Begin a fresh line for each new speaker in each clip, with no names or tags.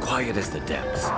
Quiet as the depths.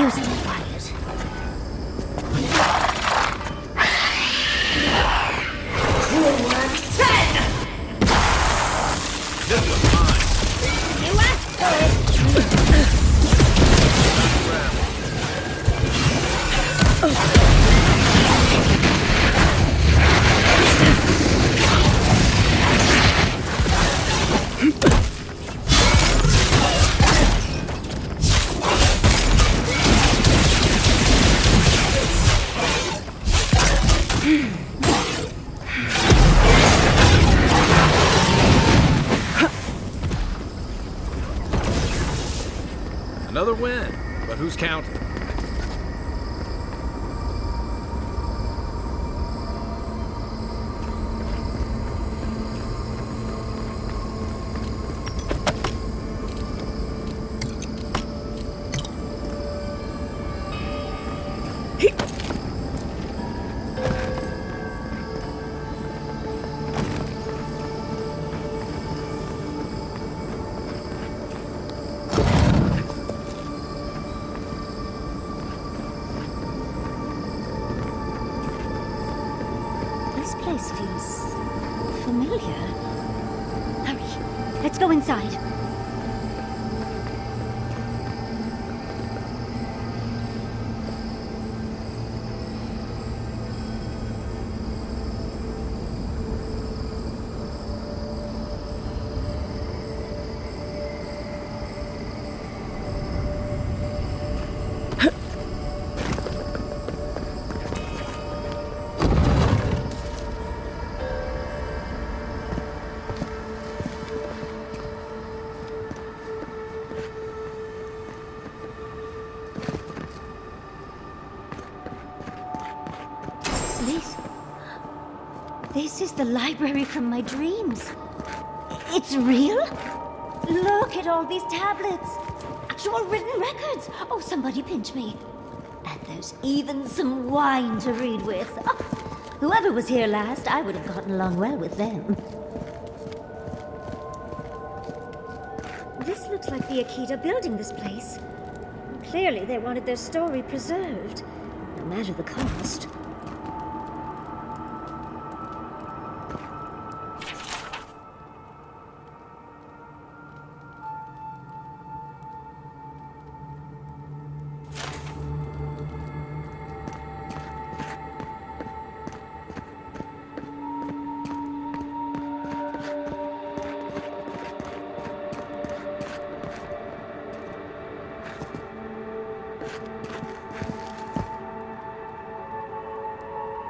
used to be quiet.
This was mine.
You asked for it!
Another win, but who's counting?
This place feels familiar. Hurry, let's go inside. This is the library from my dreams. It's real? Look at all these tablets. Actual written records. Oh, somebody pinch me. And there's even some wine to read with. Oh, whoever was here last, I would have gotten along well with them. This looks like the Akita building this place. Clearly, they wanted their story preserved, no matter the cost.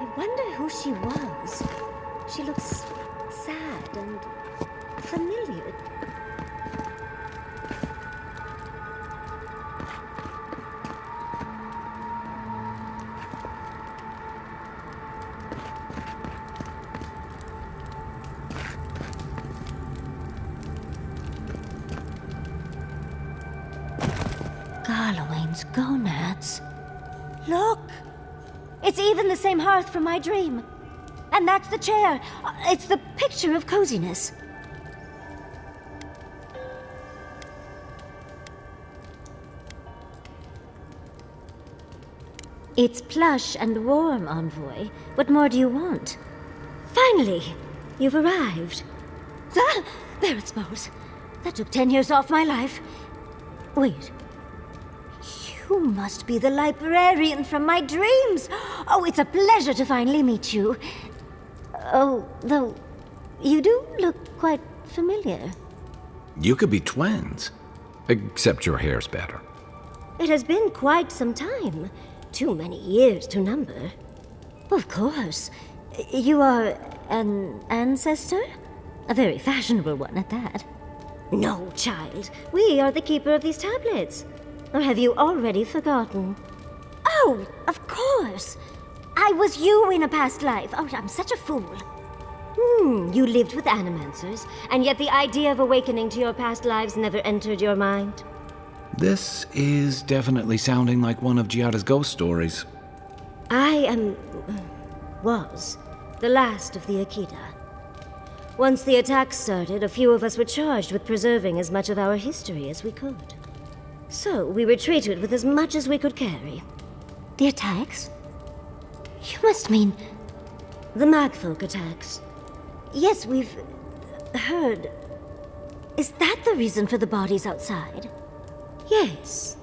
I wonder who she was. She looks sad and familiar. Garlowane's gonads. Look! It's even the same hearth from my dream. And that's the chair. It's the picture of coziness. It's plush and warm, Envoy. What more do you want? Finally, you've arrived. Ah, there it smells. That took 10 years off my life. Wait. You must be the librarian from my dreams. Oh, it's a pleasure to finally meet you. Oh, though, you do look quite familiar.
You could be twins. Except your hair's better.
It has been quite some time. Too many years to number. Of course. You are an ancestor? A very fashionable one at that. No, child. We are the keeper of these tablets. Or have you already forgotten? Oh, of course. I was you in a past life. Oh, I'm such a fool. You lived with animancers, and yet the idea of awakening to your past lives never entered your mind.
This is definitely sounding like one of Giada's ghost stories.
I was the last of the Akita. Once the attack started, a few of us were charged with preserving as much of our history as we could. So we retreated with as much as we could carry. The attacks? You must mean the Magfolk attacks. Yes, we've heard. Is that the reason for the bodies outside? Yes.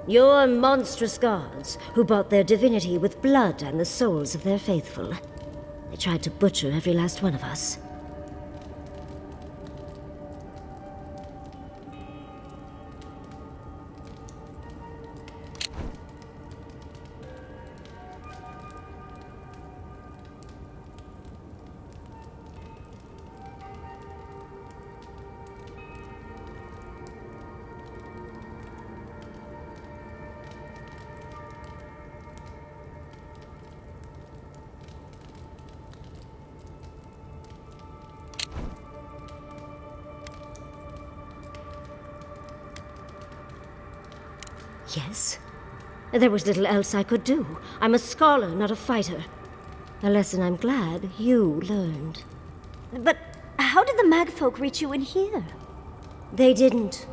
Your monstrous gods, who bought their divinity with blood and the souls of their faithful. They tried to butcher every last one of us. Yes. There was little else I could do. I'm a scholar, not a fighter. A lesson I'm glad you learned. But how did the Magfolk reach you in here? They didn't.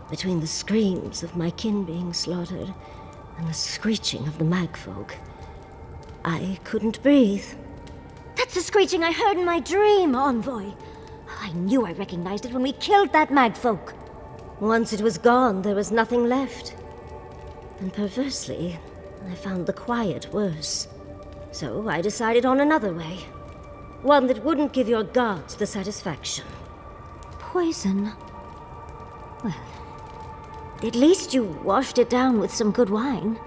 Between the screams of my kin being slaughtered and the screeching of the Magfolk, I couldn't breathe. That's the screeching I heard in my dream, Envoy. I knew I recognized it when we killed that Magfolk. Once it was gone, there was nothing left. And perversely, I found the quiet worse. So I decided on another way. One that wouldn't give your gods the satisfaction. Poison? Well, at least you washed it down with some good wine.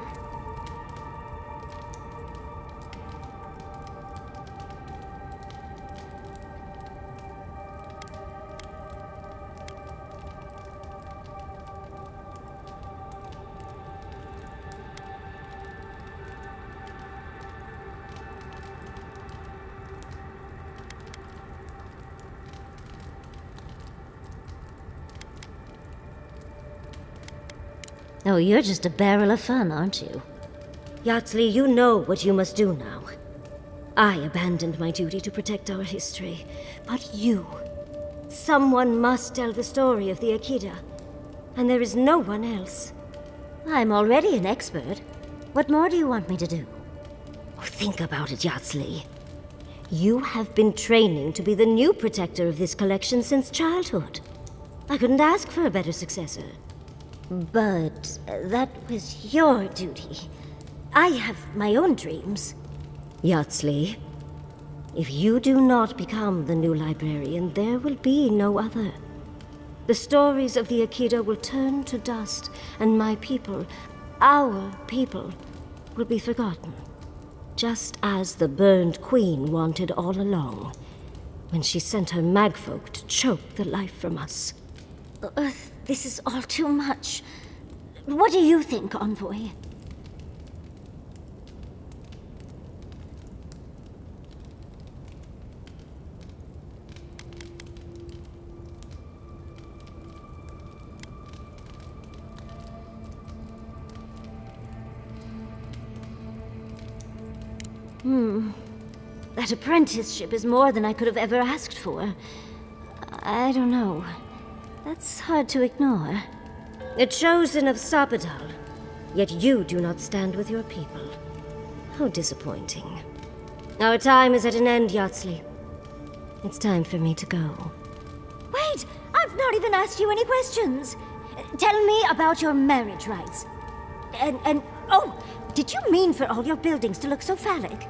Oh, you're just a barrel of fun, aren't you? Yatsley, you know what you must do now. I abandoned my duty to protect our history, but you... Someone must tell the story of the Akida, and there is no one else. I'm already an expert. What more do you want me to do? Oh, think about it, Yatsley. You have been training to be the new protector of this collection since childhood. I couldn't ask for a better successor. But that was your duty. I have my own dreams. Yatsley, if you do not become the new librarian, there will be no other. The stories of the Akida will turn to dust, and my people, our people, will be forgotten. Just as the burned queen wanted all along, when she sent her magfolk to choke the life from us. This is all too much. What do you think, Envoy? That apprenticeship is more than I could have ever asked for. I don't know. That's hard to ignore. A chosen of Sapadal, yet you do not stand with your people. How disappointing. Our time is at an end, Yatsley. It's time for me to go. Wait! I've not even asked you any questions! Tell me about your marriage rites. Oh, did you mean for all your buildings to look so phallic?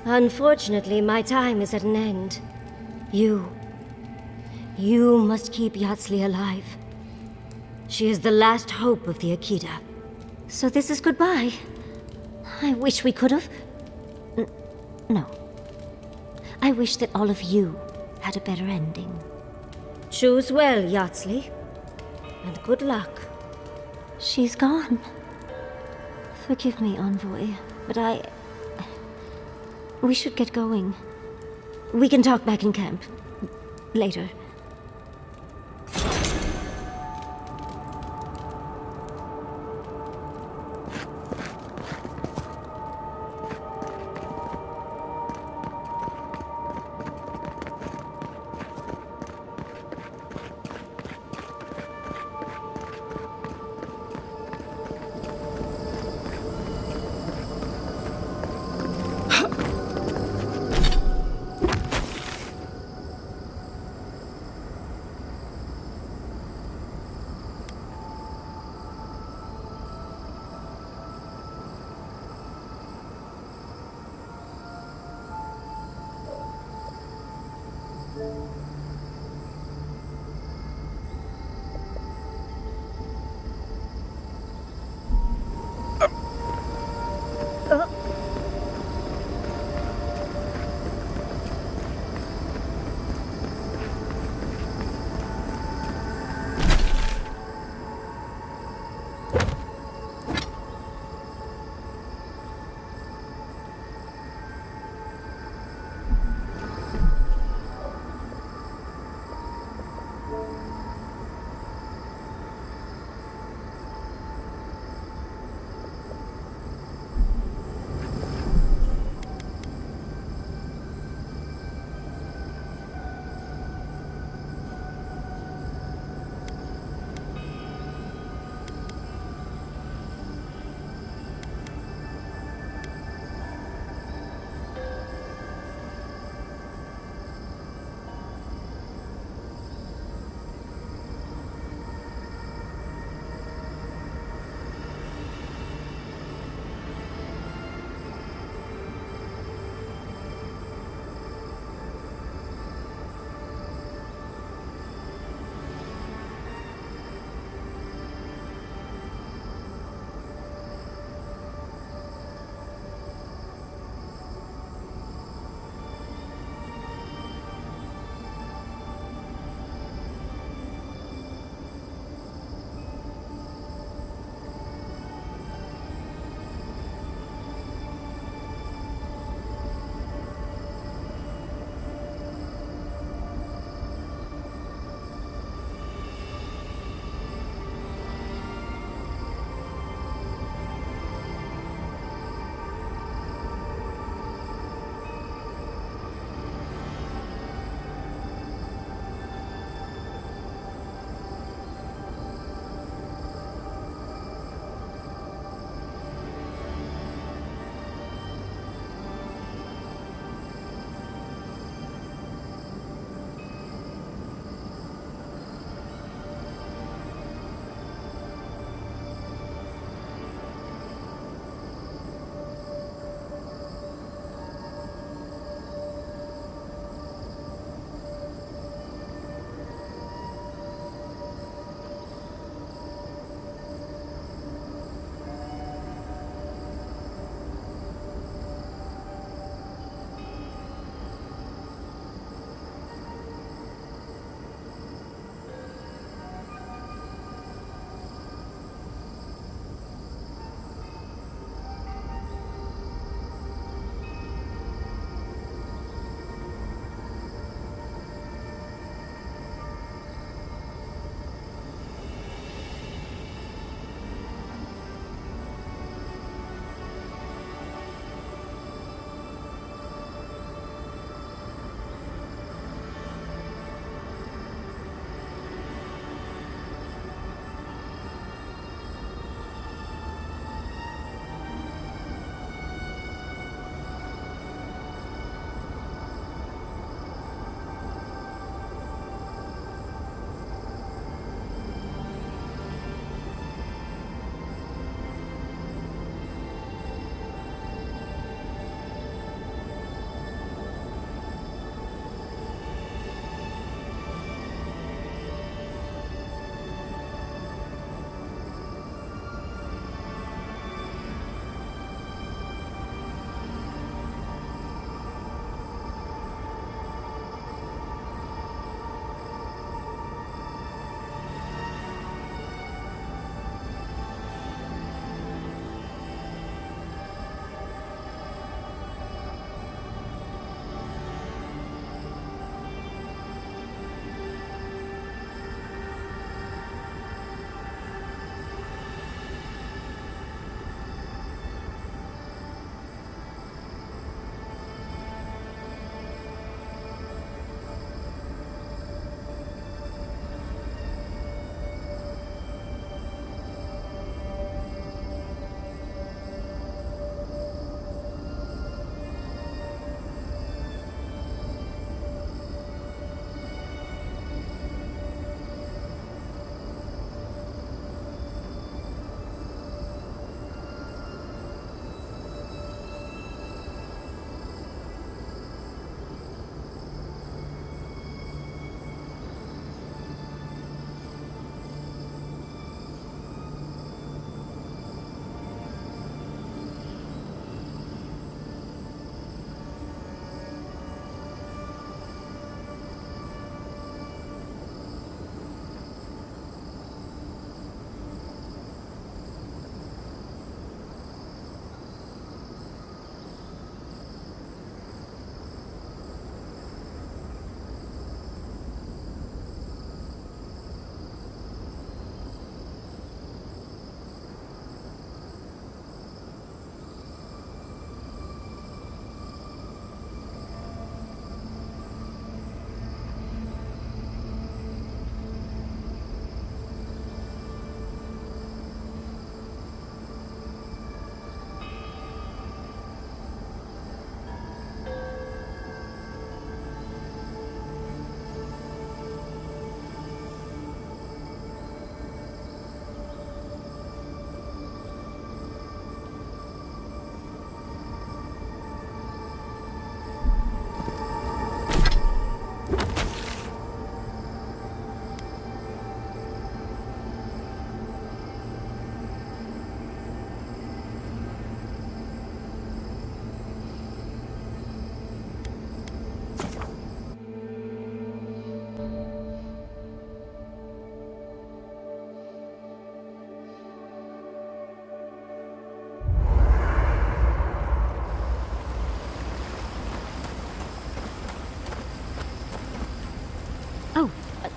Unfortunately, my time is at an end. You must keep Yatsley alive. She is the last hope of the Akida. So this is goodbye. I wish we could have... No. I wish that all of you had a better ending. Choose well, Yatsley. And good luck. She's gone. Forgive me, Envoy, but we should get going. We can talk back in camp. Later.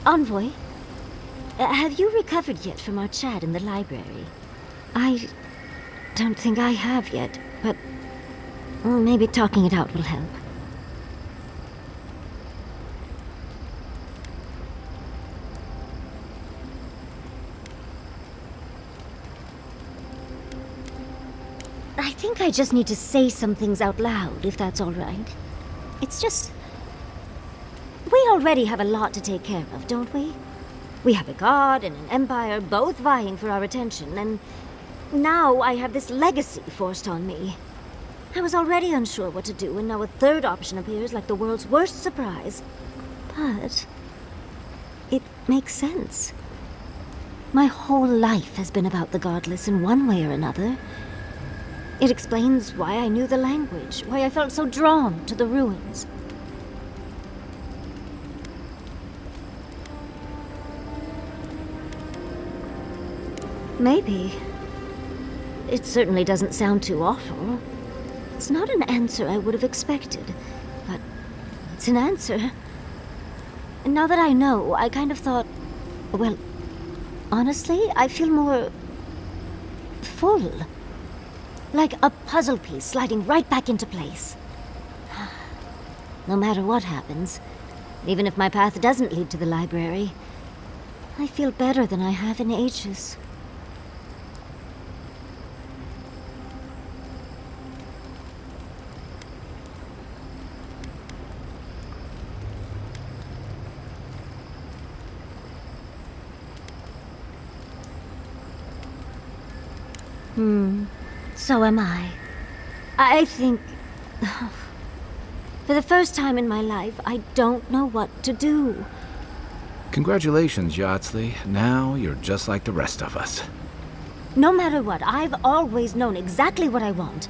Envoy, have you recovered yet from our chat in the library? I don't think I have yet, but maybe talking it out will help. I think I just need to say some things out loud, if that's all right. It's just... we already have a lot to take care of, don't we? We have a god and an empire, both vying for our attention, and now I have this legacy forced on me. I was already unsure what to do, and now a third option appears like the world's worst surprise. But it makes sense. My whole life has been about the godless in one way or another. It explains why I knew the language, why I felt so drawn to the ruins. Maybe. It certainly doesn't sound too awful. It's not an answer I would have expected, but it's an answer. And now that I know, I kind of thought, well, honestly, I feel more full. Like a puzzle piece sliding right back into place. No matter what happens, even if my path doesn't lead to the library, I feel better than I have in ages. So am I. I think... for the first time in my life, I don't know what to do.
Congratulations, Yardsley. Now you're just like the rest of us.
No matter what, I've always known exactly what I want.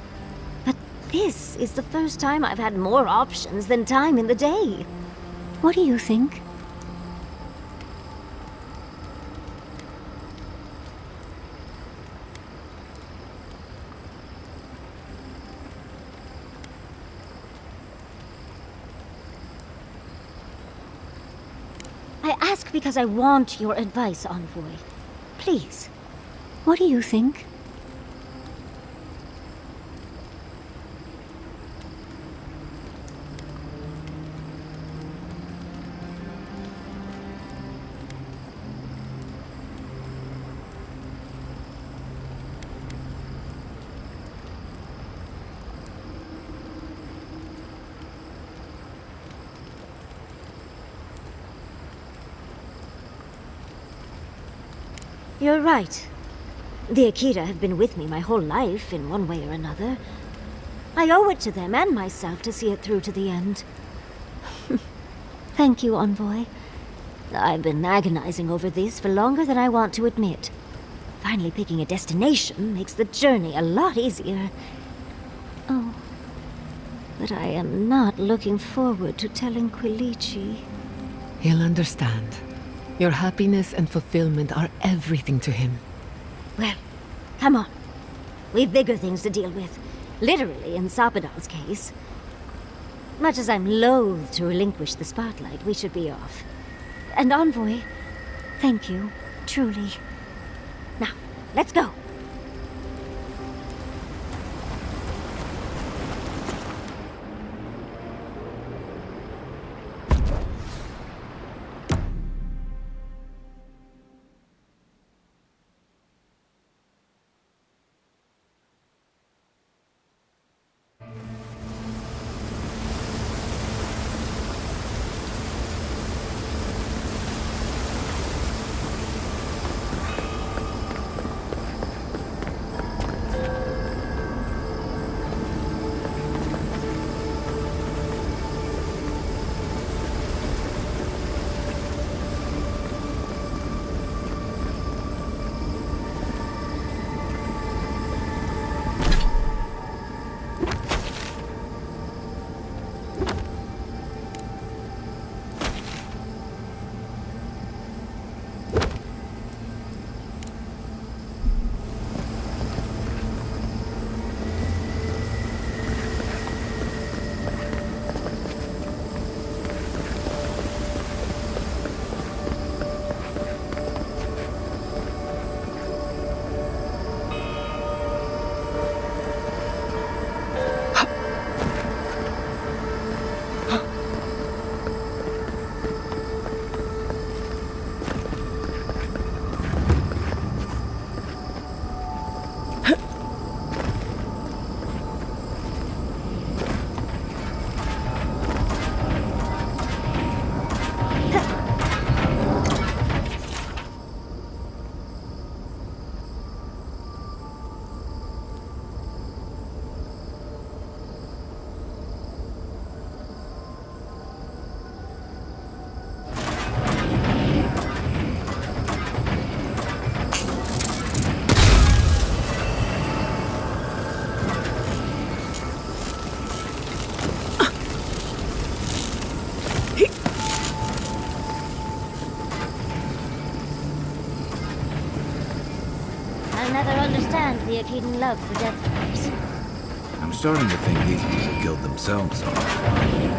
But this is the first time I've had more options than time in the day. What do you think? I ask because I want your advice, Envoy. Please. What do you think? You're right. The Akira have been with me my whole life, in one way or another. I owe it to them and myself to see it through to the end. Thank you, Envoy. I've been agonizing over this for longer than I want to admit. Finally picking a destination makes the journey a lot easier. Oh, but I am not looking forward to telling Quilici.
He'll understand. Your happiness and fulfillment are everything to him.
Well, come on. We've bigger things to deal with. Literally, in Sapadal's case. Much as I'm loath to relinquish the spotlight, we should be off. And Envoy, thank you, truly. Now, let's go. understand the Akedan love for death traps.
I'm starting to think these people killed themselves off.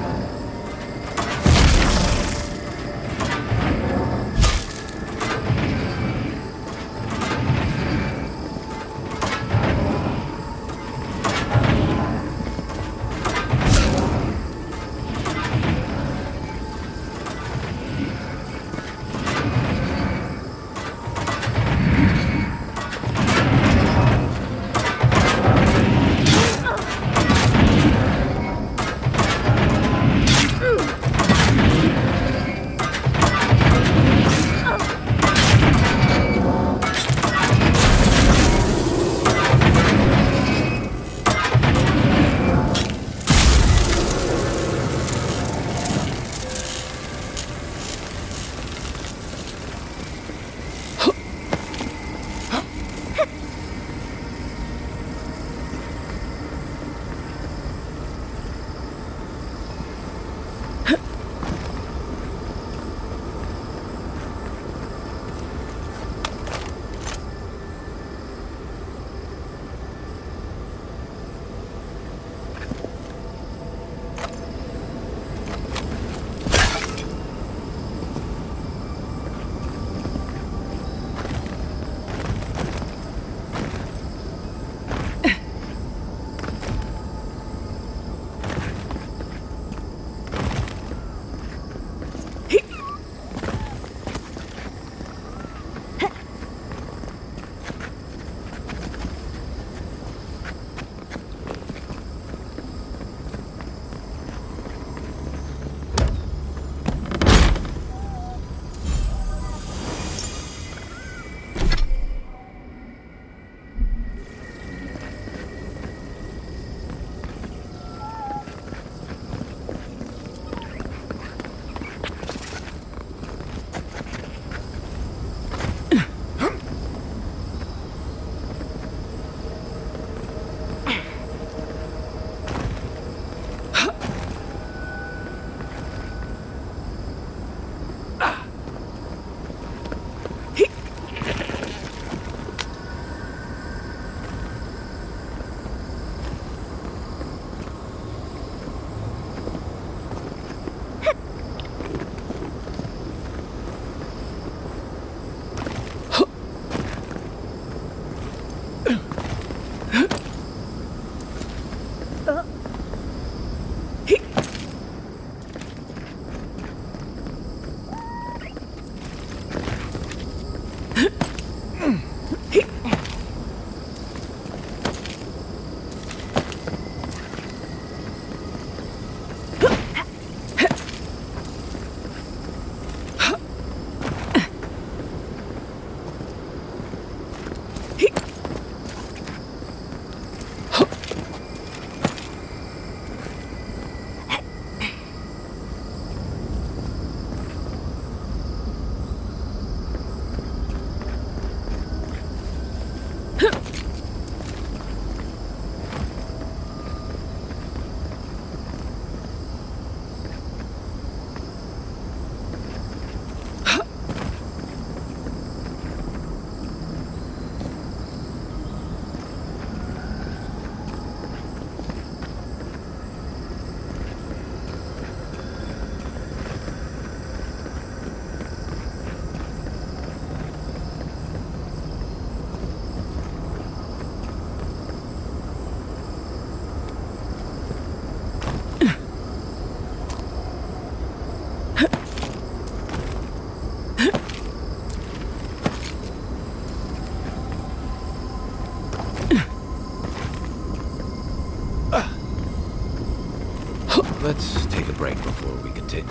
Let's take a break before we continue.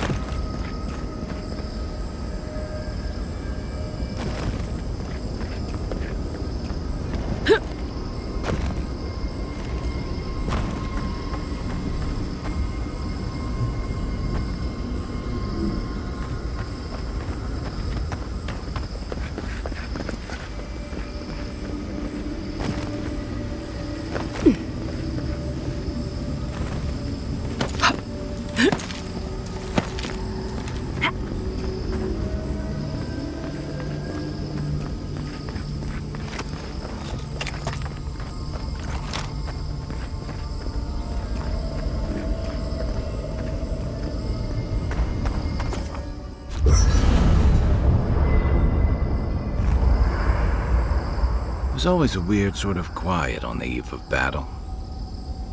There's always a weird sort of quiet on the eve of battle.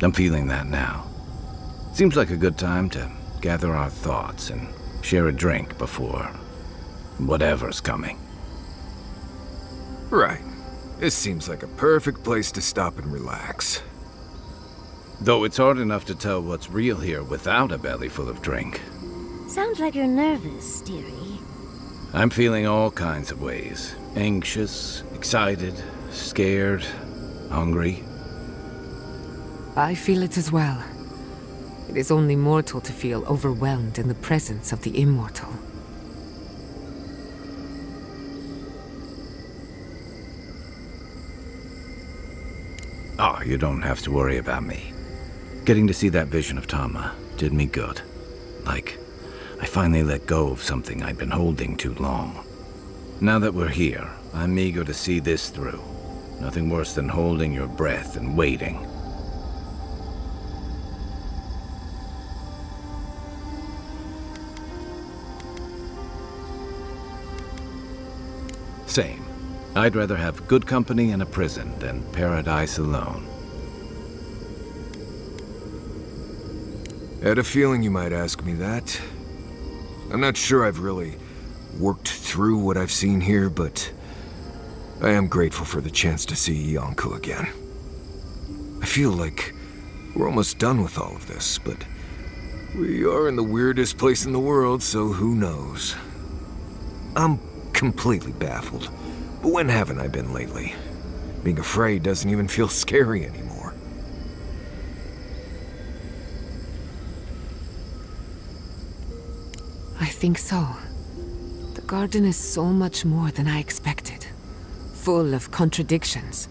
I'm feeling that now. Seems like a good time to gather our thoughts and share a drink before whatever's coming.
Right. This seems like a perfect place to stop and relax.
Though it's hard enough to tell what's real here without a belly full of drink.
Sounds like you're nervous, dearie.
I'm feeling all kinds of ways. Anxious, excited, scared, hungry.
I feel it as well. It is only mortal to feel overwhelmed in the presence of the immortal.
Oh, you don't have to worry about me. Getting to see that vision of Tama did me good. Like, I finally let go of something I'd been holding too long. Now that we're here, I'm eager to see this through. Nothing worse than holding your breath and waiting. Same. I'd rather have good company in a prison than paradise alone.
Had a feeling you might ask me that. I'm not sure I've really worked through what I've seen here, but I am grateful for the chance to see Yonko again. I feel like we're almost done with all of this, but we are in the weirdest place in the world, so who knows? I'm completely baffled, but when haven't I been lately? Being afraid doesn't even feel scary anymore.
I think so. The garden is so much more than I expected. Full of contradictions.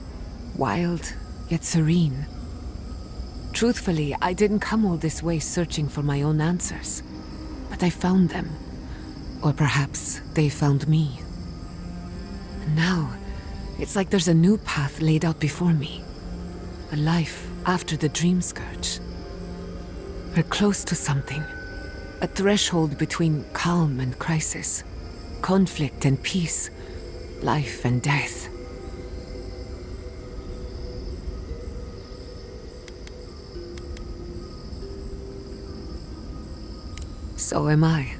Wild, yet serene. Truthfully, I didn't come all this way searching for my own answers. But I found them. Or perhaps they found me. And now, it's like there's a new path laid out before me. A life after the dream scourge. We're close to something. A threshold between calm and crisis. Conflict and peace. Life and death. So am I.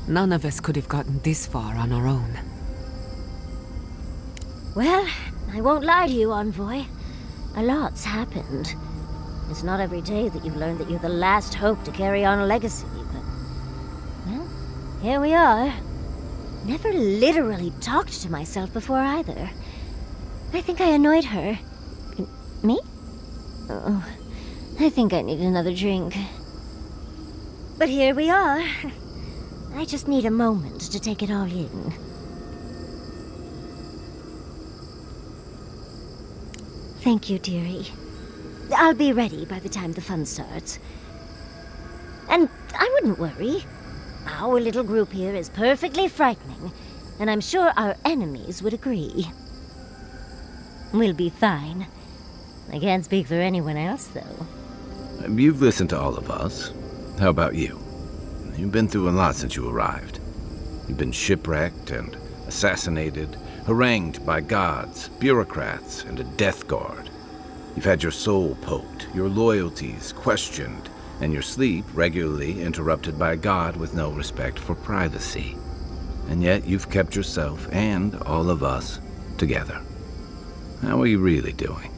None of us could have gotten this far on our own.
Well, I won't lie to you, Envoy. A lot's happened. It's not every day that you learn that you're the last hope to carry on a legacy, but... well, here we are. Never literally talked to myself before either. I think I annoyed her. Me? Oh, I think I need another drink. But here we are. I just need a moment to take it all in. Thank you, dearie. I'll be ready by the time the fun starts. And I wouldn't worry. Our little group here is perfectly frightening, and I'm sure our enemies would agree. We'll be fine. I can't speak for anyone else, though.
You've listened to all of us. How about you? You've been through a lot since you arrived. You've been shipwrecked and assassinated, harangued by gods, bureaucrats, and a death guard. You've had your soul poked, your loyalties questioned, and your sleep regularly interrupted by a god with no respect for privacy. And yet you've kept yourself and all of us together. How are you really doing?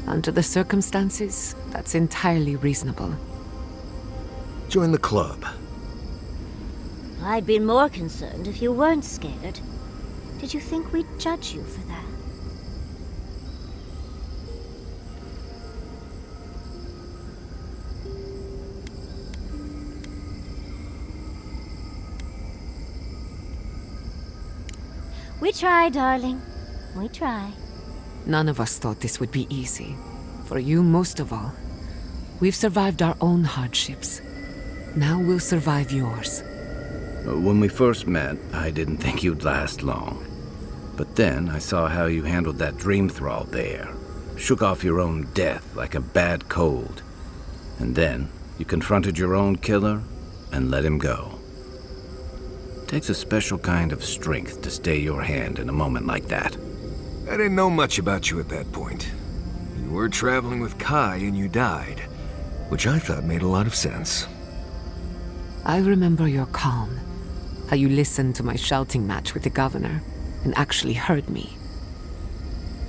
Under the circumstances, that's entirely reasonable.
Join the club.
I'd been more concerned if you weren't scared. Did you think we'd judge you for that? We tried, darling. We try.
None of us thought this would be easy. For you, most of all. We've survived our own hardships. Now we'll survive yours.
When we first met, I didn't think you'd last long. But then I saw how you handled that dream thrall there. Shook off your own death like a bad cold. And then you confronted your own killer and let him go. It takes a special kind of strength to stay your hand in a moment like that.
I didn't know much about you at that point. You were traveling with Kai and you died, which I thought made a lot of sense.
I remember your calm. How you listened to my shouting match with the governor and actually heard me.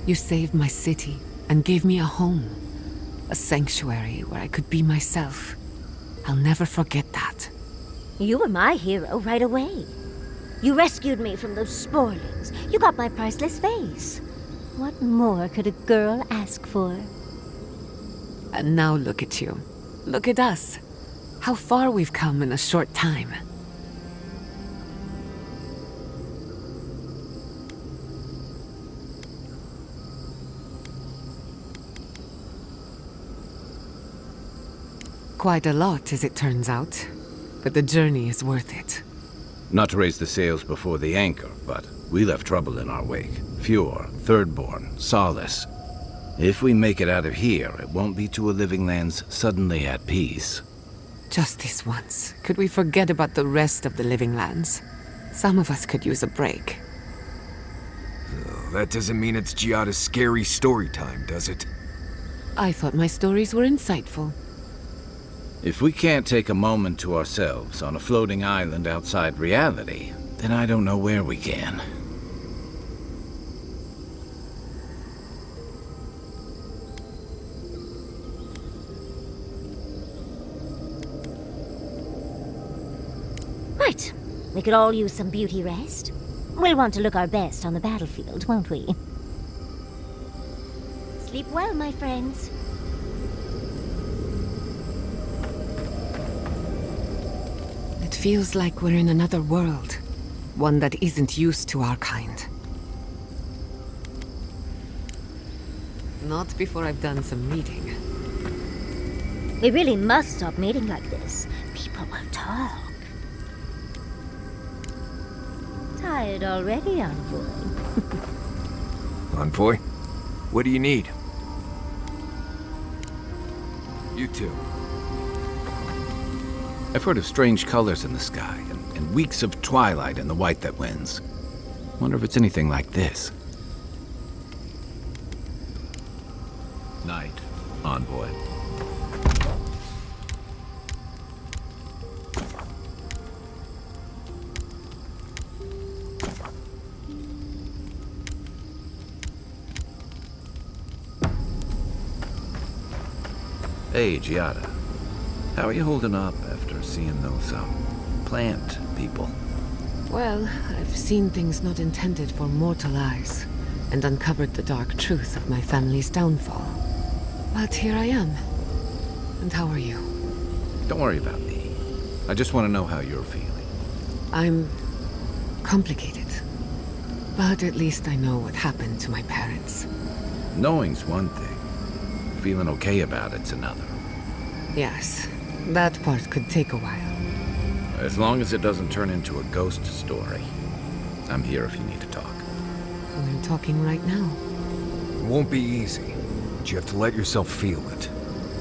You saved my city and gave me a home. A sanctuary where I could be myself. I'll never forget that.
You were my hero right away. You rescued me from those spoilings. You got my priceless face. What more could a girl ask for?
And now look at you. Look at us. How far we've come in a short time. Quite a lot, as it turns out. But the journey is worth it.
Not to raise the sails before the anchor, but we left trouble in our wake. Fjord, Thirdborn, Solace. If we make it out of here, it won't be to a living lands suddenly at peace.
Just this once, could we forget about the rest of the living lands? Some of us could use a break.
That doesn't mean it's Giada's scary story time, does it?
I thought my stories were insightful.
If we can't take a moment to ourselves on a floating island outside reality, then I don't know where we can.
Right. We could all use some beauty rest. We'll want to look our best on the battlefield, won't we? Sleep well, my friends.
It feels like we're in another world. One that isn't used to our kind. Not before I've done some reading.
We really must stop meeting like this. People will talk. Tired already, Envoy?
Envoy? What do you need? You too.
I've heard of strange colors in the sky, and weeks of twilight in the white that wins. Wonder if it's anything like this. Night, Envoy. Hey, Giada. How are you holding up after seeing those, plant people?
Well, I've seen things not intended for mortal eyes, and uncovered the dark truth of my family's downfall. But here I am. And how are you?
Don't worry about me. I just want to know how you're feeling.
I'm complicated. But at least I know what happened to my parents.
Knowing's one thing. Feeling okay about it's another.
Yes, that part could take a while.
As long as it doesn't turn into a ghost story. I'm here if you need to talk.
We're talking right now.
It won't be easy, but you have to let yourself feel it.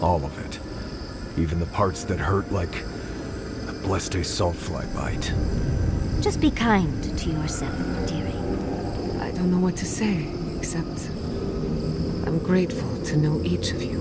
All of it. Even the parts that hurt like a blessed saltfly bite.
Just be kind to yourself, dearie.
I don't know what to say, except I'm grateful to know each of you.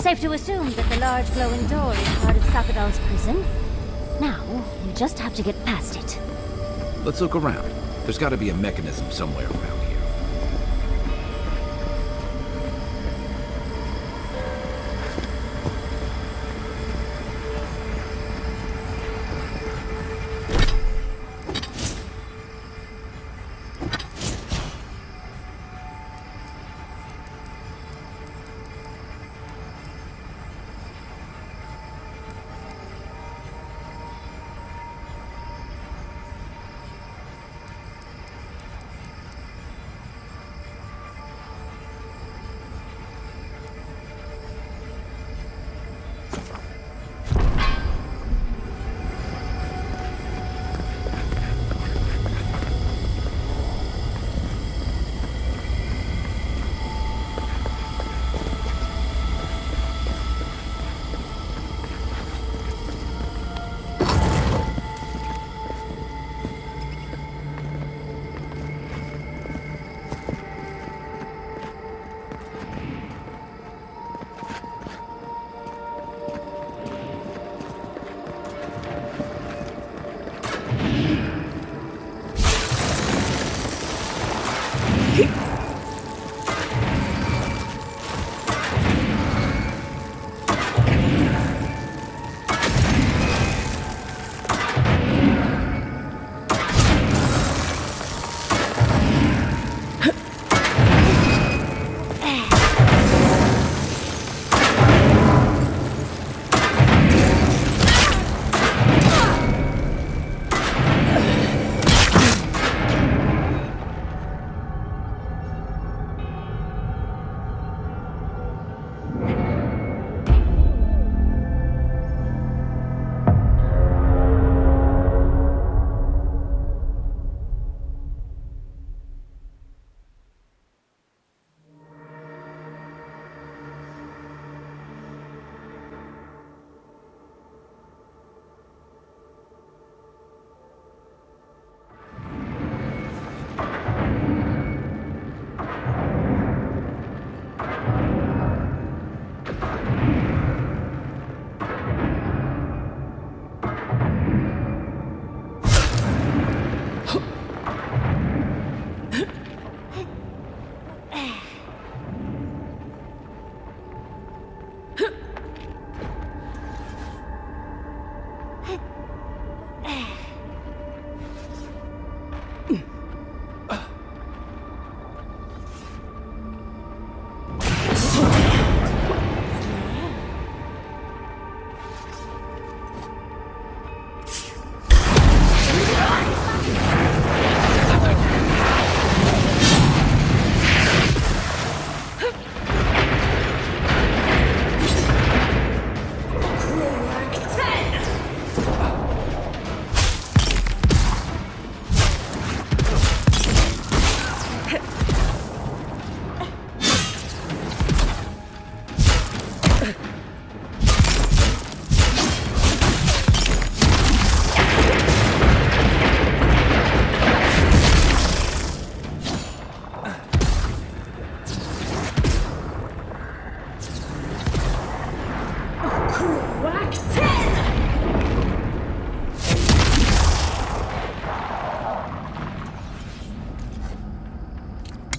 Safe to assume that the large glowing door is part of Sakadal's prison. Now, we just have to get past it.
Let's look around. There's got to be a mechanism somewhere around here.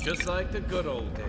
Just like the good old days.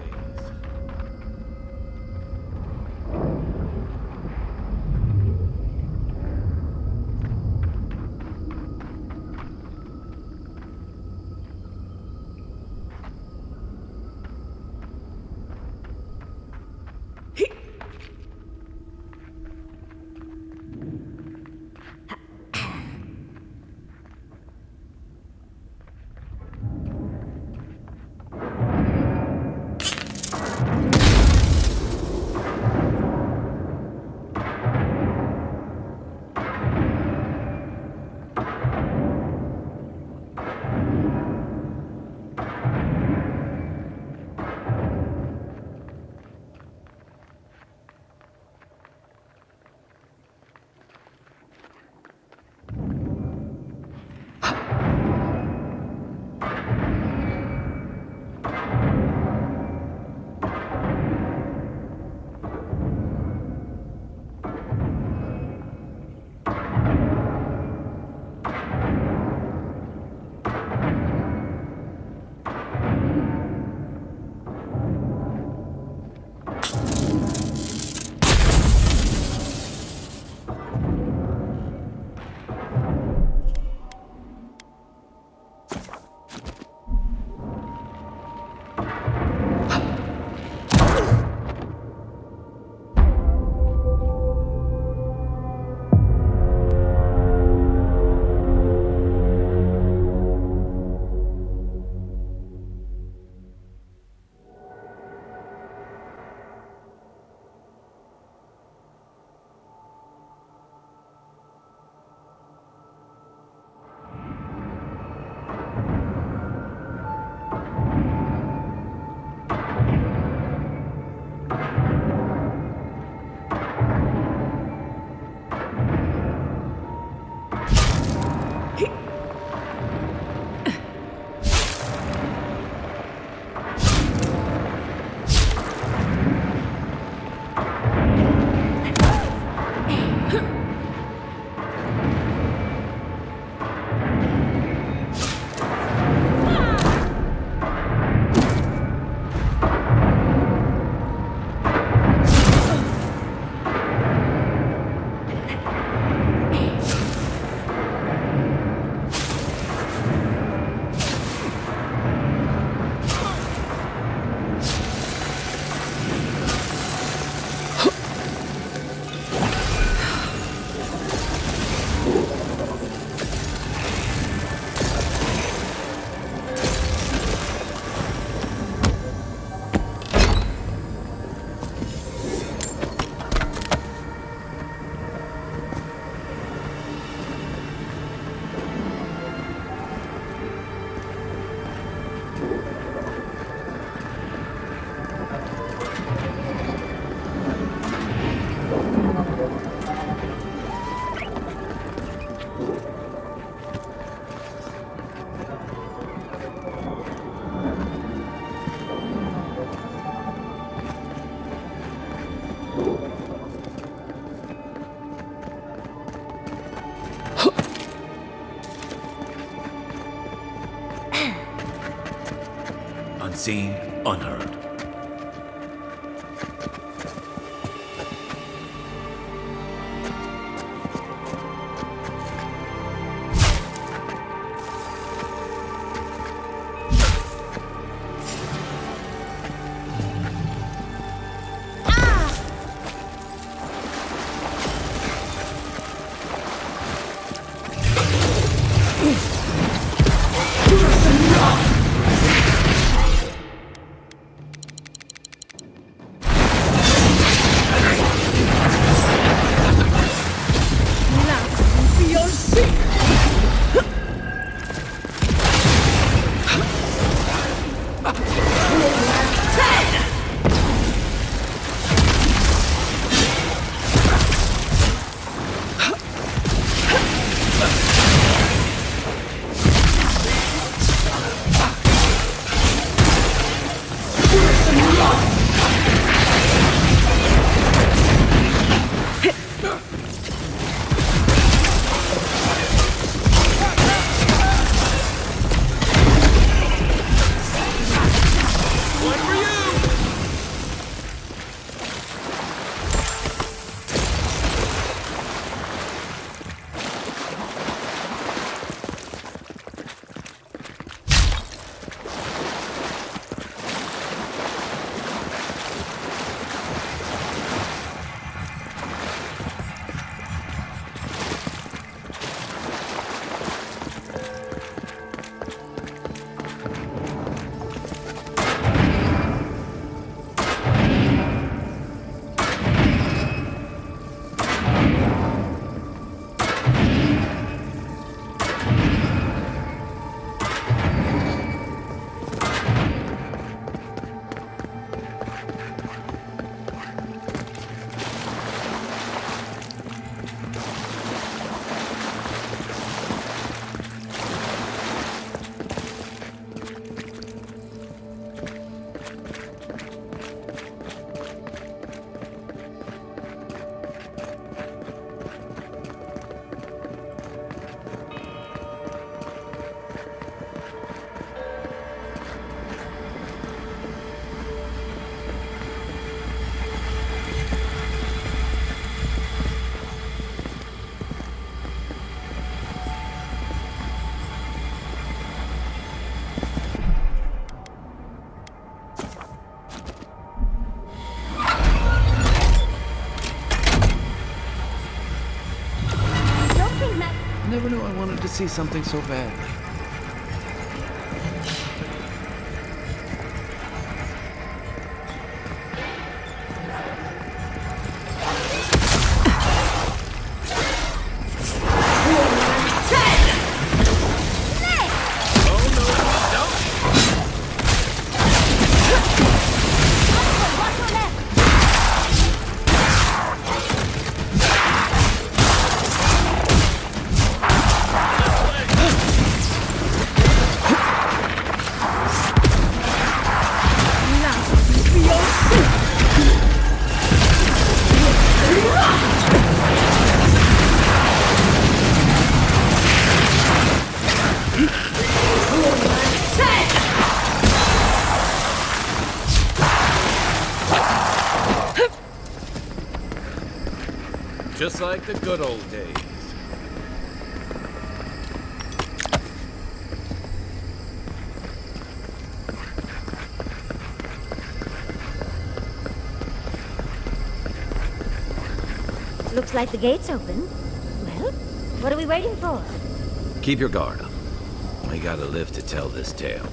unseen, unheard.
I never knew I wanted to see something so badly. Just like the good old days.
Looks like the gate's open. Well, what are we waiting for?
Keep your guard up. We gotta live to tell this tale.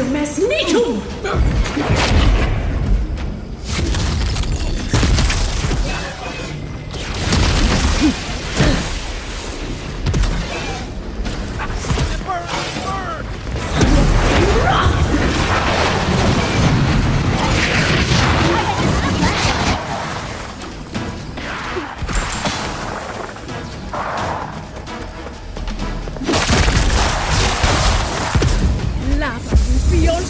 mess me too! Lava will be your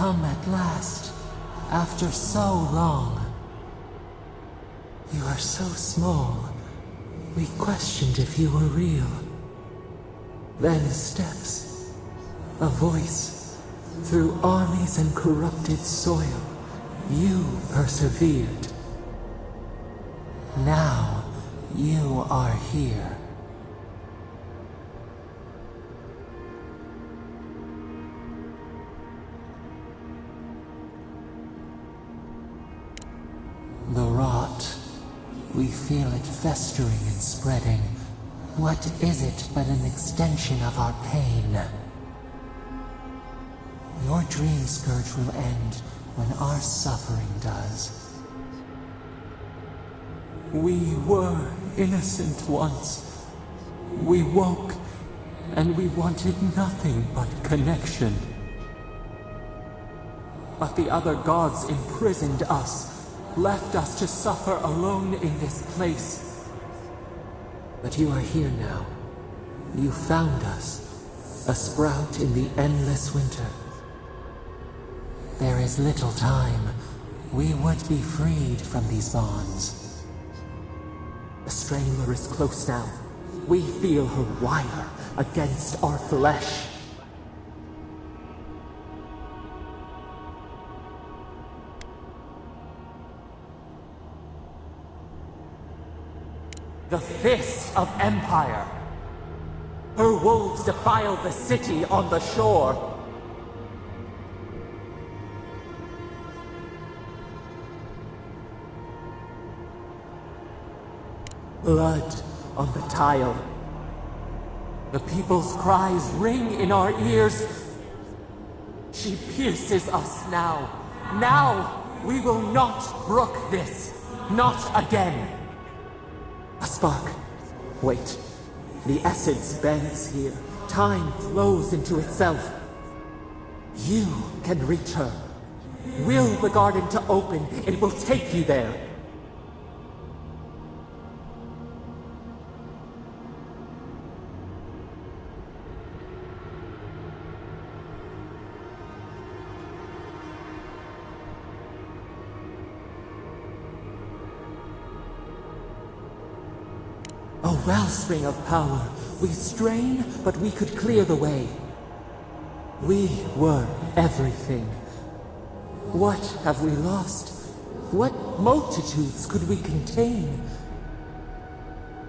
come at last, after so long. You are so small, we questioned if you were real. Then steps, a voice, through armies and corrupted soil, you persevered. Now, you are here. The rot, we feel it festering and spreading. What is it but an extension of our pain? Your dream scourge will end when our suffering does. We were innocent once. We woke, and we wanted nothing but connection. But the other gods imprisoned us, left us to suffer alone in this place. But you are here now. You found us. A sprout in the endless winter. There is little time. We would be freed from these bonds. The Strangler is close now. We feel her wire against our flesh. The fist of Empire. Her wolves defile the city on the shore. Blood on the tile. The people's cries ring in our ears. She pierces us now. Now we will not brook this. Not again. A spark. Wait. The essence bends here. Time flows into itself. You can reach her. Will the garden to open, it will take you there. A wellspring of power. We strain, but we could clear the way. We were everything. What have we lost? What multitudes could we contain?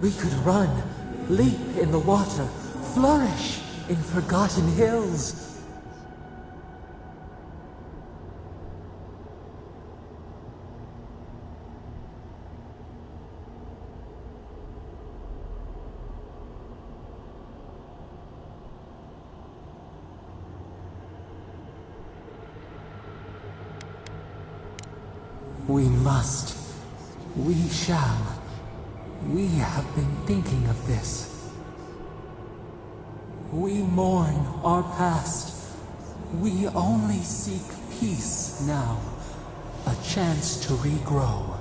We could run, leap in the water, flourish in forgotten hills. We must. We shall. We have been thinking of this. We mourn our past. We only seek peace now. A chance to regrow.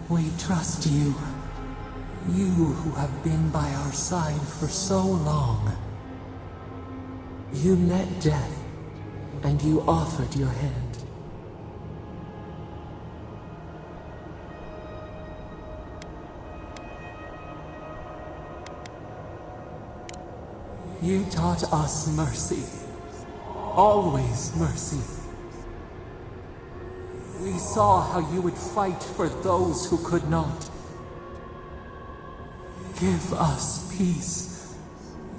We trust you. You who have been by our side for so long. You met death, and you offered your hand. You taught us mercy. Always mercy. We saw how you would fight for those who could not. Give us peace.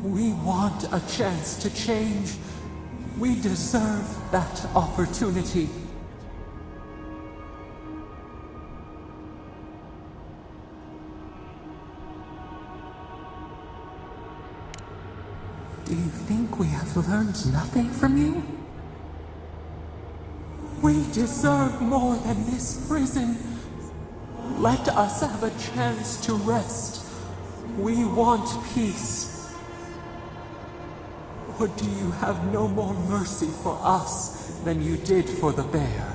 We want a chance to change. We deserve that opportunity. Do you think we have learned nothing from you? We deserve more than this prison. Let us have a chance to rest. We want peace. Or do you have no more mercy for us than you did for the bear?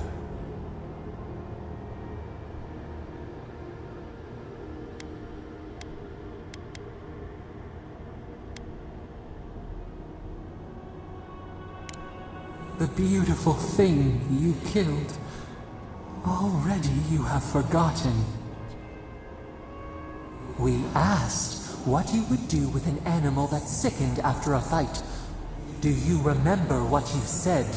The beautiful thing you killed. Already you have forgotten. We asked what you would do with an animal that sickened after a fight. Do you remember what you said?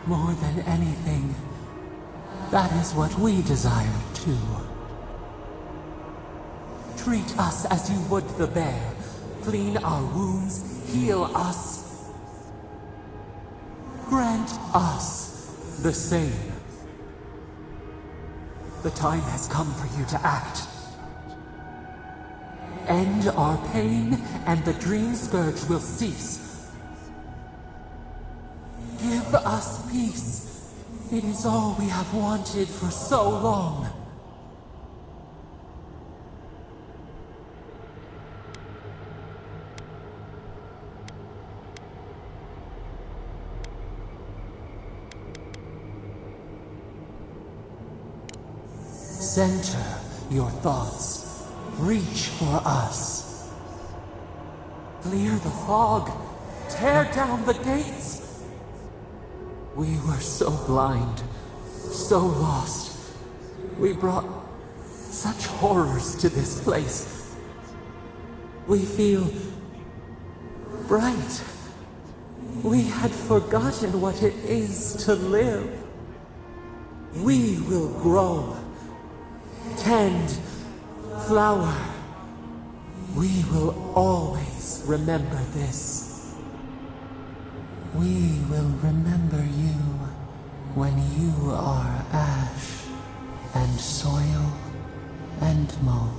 More than anything, that is what we desire too. Treat us as you would the bear. Clean our wounds, heal us. Grant us the same. The time has come for you to act. End our pain, and the dream scourge will cease. Give us peace. It is all we have wanted for so long. Center your thoughts. Reach for us. Clear the fog. Tear down the gates. We were so blind, so lost. We brought such horrors to this place. We feel bright. We had forgotten what it is to live. We will grow. Tend, flower. We will always remember this. We will remember you when you are ash and soil and mulch.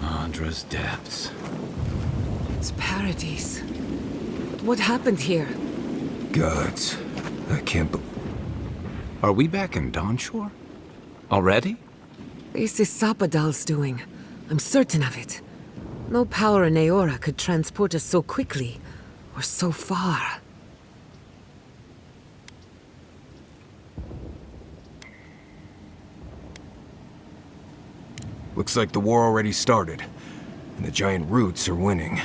Andra's depths.
It's paradise. But what happened here?
Gods, I can't
Are we back in Dawnshore? Already?
This is Sapadal's doing. I'm certain of it. No power in Aora could transport us so quickly, or so far.
Looks like the war already started, and the giant roots are winning.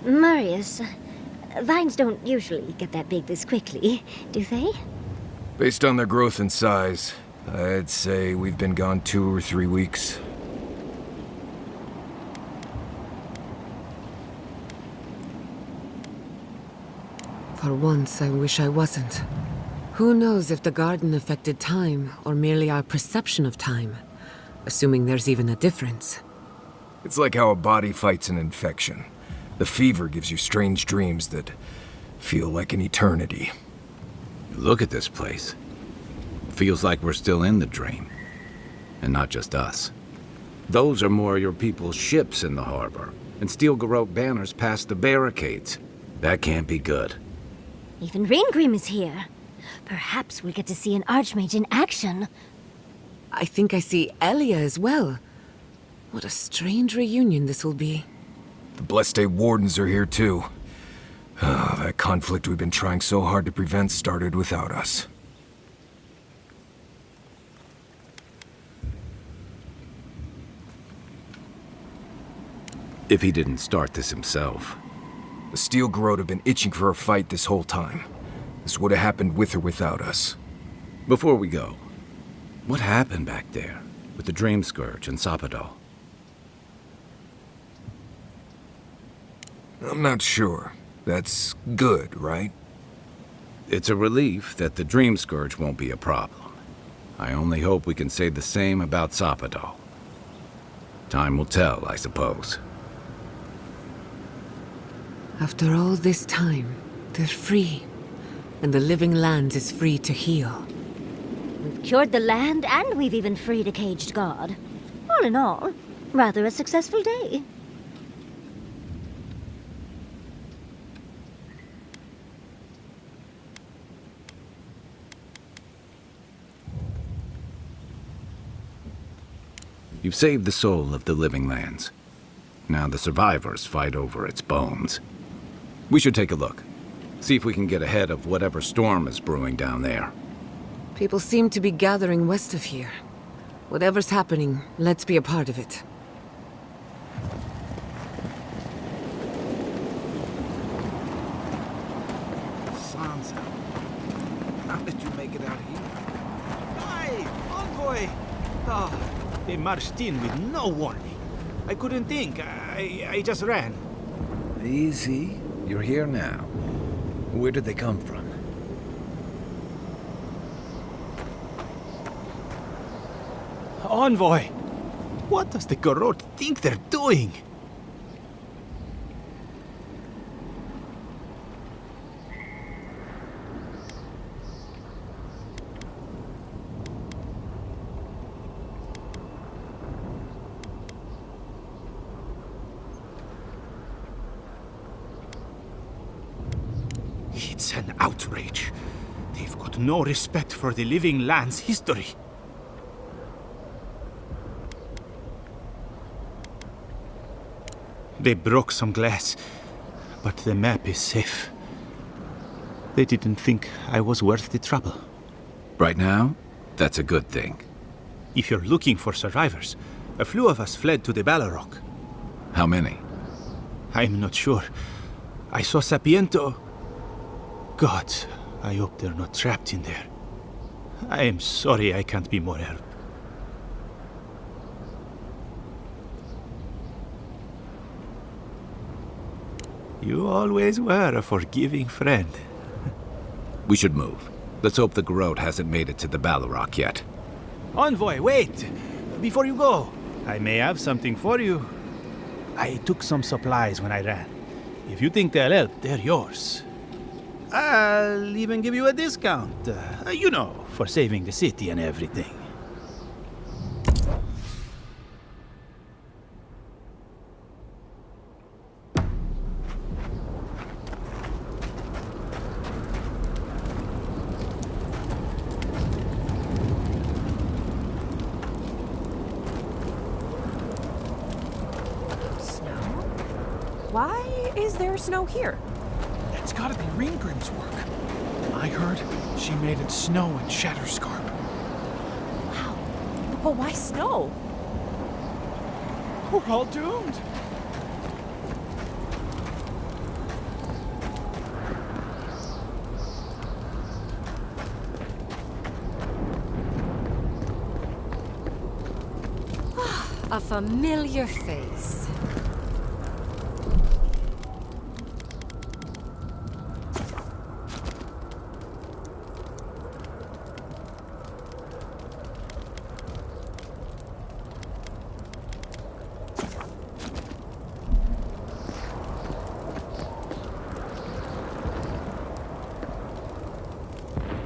Marius, vines don't usually get that big this quickly, do they?
Based on their growth and size, I'd say we've been gone 2 or 3 weeks.
For once, I wish I wasn't. Who knows if the garden affected time, or merely our perception of time? Assuming there's even a difference.
It's like how a body fights an infection. The fever gives you strange dreams that feel like an eternity.
Look at this place. Feels like we're still in the dream. And not just us. Those are more your people's ships in the harbor, and steel Garrote banners past the barricades. That can't be good.
Even Raingrim is here. Perhaps we'll get to see an Archmage in action.
I think I see Elia as well. What a strange reunion this will be.
The Blessed Wardens are here too. That conflict we've been trying so hard to prevent started without us.
If he didn't start this himself.
The Steel Garrote have been itching for a fight this whole time. This would have happened with or without us.
Before we go, what happened back there with the Dream Scourge and Sapadal?
I'm not sure. That's good, right?
It's a relief that the Dream Scourge won't be a problem. I only hope we can say the same about Sapadal. Time will tell, I suppose.
After all this time, they're free. And the living lands is free to heal.
We've cured the land, and we've even freed a caged god. All in all, rather a successful day.
You've saved the soul of the living lands. Now the survivors fight over its bones. We should take a look. See if we can get ahead of whatever storm is brewing down there.
People seem to be gathering west of here. Whatever's happening, let's be a part of it.
Sansa, how did you make it out here?
Hi, Envoy! Oh, they marched in with no warning. I couldn't think. I just ran.
Easy. You're here now. Where did they come from?
Envoy! What does the Garrote think they're doing? It's an outrage. They've got no respect for the living land's history. They broke some glass, but the map is safe. They didn't think I was worth the trouble.
Right now, that's a good thing.
If you're looking for survivors, a few of us fled to the Balrog.
How many?
I'm not sure. I saw Sapiento. God, I hope they're not trapped in there. I am sorry I can't be more help. You always were a forgiving friend.
We should move. Let's hope the Garrote hasn't made it to the Balrog yet.
Envoy, wait! Before you go, I may have something for you. I took some supplies when I ran. If you think they'll help, they're yours. I'll even give you a discount. You know, for saving the city and everything.
Why is there snow here?
It's gotta be Ringgrim's work. I heard she made it snow in Shatterscarp.
Wow. But why snow?
We're all doomed.
A familiar face.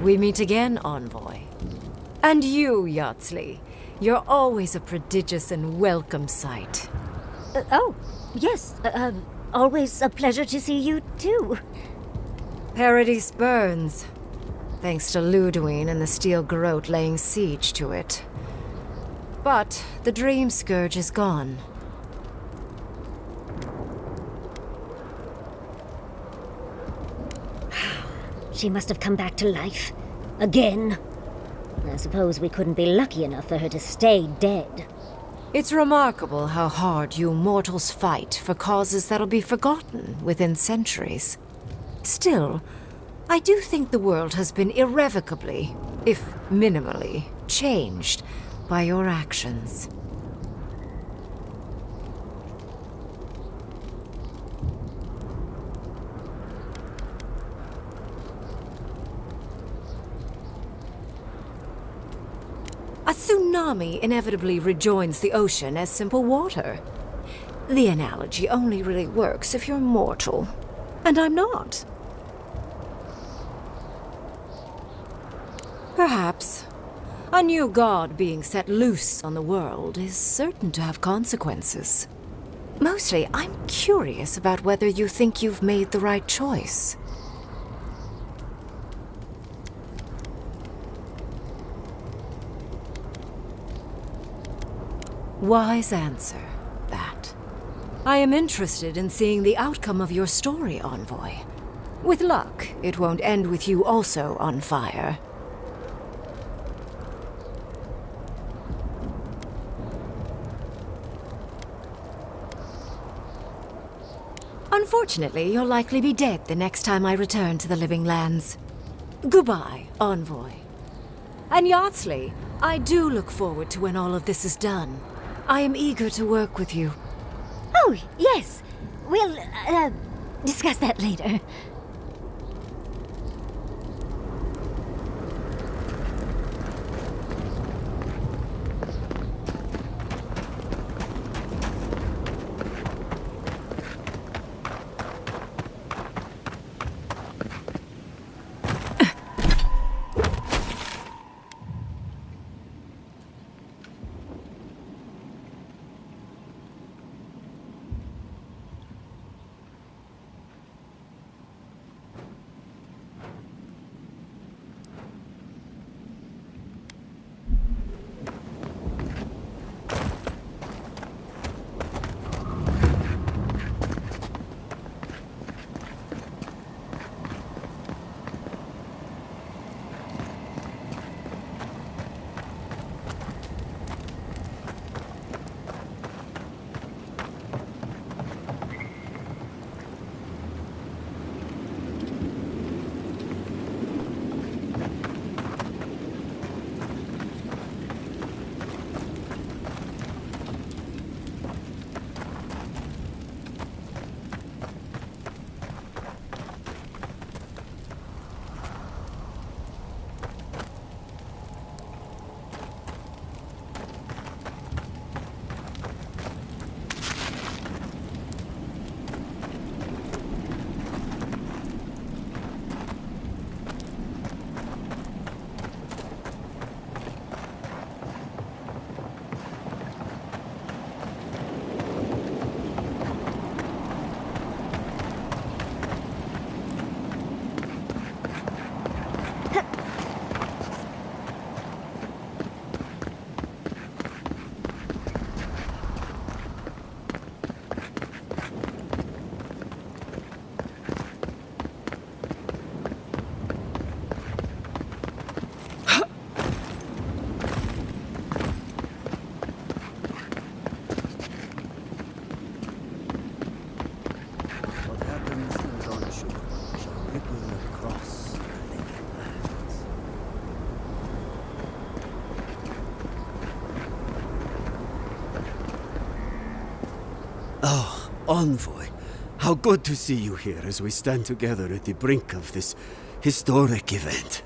We meet again, Envoy. And you, Yardsley. You're always a prodigious and welcome sight.
Oh, yes. Always a pleasure to see you, too.
Paradise burns. Thanks to Ludwine and the Steel Garrote laying siege to it. But the Dream Scourge is gone.
She must have come back to life. Again. I suppose we couldn't be lucky enough for her to stay dead.
It's remarkable how hard you mortals fight for causes that'll be forgotten within centuries. Still, I do think the world has been irrevocably, if minimally, changed by your actions. A tsunami inevitably rejoins the ocean as simple water. The analogy only really works if you're mortal, and I'm not. Perhaps. A new god being set loose on the world is certain to have consequences. Mostly, I'm curious about whether you think you've made the right choice. Wise answer, that. I am interested in seeing the outcome of your story, Envoy. With luck, it won't end with you also on fire. Unfortunately, you'll likely be dead the next time I return to the Living Lands. Goodbye, Envoy. And Yardsley, I do look forward to when all of this is done. I am eager to work with you.
Oh, yes. We'll, discuss that later.
Envoy, how good to see you here as we stand together at the brink of this historic event.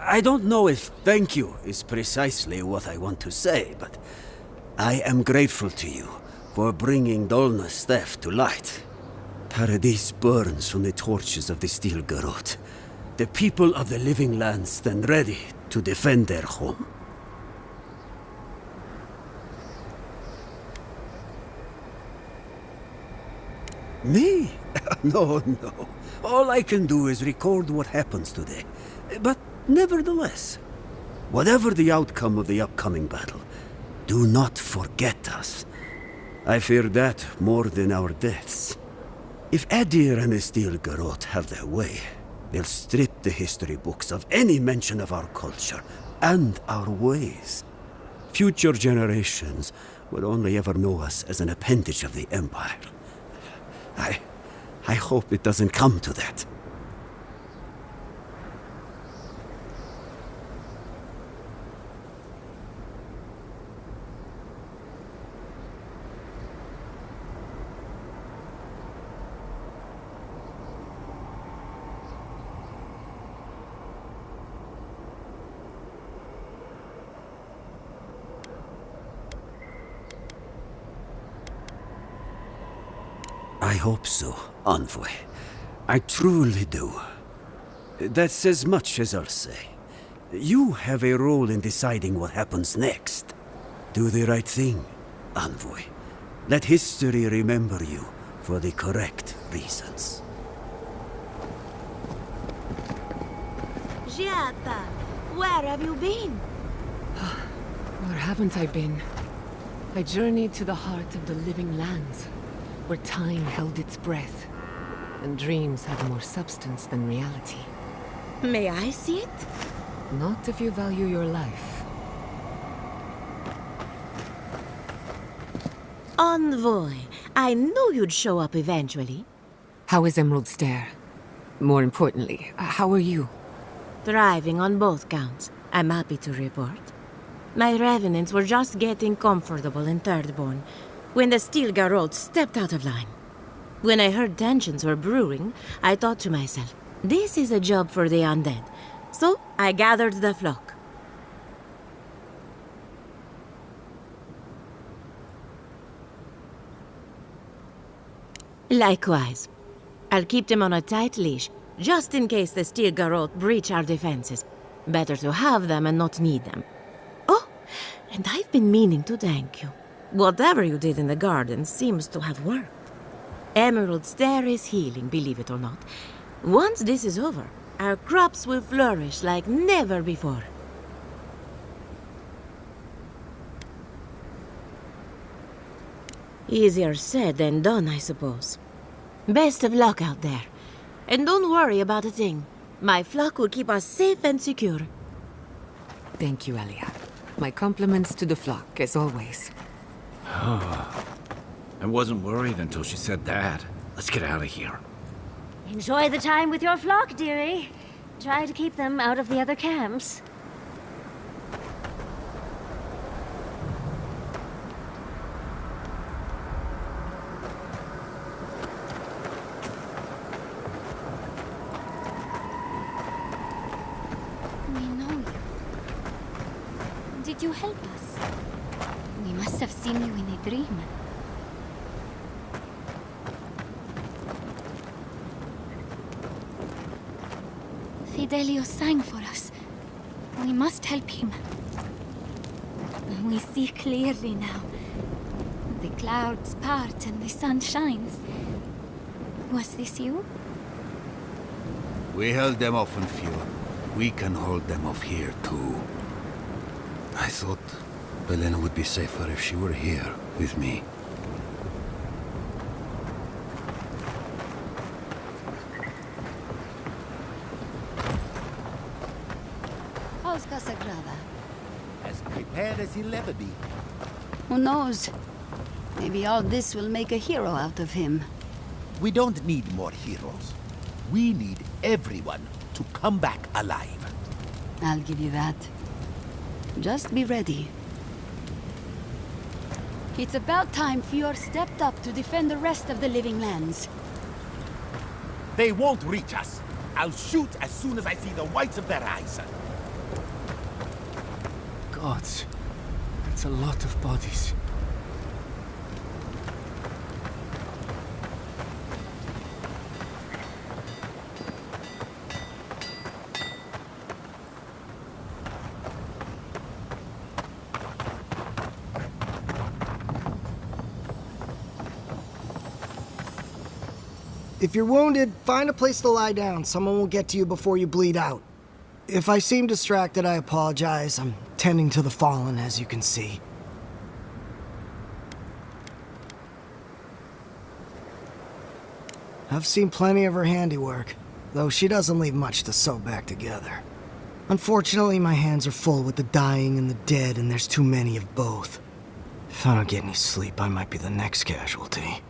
I don't know if thank you is precisely what I want to say, but I am grateful to you for bringing Dolna's theft to light. Paradise burns from the torches of the Steel Garrote. The people of the Living Lands stand ready to defend their home. Me? No. All I can do is record what happens today. But nevertheless, whatever the outcome of the upcoming battle, do not forget us. I fear that more than our deaths. If Adir and the Steel Garrote have their way, They'll strip the history books of any mention of our culture and our ways. Future generations will only ever know us as an appendage of the Empire. I hope it doesn't come to that. I hope so, Envoy. I truly do. That's as much as I'll say. You have a role in deciding what happens next. Do the right thing, Envoy. Let history remember you for the correct reasons.
Giata, where have you been?
Where haven't I been? I journeyed to the heart of the living lands, where time held its breath, and dreams had more substance than reality.
May I see it?
Not if you value your life.
Envoy, I knew you'd show up eventually.
How is Emerald Stair? More importantly, how are you?
Thriving on both counts, I'm happy to report. My revenants were just getting comfortable in Thirdborn when the Steel Garrote stepped out of line. When I heard tensions were brewing, I thought to myself, this is a job for the undead. So I gathered the flock. Likewise. I'll keep them on a tight leash, just in case the Steel Garrote breach our defenses. Better to have them and not need them. Oh, and I've been meaning to thank you. Whatever you did in the garden seems to have worked. Emerald Stair is healing, believe it or not. Once this is over, our crops will flourish like never before. Easier said than done, I suppose. Best of luck out there. And don't worry about a thing. My flock will keep us safe and secure.
Thank you, Elia. My compliments to the flock, as always.
I wasn't worried until she said that. Let's get out of here.
Enjoy the time with your flock, dearie. Try to keep them out of the other camps.
We know you. Did you help us? We must have seen you in a dream. Fidelio sang for us. We must help him. We see clearly now. The clouds part and the sun shines. Was this you?
We held them off in Fjord. We can hold them off here, too. I thought Belena would be safer if she were here with me.
How's Casagrada?
As prepared as he'll ever be.
Who knows? Maybe all this will make a hero out of him.
We don't need more heroes. We need everyone to come back alive.
I'll give you that. Just be ready. It's about time Fjord stepped up to defend the rest of the living lands.
They won't reach us. I'll shoot as soon as I see the whites of their eyes.
Gods, that's a lot of bodies.
If you're wounded, find a place to lie down. Someone will get to you before you bleed out. If I seem distracted, I apologize. I'm tending to the fallen, as you can see. I've seen plenty of her handiwork. though she doesn't leave much to sew back together. Unfortunately, my hands are full with the dying and the dead, and there's too many of both. If I don't get any sleep, I might be the next casualty.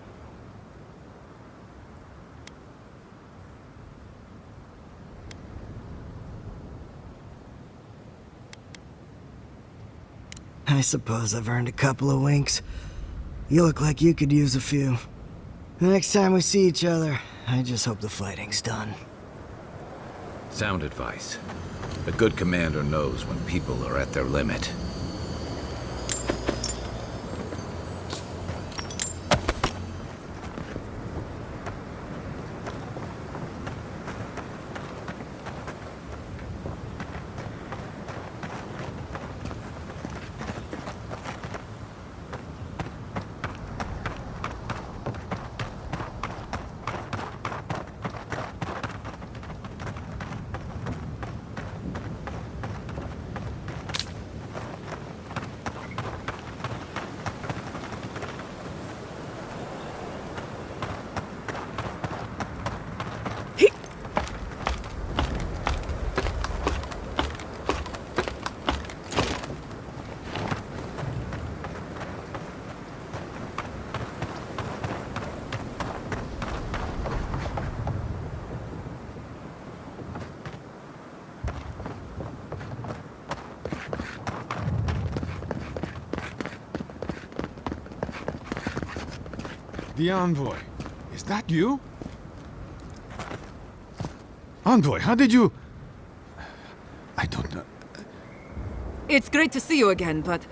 I suppose I've earned a couple of winks. You look like you could use a few. The next time we see each other, I just hope the fighting's done.
Sound advice. A good commander knows when people are at their limit.
The Envoy. Is that you? Envoy, how did you... I don't know.
It's great to see you again, but...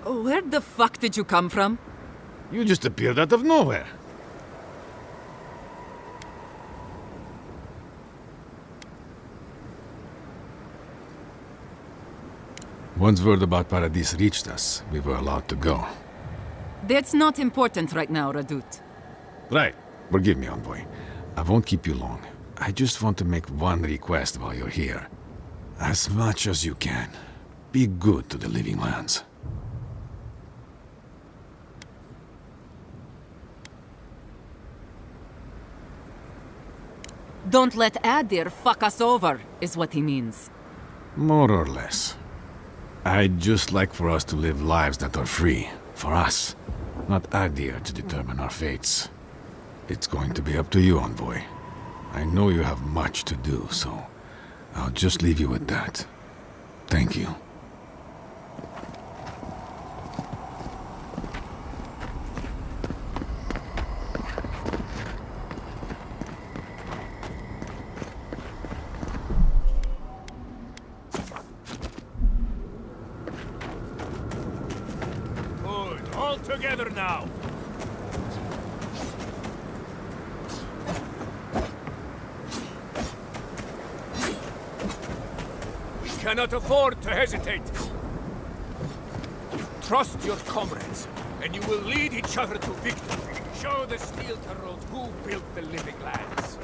where the fuck did you come from?
You just appeared out of nowhere. Once word about Paradis reached us, we were allowed to go.
That's not important right now, Radut.
Right. Forgive me, Envoy. I won't keep you long. I just want to make one request while you're here. As much as you can, be good to the Living Lands.
Don't let Adir fuck us over, is what he means.
More or less. I'd just like for us to live lives that are free. For us. Not Adir to determine our fates. It's going to be up to you, Envoy. I know you have much to do, so I'll just leave you with that. Thank you.
Good. All together now. Cannot afford to hesitate. Trust your comrades, and you will lead each other to victory. Show the Steel Herald who built the Living Lands.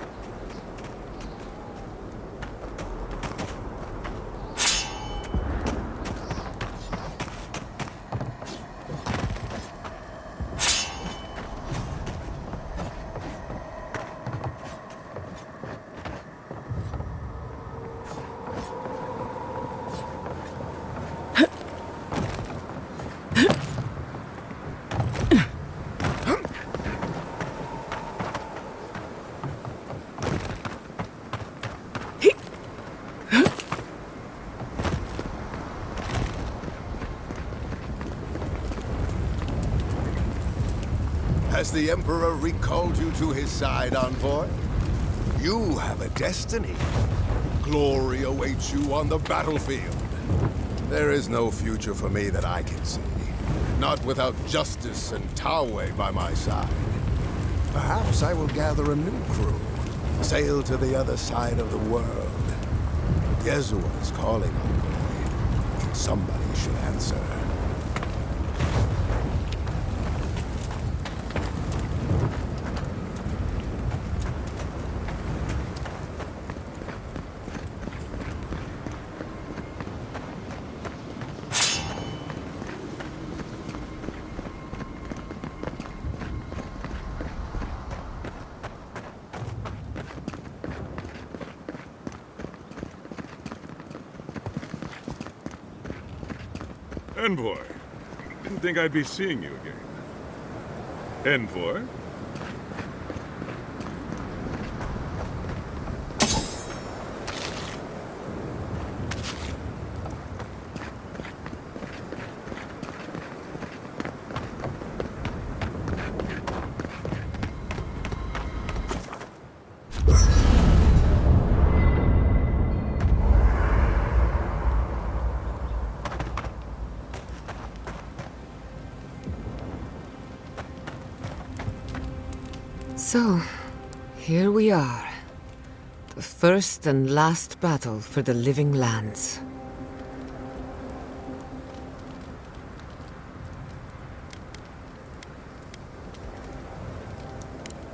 Has the Emperor recalled you to his side, Envoy? You have a destiny. Glory awaits you on the battlefield. There is no future for me that I can see. Not without justice and Tawe by my side. Perhaps I will gather a new crew. Sail to the other side of the world. Yezua is calling, Envoy. Somebody should answer.
Envoy, didn't think I'd be seeing you again. Envoy?
So, here we are. The first and last battle for the living lands.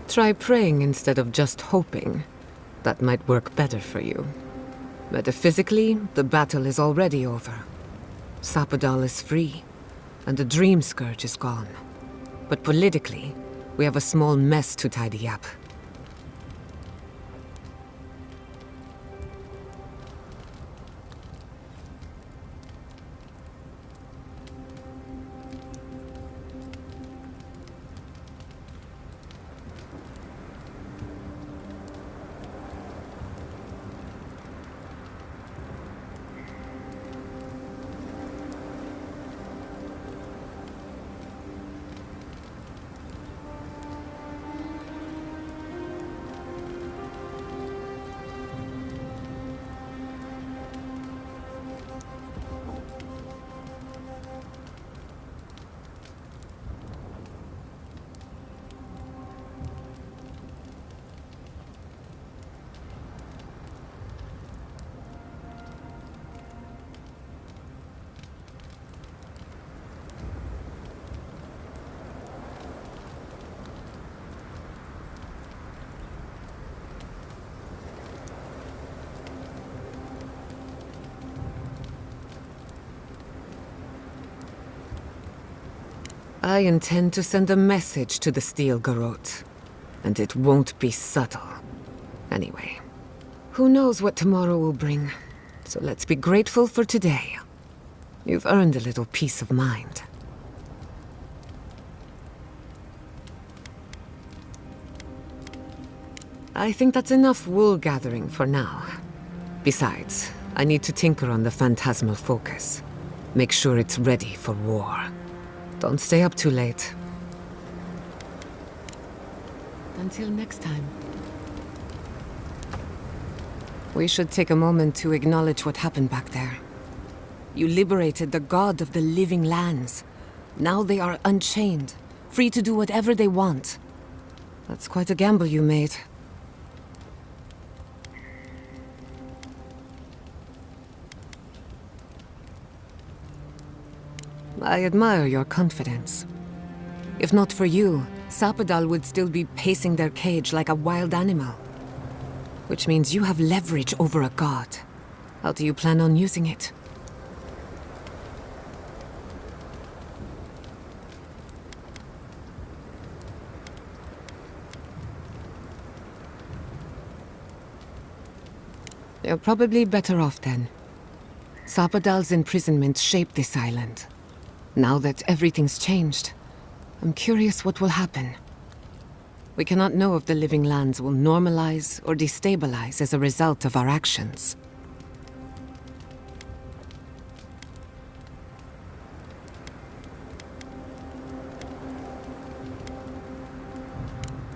Try praying instead of just hoping. That might work better for you. Metaphysically, the battle is already over. Sapadal is free, and the Dream Scourge is gone. But politically, we have a small mess to tidy up. I intend to send a message to the Steel Garrote, and it won't be subtle. Anyway, who knows what tomorrow will bring, so let's be grateful for today. You've earned a little peace of mind. I think that's enough wool gathering for now. Besides, I need to tinker on the phantasmal focus. Make sure it's ready for war. Don't stay up too late. Until next time. We should take a moment to acknowledge what happened back there. You liberated the god of the living lands. Now they are unchained, free to do whatever they want. That's quite a gamble you made. I admire your confidence. If not for you, Sapadal would still be pacing their cage like a wild animal. Which means you have leverage over a god. How do you plan on using it? You're probably better off then. Sapadal's imprisonment shaped this island. Now that everything's changed, I'm curious what will happen. We cannot know if the living lands will normalize or destabilize as a result of our actions.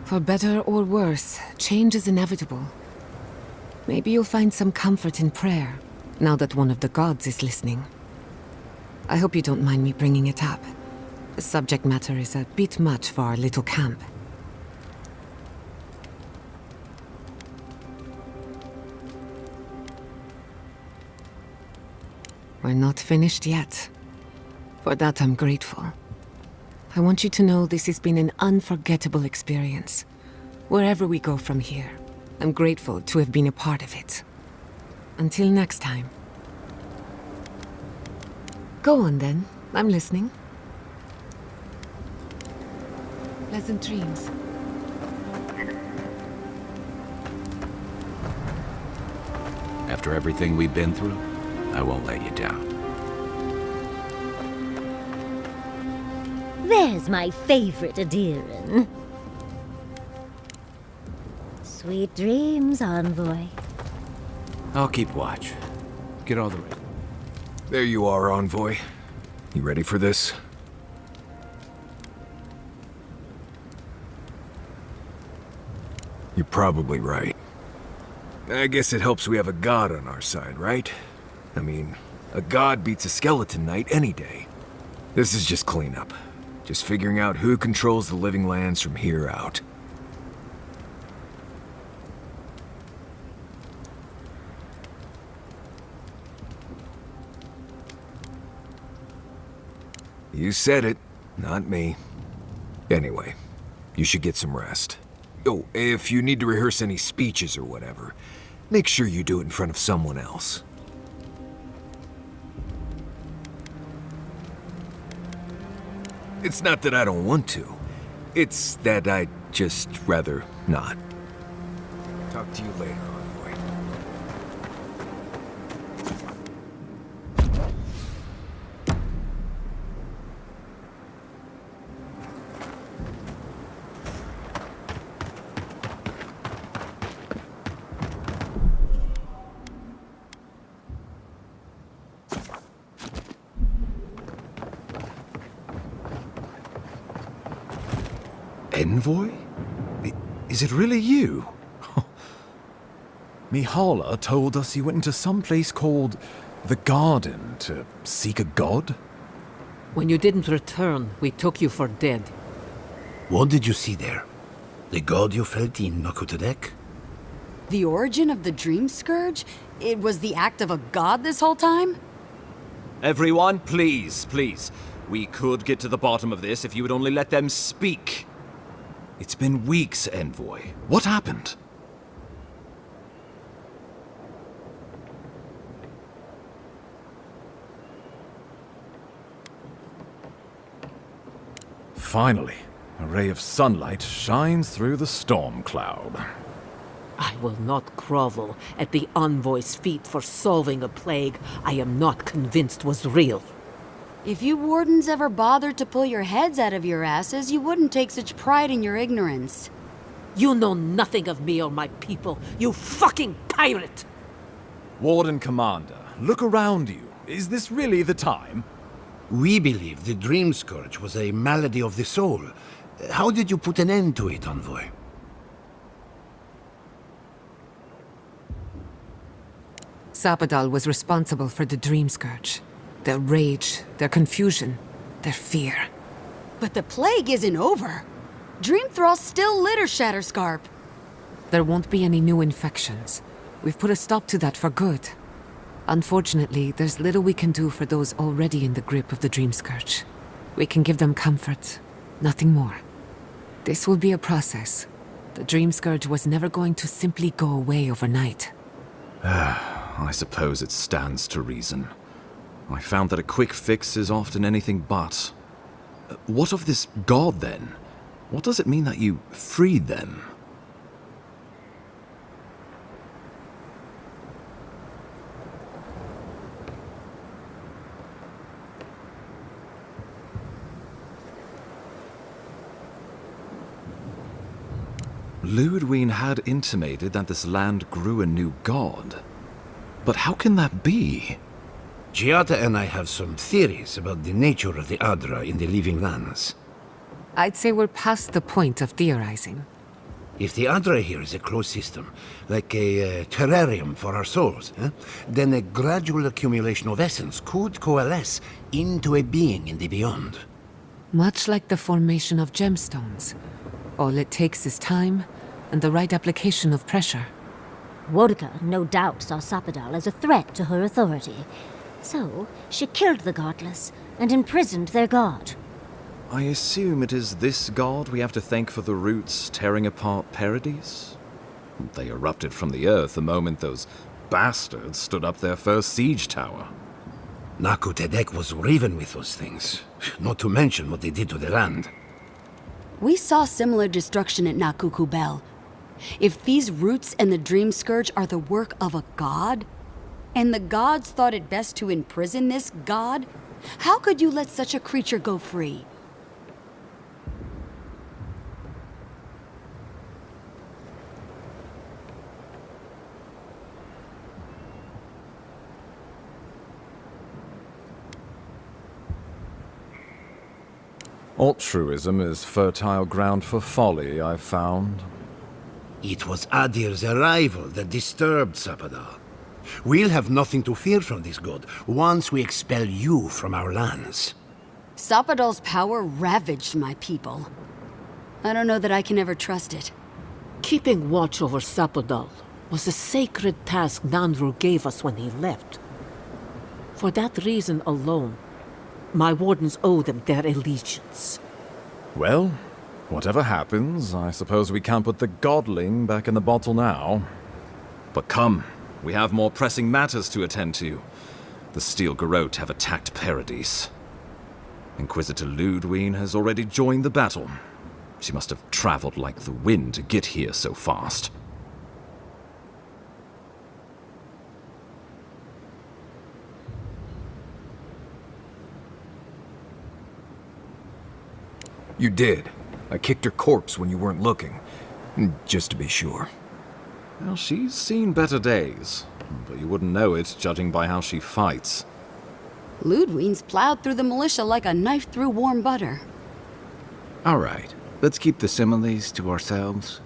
For better or worse, change is inevitable. Maybe you'll find some comfort in prayer, now that one of the gods is listening. I hope you don't mind me bringing it up. The subject matter is a bit much for our little camp. We're not finished yet. For that, I'm grateful. I want you to know this has been an unforgettable experience. Wherever we go from here, I'm grateful to have been a part of it. Until next time. Go on then. I'm listening. Pleasant dreams.
After everything we've been through, I won't let you down.
There's my favorite Adiran. Sweet dreams, Envoy.
I'll keep watch. Get all the rest.
There you are, Envoy. You ready for this? You're probably right. I guess it helps we have a god on our side, right? I mean, a god beats a skeleton knight any day. This is just cleanup. Just figuring out who controls the living lands from here out. You said it, not me. Anyway, you should get some rest. Oh, if you need to rehearse any speeches or whatever, make sure you do it in front of someone else. It's not that I don't want to. It's that I'd just rather not. Talk to you later, Envoy.
Envoy? Is it really you? Mihala told us you went into some place called the Garden to seek a god?
When you didn't return, we took you for dead.
What did you see there? The god you felt in Nakutadek?
The origin of the Dream Scourge? It was the act of a god this whole time?
Everyone, please, please. We could get to the bottom of this if you would only let them speak. It's been weeks, Envoy. What happened?
Finally, a ray of sunlight shines through the storm cloud.
I will not grovel at the Envoy's feet for solving a plague I am not convinced was real.
If you wardens ever bothered to pull your heads out of your asses, you wouldn't take such pride in your ignorance.
You know nothing of me or my people, you fucking pirate!
Warden Commander, look around you. Is this really the time?
We believe the Dream Scourge was a malady of the soul. How did you put an end to it, Envoy?
Sapadal was responsible for the Dream Scourge. Their rage, their confusion, their fear.
But the plague isn't over. Dream Thralls still litter Shatterscarp.
There won't be any new infections. We've put a stop to that for good. Unfortunately, there's little we can do for those already in the grip of the Dream Scourge. We can give them comfort, nothing more. This will be a process. The Dream Scourge was never going to simply go away overnight.
I suppose it stands to reason. I found that a quick fix is often anything but. What of this god, then? What does it mean that you freed them? Ludwine had intimated that this land grew a new god. But how can that be?
Giata and I have some theories about the nature of the Adra in the living lands.
I'd say we're past the point of theorizing.
If the Adra here is a closed system, like a terrarium for our souls, then a gradual accumulation of essence could coalesce into a being in the beyond.
Much like the formation of gemstones. All it takes is time and the right application of pressure.
Wodka no doubt saw Sapadal as a threat to her authority. So, she killed the godless and imprisoned their god.
I assume it is this god we have to thank for the roots tearing apart Paradise? They erupted from the earth the moment those bastards stood up their first siege tower.
Nakutadek was riven with those things, not to mention what they did to the land.
We saw similar destruction at Nakukubel. If these roots and the Dream Scourge are the work of a god, and the gods thought it best to imprison this god, how could you let such a creature go free?
Altruism is fertile ground for folly, I've found.
It was Adir's arrival that disturbed Sapadal. We'll have nothing to fear from this god once we expel you from our lands.
Sapadal's power ravaged my people. I don't know that I can ever trust it.
Keeping watch over Sapadal was a sacred task Nandru gave us when he left. For that reason alone, my wardens owe them their allegiance.
Well, whatever happens, I suppose we can't put the godling back in the bottle now.
But come, we have more pressing matters to attend to. The Steel Garrote have attacked Paradise. Inquisitor Ludwine has already joined the battle. She must have traveled like the wind to get here so fast.
You did. I kicked her corpse when you weren't looking. Just to be sure.
Well, she's seen better days, but you wouldn't know it judging by how she fights.
Ludwine's plowed through the militia like a knife through warm butter.
All right, let's keep the similes to ourselves.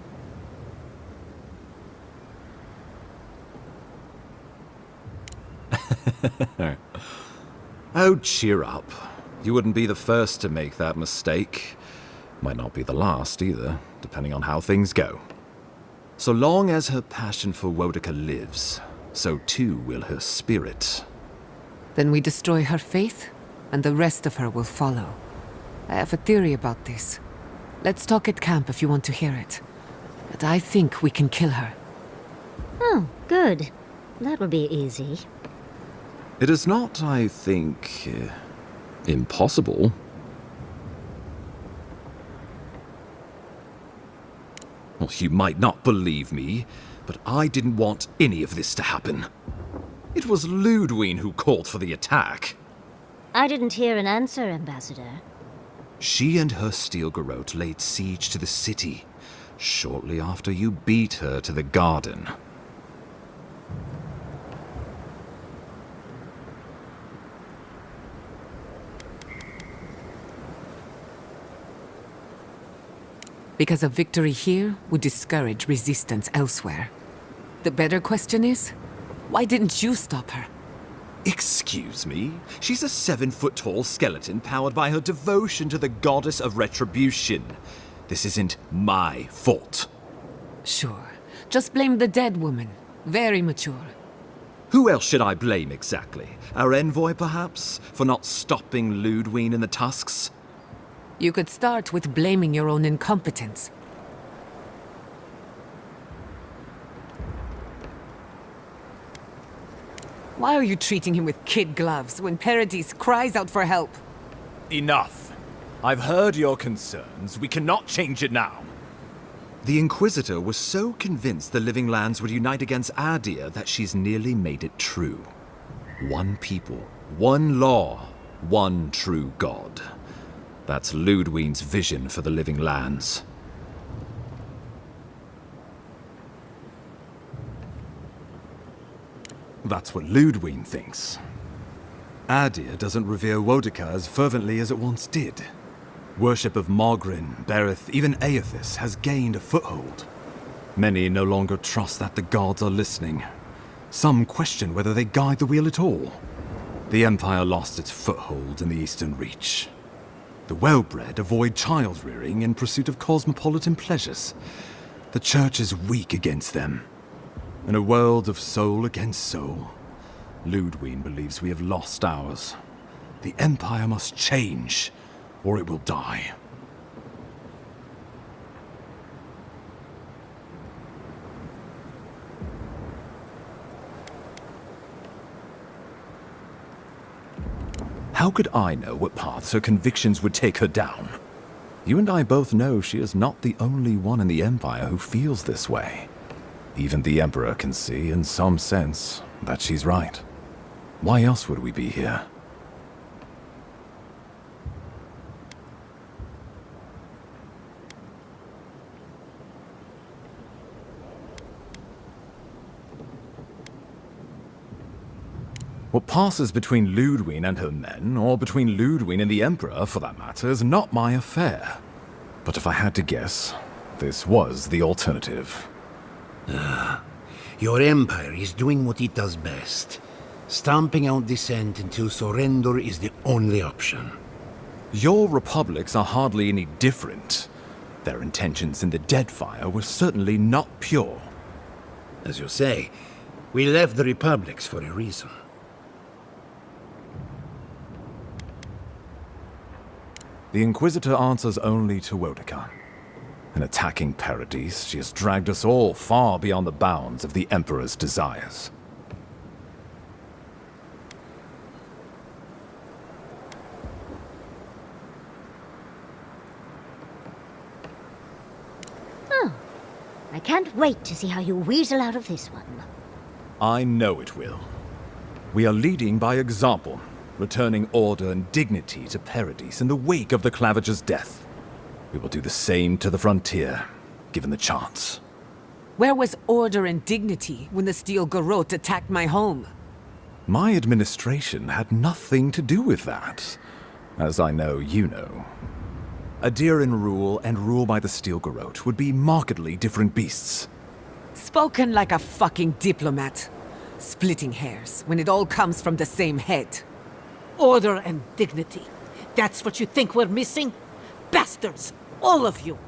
Oh, cheer up. You wouldn't be the first to make that mistake. Might not be the last either, depending on how things go. So long as her passion for Wodica lives, so too will her spirit.
Then we destroy her faith, and the rest of her will follow. I have a theory about this. Let's talk at camp if you want to hear it. But I think we can kill her.
Oh, good. That will be easy.
It is not, I think, impossible. Well, you might not believe me, but I didn't want any of this to happen. It was Ludwine who called for the attack.
I didn't hear an answer, Ambassador.
She and her Steel Garrote laid siege to the city, shortly after you beat her to the garden.
Because a victory here would discourage resistance elsewhere. The better question is, why didn't you stop her?
Excuse me? She's a 7-foot-tall skeleton powered by her devotion to the goddess of retribution. This isn't my fault.
Sure. Just blame the dead woman. Very mature.
Who else should I blame exactly? Our envoy, perhaps? For not stopping Ludwine in the tusks?
You could start with blaming your own incompetence. Why are you treating him with kid gloves when Paradise cries out for help?
Enough. I've heard your concerns. We cannot change it now.
The Inquisitor was so convinced the Living Lands would unite against Adir that she's nearly made it true. One people, one law, one true God. That's Ludwine's vision for the Living Lands. That's what Ludwine thinks. Adir doesn't revere Wodica as fervently as it once did. Worship of Mogrin, Berith, even Aethys has gained a foothold. Many no longer trust that the gods are listening. Some question whether they guide the wheel at all. The Empire lost its foothold in the Eastern Reach. The well-bred avoid child-rearing in pursuit of cosmopolitan pleasures. The Church is weak against them. In a world of soul against soul, Ludwine believes we have lost ours. The Empire must change, or it will die. How could I know what paths her convictions would take her down? You and I both know she is not the only one in the Empire who feels this way. Even the Emperor can see, in some sense, that she's right. Why else would we be here?
What passes between Ludwig and her men, or between Ludwig and the Emperor, for that matter, is not my affair. But if I had to guess, this was the alternative.
Your empire is doing what it does best. Stamping out dissent until surrender is the only option.
Your republics are hardly any different. Their intentions in the Deadfire were certainly not pure.
As you say, we left the republics for a reason.
The Inquisitor answers only to Wodekan. In attacking Paradise, she has dragged us all far beyond the bounds of the Emperor's desires.
Oh, I can't wait to see how you weasel out of this one.
I know it will. We are leading by example, returning order and dignity to Paradise in the wake of the Clavager's death. We will do the same to the frontier, given the chance.
Where was order and dignity when the Steel Garrote attacked my home?
My administration had nothing to do with that, as I know you know. Adiran rule and rule by the Steel Garrote would be markedly different beasts.
Spoken like a fucking diplomat. Splitting hairs when it all comes from the same head.
Order and dignity. That's what you think we're missing? Bastards! All of you!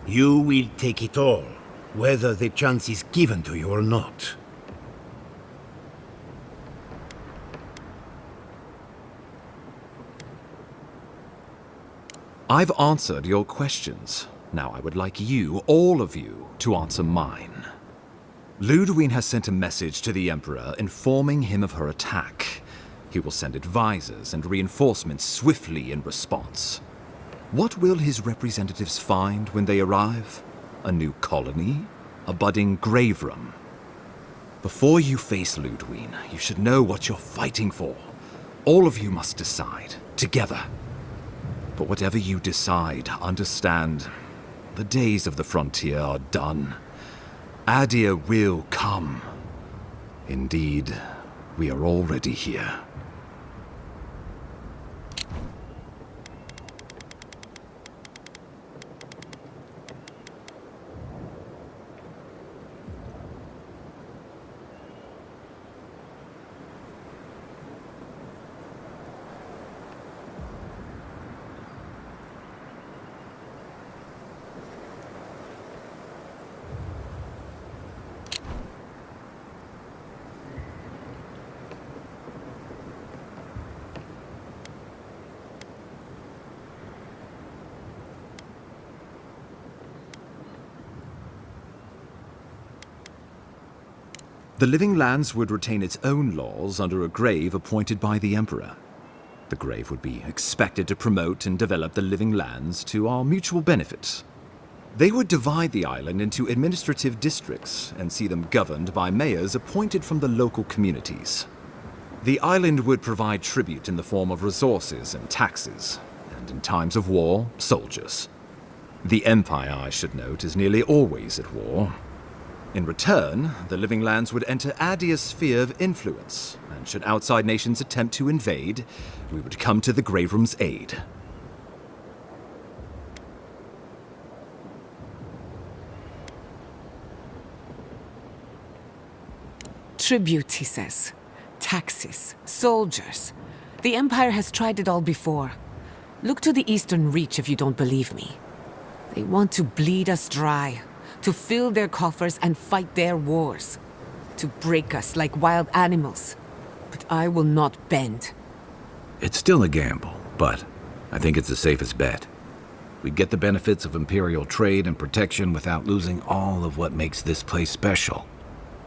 You will take it all, whether the chance is given to you or not.
I've answered your questions. Now I would like you, all of you, to answer mine. Ludwig has sent a message to the Emperor informing him of her attack. He will send advisors and reinforcements swiftly in response. What will his representatives find when they arrive? A new colony? A budding grave room? Before you face Ludwig, you should know what you're fighting for. All of you must decide, together. But whatever you decide, understand, the days of the frontier are done. Adir will come. Indeed, we are already here. The Living Lands would retain its own laws under a grave appointed by the Emperor. The grave would be expected to promote and develop the Living Lands to our mutual benefit. They would divide the island into administrative districts and see them governed by mayors appointed from the local communities. The island would provide tribute in the form of resources and taxes, and in times of war, soldiers. The Empire, I should note, is nearly always at war. In return, the Living Lands would enter Adir's sphere of influence, and should outside nations attempt to invade, we would come to the Grave Room's aid.
Tribute, he says. Taxes, soldiers. The Empire has tried it all before. Look to the Eastern Reach if you don't believe me. They want to bleed us dry, to fill their coffers and fight their wars, to break us like wild animals. But I will not bend.
It's still a gamble, but I think it's the safest bet. We get the benefits of Imperial trade and protection without losing all of what makes this place special.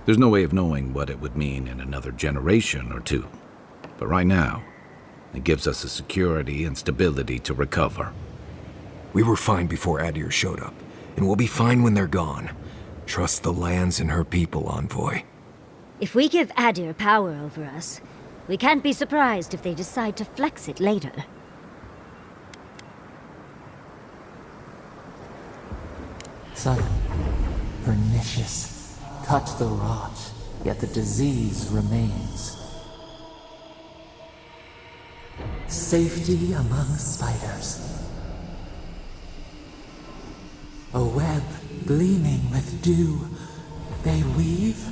There's no way of knowing what it would mean in another generation or two. But right now, it gives us the security and stability to recover.
We were fine before Adir showed up, and we'll be fine when they're gone. Trust the lands and her people, Envoy.
If we give Adir power over us, we can't be surprised if they decide to flex it later.
Son, pernicious. Touch the rot, yet the disease remains. safety among spiders. A web gleaming with dew. They weave,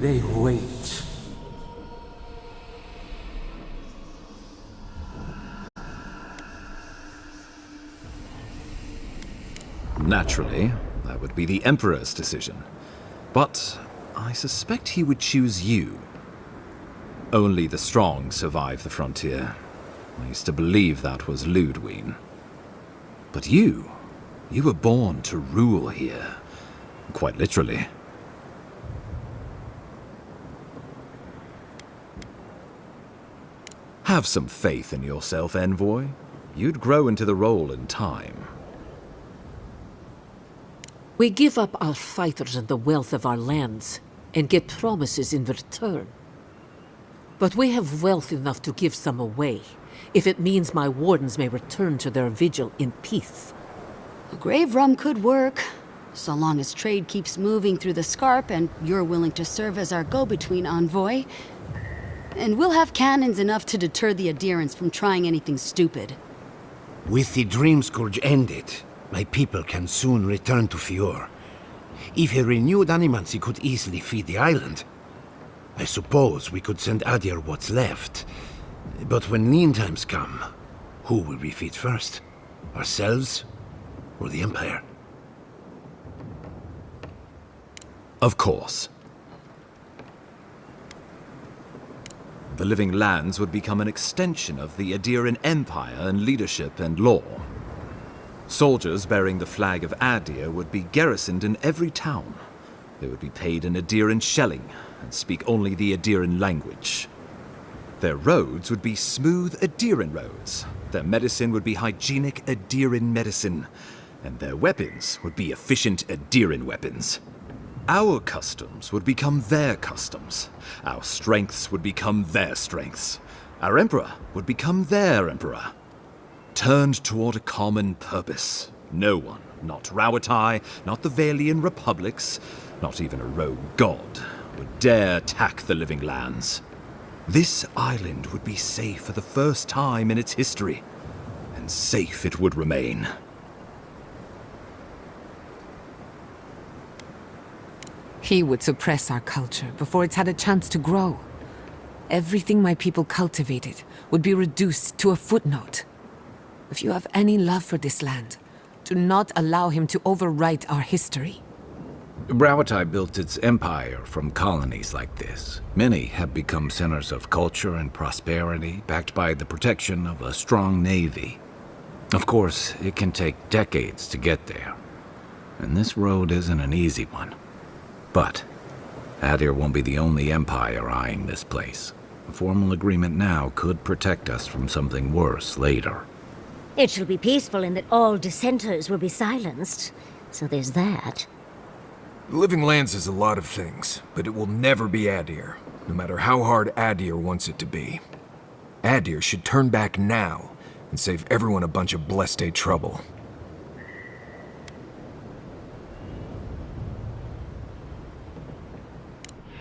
they wait.
Naturally, that would be the Emperor's decision. But I suspect he would choose you. Only the strong survive the frontier. I used to believe that was Ludwig. But you were born to rule here. Quite literally. Have some faith in yourself, Envoy. You'd grow into the role in time.
We give up our fighters and the wealth of our lands, and get promises in return. But we have wealth enough to give some away, if it means my wardens may return to their vigil in peace.
A grave rum could work, so long as trade keeps moving through the Scarp and you're willing to serve as our go-between envoy. And we'll have cannons enough to deter the adherents from trying anything stupid.
With the Dream Scourge ended, my people can soon return to Fior. If a renewed animancy could easily feed the island, I suppose we could send Adir what's left. But when lean times come, who will we feed first? Ourselves or the Empire?
Of course. The Living Lands would become an extension of the Adiran Empire in leadership and law. Soldiers bearing the flag of Adir would be garrisoned in every town. They would be paid in Adiran shelling and speak only the Adiran language. Their roads would be smooth Adiran roads. Their medicine would be hygienic Adiran medicine. And their weapons would be efficient Adiran weapons. Our customs would become their customs. Our strengths would become their strengths. Our emperor would become their emperor. Turned toward a common purpose. No one, not Rauatai, not the Valian republics, not even a rogue god, would dare attack the Living Lands. This island would be safe for the first time in its history, and safe it would remain.
He would suppress our culture before it's had a chance to grow. Everything my people cultivated would be reduced to a footnote. If you have any love for this land, do not allow him to overwrite our history.
Rauatai built its empire from colonies like this. Many have become centers of culture and prosperity, backed by the protection of a strong navy. Of course, it can take decades to get there. And this road isn't an easy one. But Adir won't be the only empire eyeing this place. A formal agreement now could protect us from something worse later.
It shall be peaceful in that all dissenters will be silenced. So there's that.
The Living Lands is a lot of things, but it will never be Adir, no matter how hard Adir wants it to be. Adir should turn back now and save everyone a bunch of blessed day trouble.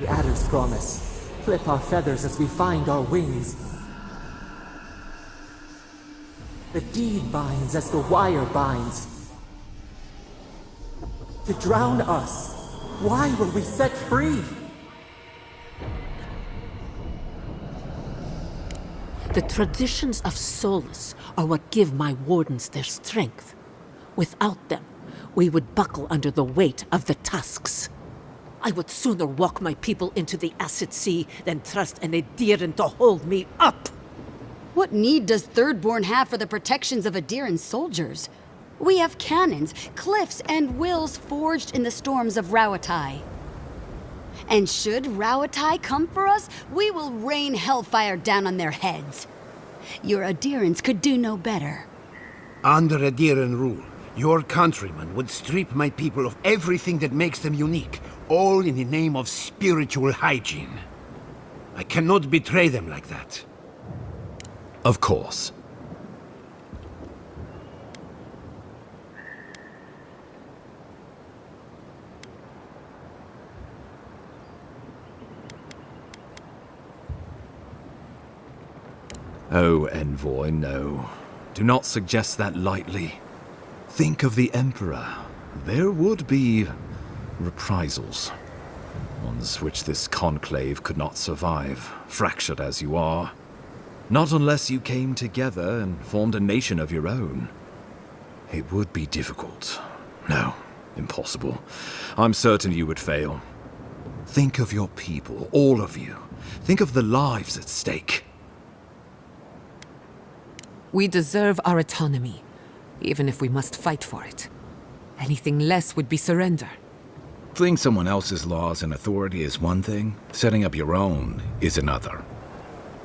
The Adder's promise. Flip our feathers as we find our wings. The deed binds as the wire binds. To drown us, why were we set free?
The traditions of solace are what give my wardens their strength. Without them, we would buckle under the weight of the tusks. I would sooner walk my people into the acid sea than trust an Adiran to hold me up.
What need does Thirdborn have for the protections of Adiran soldiers? We have cannons, cliffs, and wills forged in the storms of Rauatai. And should Rauatai come for us, we will rain hellfire down on their heads. Your Adirans could do no better.
Under Adiran rule, your countrymen would strip my people of everything that makes them unique, all in the name of spiritual hygiene. I cannot betray them like that.
Of course. Oh, Envoy, no. Do not suggest that lightly. Think of the Emperor. There would be reprisals. Ones which this conclave could not survive, fractured as you are. Not unless you came together and formed a nation of your own. It would be difficult. No, impossible. I'm certain you would fail. Think of your people, all of you. Think of the lives at stake.
We deserve our autonomy, even if we must fight for it. Anything less would be surrender.
Fleeing someone else's laws and authority is one thing, setting up your own is another.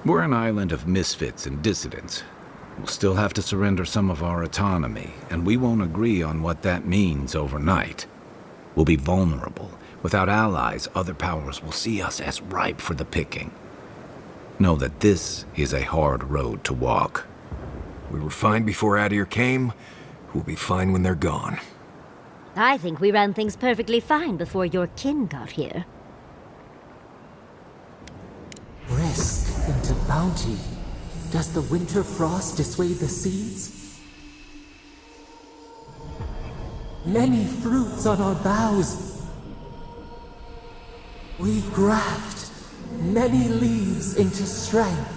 We're an island of misfits and dissidents. We'll still have to surrender some of our autonomy, and we won't agree on what that means overnight. We'll be vulnerable. Without allies, other powers will see us as ripe for the picking. Know that this is a hard road to walk.
We were fine before Adir came. We'll be fine when they're gone.
I think we ran things perfectly fine before your kin got here.
Risk into bounty. Does the winter frost dissuade the seeds? Many fruits on our boughs. We graft many leaves into strength.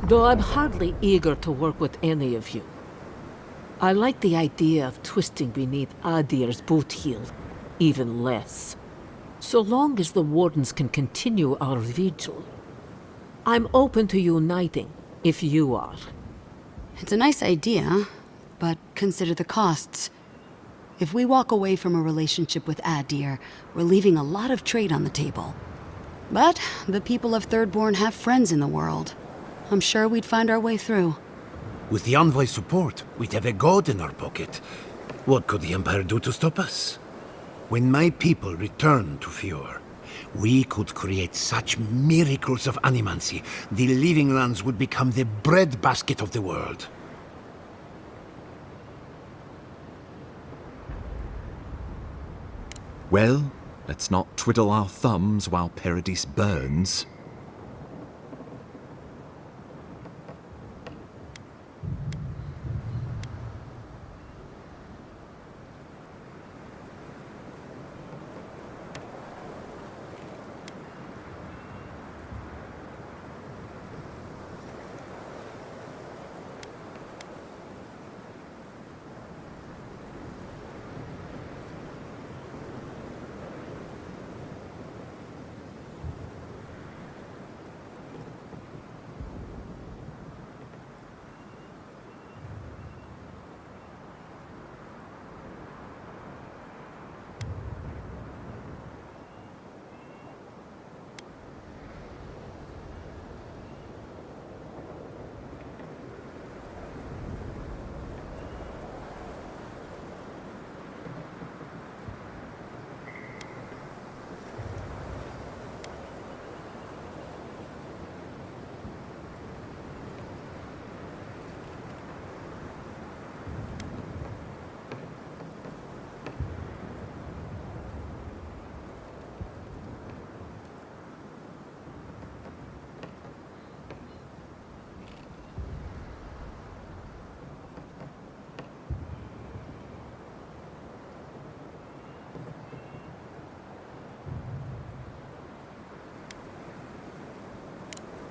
Though I'm hardly eager to work with any of you, I like the idea of twisting beneath Adir's boot heel even less. So long as the Wardens can continue our vigil, I'm open to uniting, if you are.
It's a nice idea, but consider the costs. If we walk away from a relationship with Adir, we're leaving a lot of trade on the table. But the people of Thirdborn have friends in the world. I'm sure we'd find our way through.
With the Envoy's support, we'd have a god in our pocket. What could the Empire do to stop us? When my people return to Fjord, we could create such miracles of animancy, the Living Lands would become the breadbasket of the world.
Well, let's not twiddle our thumbs while Paradis burns.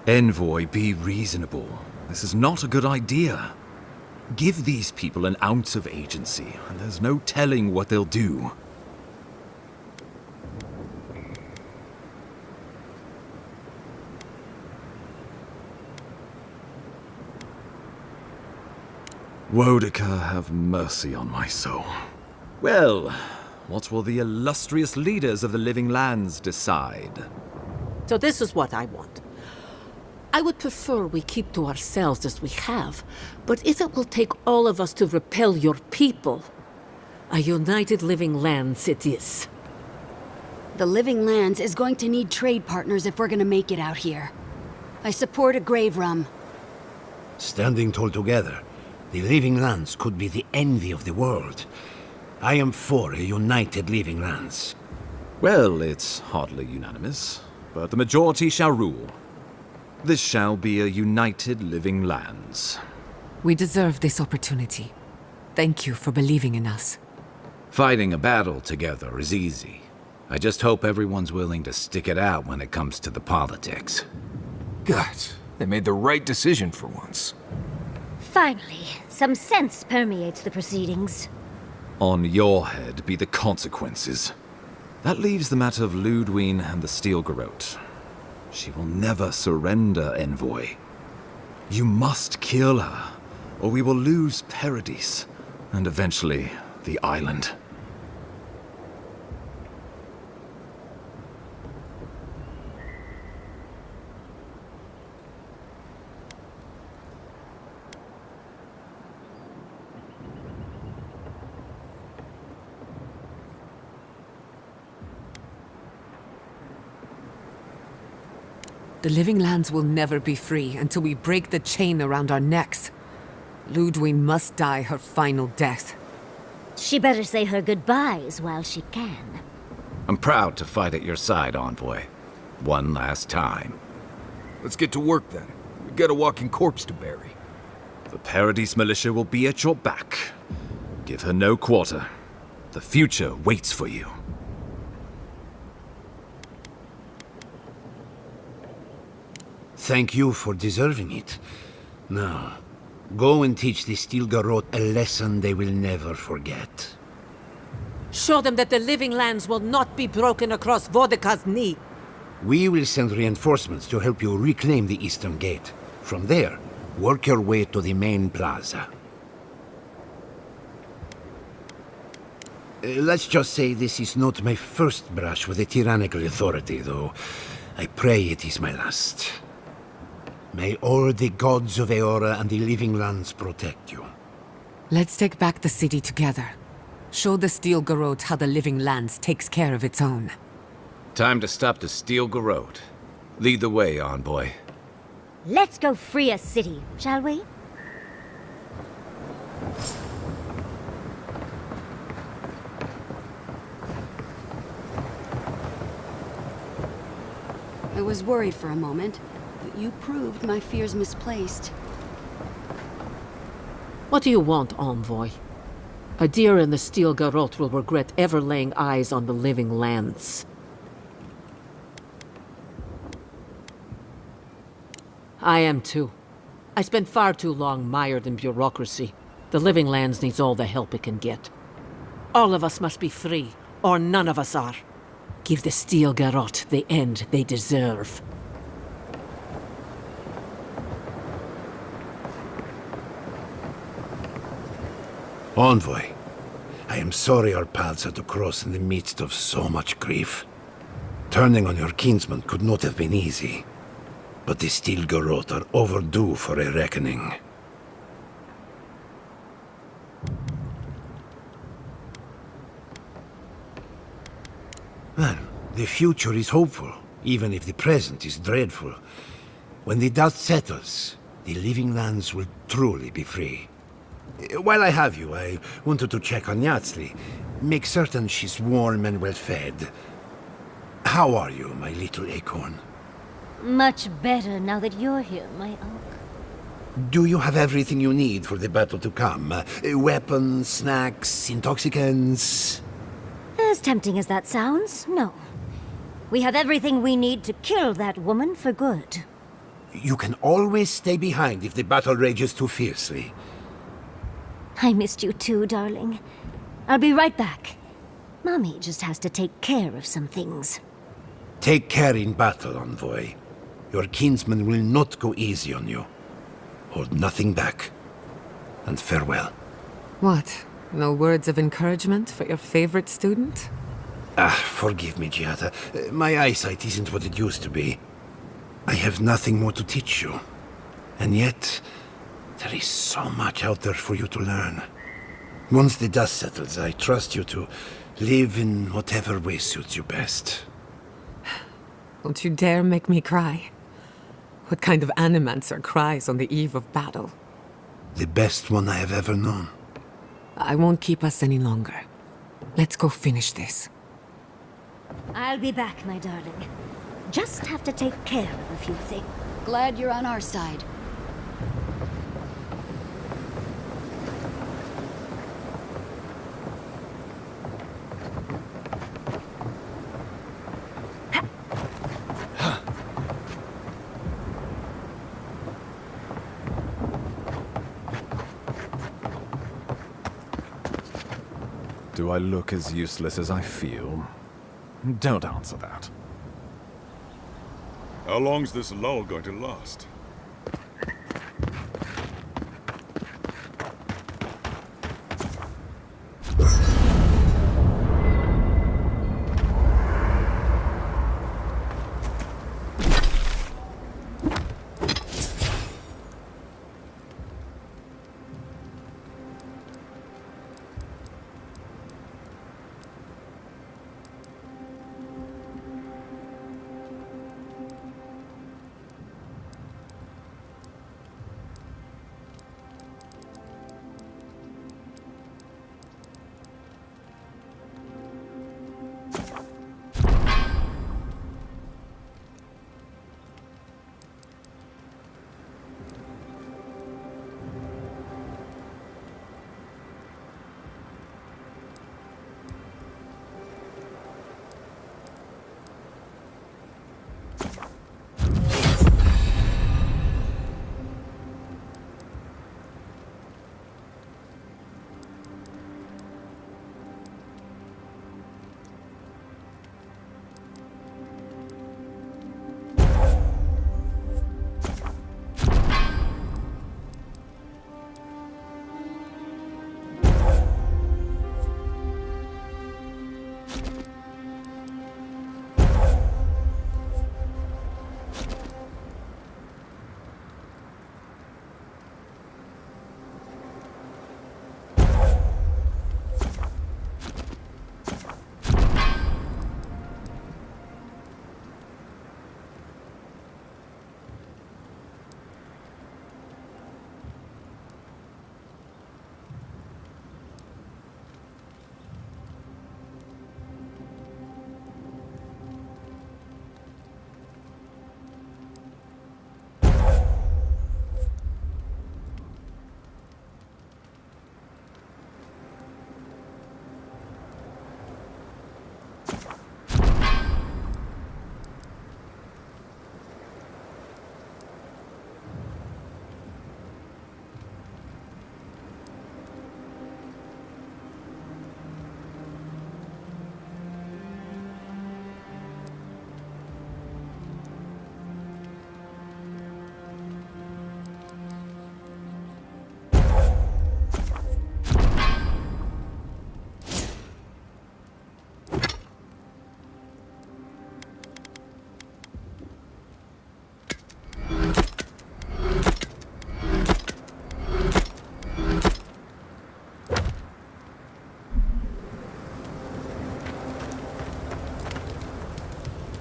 Envoy, be reasonable. This is not a good idea. Give these people an ounce of agency, and there's no telling what they'll do. Wodika, have mercy on my soul. Well, what will the illustrious leaders of the Living Lands decide?
So this is what I want. I would prefer we keep to ourselves as we have, but if it will take all of us to repel your people, a united Living Lands it is.
The Living Lands is going to need trade partners if we're gonna make it out here. I support a grave rum.
Standing tall together, the Living Lands could be the envy of the world. I am for a united Living Lands.
Well, it's hardly unanimous.
but the majority shall rule. This shall be a united living lands.
We deserve this opportunity. Thank you for believing in us.
Fighting a battle together is easy. I just hope everyone's willing to stick it out when it comes to the politics.
God, they made the right decision for once.
Finally, some sense permeates the proceedings.
On your head be the consequences. That leaves the matter of Ludwine and the Steel Garrote. She will never surrender, Envoy. You must kill her, or we will lose Paradis, and eventually the island.
The Living Lands will never be free until we break the chain around our necks. Ludwine must die her final death.
She better say her goodbyes while she can.
I'm proud to fight at your side, Envoy. One last time.
Let's get to work then. We got a walking corpse to bury.
The Paradis militia will be at your back. Give her no quarter. The future waits for you.
Thank you for deserving it. Now, go and teach the Steel Garrote a lesson they will never forget.
Show them that the Living Lands will not be broken across Vodka's knee.
We will send reinforcements to help you reclaim the Eastern Gate. From there, work your way to the main plaza. Let's just say this is not my first brush with a tyrannical authority, though. I pray it is my last. May all the gods of Eora and the Living Lands protect you.
Let's take back the city together. Show the Steel Garrote how the Living Lands takes care of its own.
Time to stop the Steel Garrote. Lead the way, Envoy.
Let's go free a city, shall we?
I was worried for a moment, but you proved my fears misplaced.
What do you want, Envoy? Adir and the Steel Garrote will regret ever laying eyes on the Living Lands. I am too. I spent far too long mired in bureaucracy. The Living Lands needs all the help it can get. All of us must be free, or none of us are. Give the Steel Garrote the end they deserve.
Envoy, I am sorry our paths had to cross in the midst of so much grief. Turning on your kinsman could not have been easy. But the Steel Garrote are overdue for a reckoning. Well, the future is hopeful, even if the present is dreadful. When the dust settles, the Living Lands will truly be free. While I have you, I wanted to check on Yatsli. Make certain she's warm and well fed. How are you, my little acorn?
Much better now that you're here, my oak.
Do you have everything you need for the battle to come? Weapons, snacks, intoxicants?
As tempting as that sounds, no. We have everything we need to kill that woman for good.
You can always stay behind if the battle rages too fiercely.
I missed you too, darling. I'll be right back. Mommy just has to take care of some things.
Take care in battle, Envoy. Your kinsman will not go easy on you. Hold nothing back. And farewell.
What? No words of encouragement for your favorite student?
Forgive me, Giada. My eyesight isn't what it used to be. I have nothing more to teach you. And yet, there is so much out there for you to learn. Once the dust settles, I trust you to live in whatever way suits you best.
Don't you dare make me cry. What kind of animancer cries on the eve of battle?
The best one I have ever known.
I won't keep us any longer. Let's go finish this.
I'll be back, my darling. just have to take care of a few things.
Glad you're on our side.
Do I look as useless as I feel? Don't answer that.
How long's this lull going to last?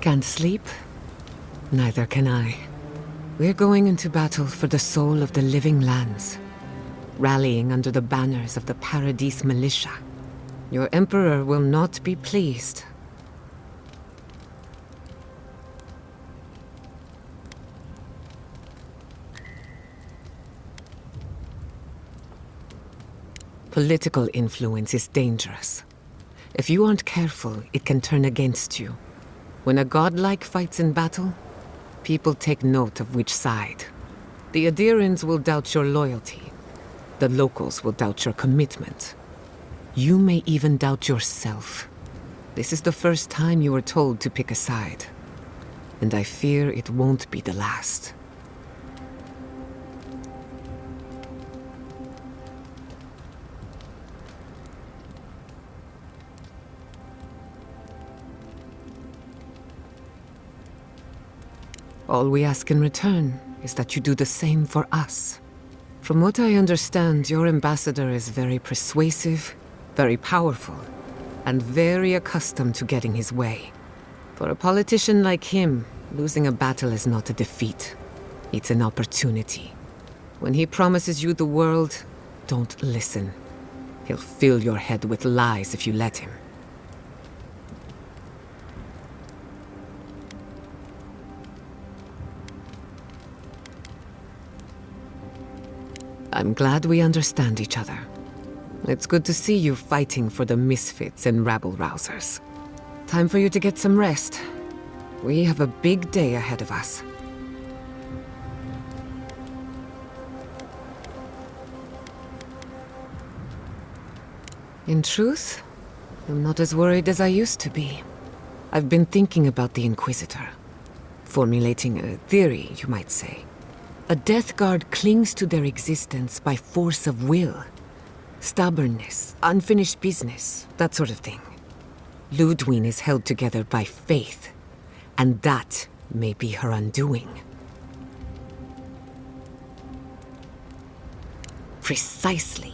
Can't sleep? Neither can I. We're going into battle for the soul of the living lands, rallying under the banners of the Paradise militia. Your Emperor will not be pleased. Political influence is dangerous. If you aren't careful, it can turn against you. When a godlike fights in battle, people take note of which side. The Adirans will doubt your loyalty. The locals will doubt your commitment. You may even doubt yourself. This is the first time you were told to pick a side. And I fear it won't be the last. All we ask in return is that you do the same for us. From what I understand, your ambassador is very persuasive, very powerful, and very accustomed to getting his way. For a politician like him, losing a battle is not a defeat. It's an opportunity. When he promises you the world, don't listen. He'll fill your head with lies if you let him. I'm glad we understand each other. It's good to see you fighting for the misfits and rabble-rousers. Time for you to get some rest. We have a big day ahead of us. In truth, I'm not as worried as I used to be. I've been thinking about the Inquisitor. Formulating a theory, you might say. A Death Guard clings to their existence by force of will. Stubbornness, unfinished business, that sort of thing. Ludwig is held together by faith, and that may be her undoing. Precisely.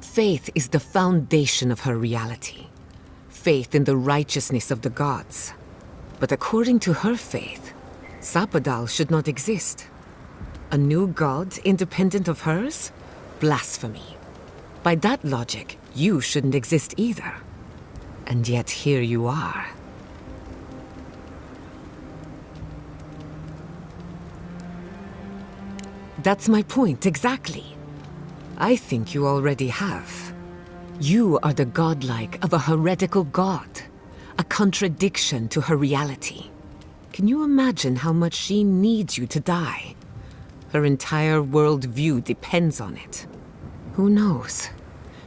Faith is the foundation of her reality. Faith in the righteousness of the gods. But according to her faith, Sapadal should not exist. A new god independent of hers? Blasphemy. By that logic, you shouldn't exist either. And yet here you are. That's my point, exactly. I think you already have. You are the godlike of a heretical god. A contradiction to her reality. Can you imagine how much she needs you to die? Her entire worldview depends on it. Who knows?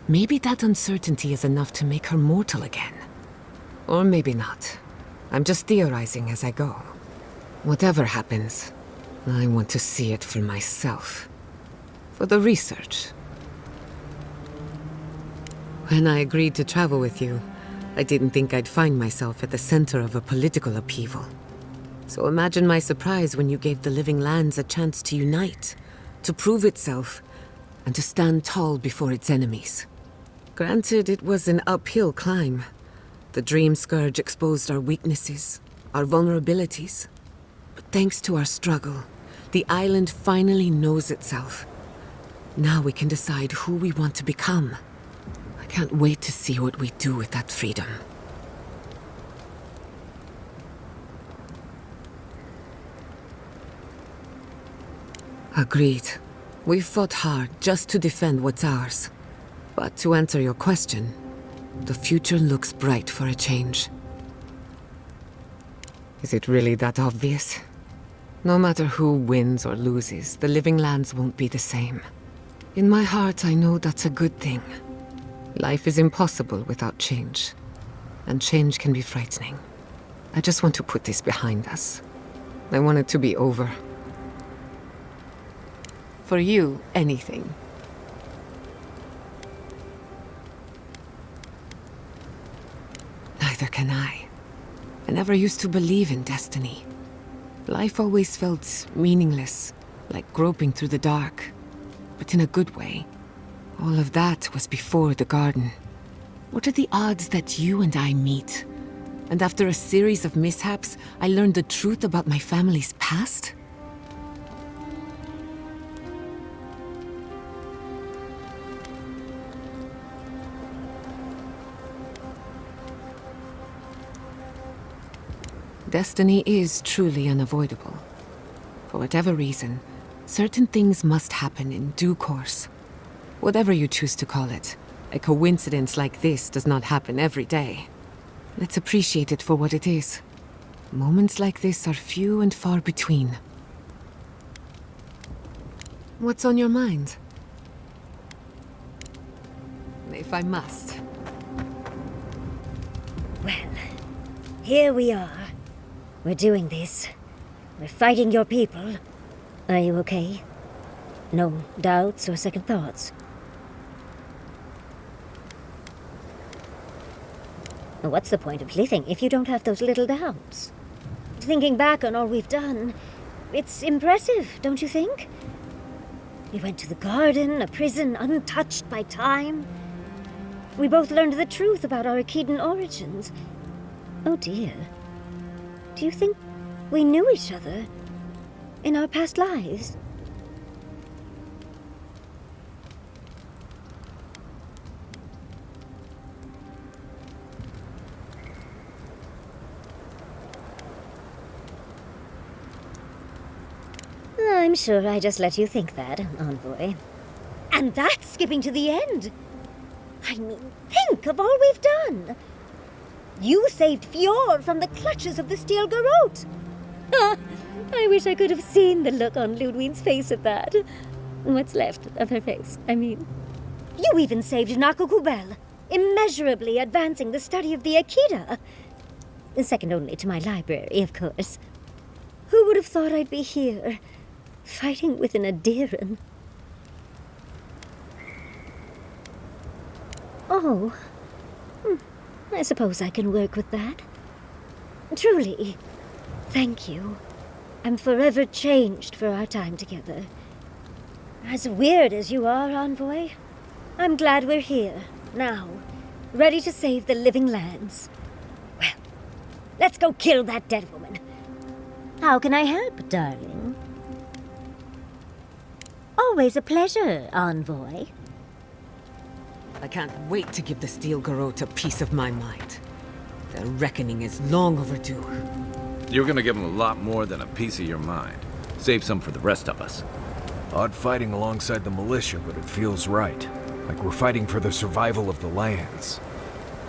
Maybe that uncertainty is enough to make her mortal again. Or maybe not. I'm just theorizing as I go. Whatever happens, I want to see it for myself. For the research. When I agreed to travel with you, I didn't think I'd find myself at the center of a political upheaval. So imagine my surprise when you gave the Living Lands a chance to unite, to prove itself, and to stand tall before its enemies. Granted, it was an uphill climb. The Dream Scourge exposed our weaknesses, our vulnerabilities. But thanks to our struggle, the island finally knows itself. Now we can decide who we want to become. I can't wait to see what we do with that freedom. Agreed. We've fought hard just to defend what's ours. But to answer your question, the future looks bright for a change. Is it really that obvious? No matter who wins or loses, the Living Lands won't be the same. In my heart, I know that's a good thing. Life is impossible without change. And change can be frightening. I just want to put this behind us. I want it to be over. For you, anything. Neither can I. I never used to believe in destiny. Life always felt meaningless, like groping through the dark. But in a good way. All of that was before the garden. What are the odds that you and I meet? And after a series of mishaps, I learned the truth about my family's past? Destiny is truly unavoidable. For whatever reason, certain things must happen in due course. Whatever you choose to call it, a coincidence like this does not happen every day. Let's appreciate it for what it is. Moments like this are few and far between. What's on your mind? If I must.
Well, here we are. We're doing this. We're fighting your people. Are you okay? No doubts or second thoughts? What's the point of living if you don't have those little doubts? Thinking back on all we've done, it's impressive, don't you think? We went to the garden, a prison untouched by time. We both learned the truth about our Akedan origins. Oh dear. Do you think we knew each other in our past lives? I'm sure I just let you think that, Envoy. And that's skipping to the end. I mean, think of all we've done. You saved Fjord from the clutches of the Steel Garrote. I wish I could have seen the look on Ludwig's face at that. What's left of her face, I mean. You even saved Nakokubel, immeasurably advancing the study of the Akita. Second only to my library, of course. Who would have thought I'd be here, fighting with an Adiran? Oh. I suppose I can work with that. Truly, thank you. I'm forever changed for our time together. As weird as you are, Envoy, I'm glad we're here, now, ready to save the living lands. Well, let's go kill that dead woman. How can I help, darling? Always a pleasure, Envoy.
I can't wait to give the Steel Garrote a piece of my mind. Their reckoning is long overdue.
You're gonna give them a lot more than a piece of your mind. Save some for the rest of us.
Odd fighting alongside the militia, but it feels right. Like we're fighting for the survival of the lands.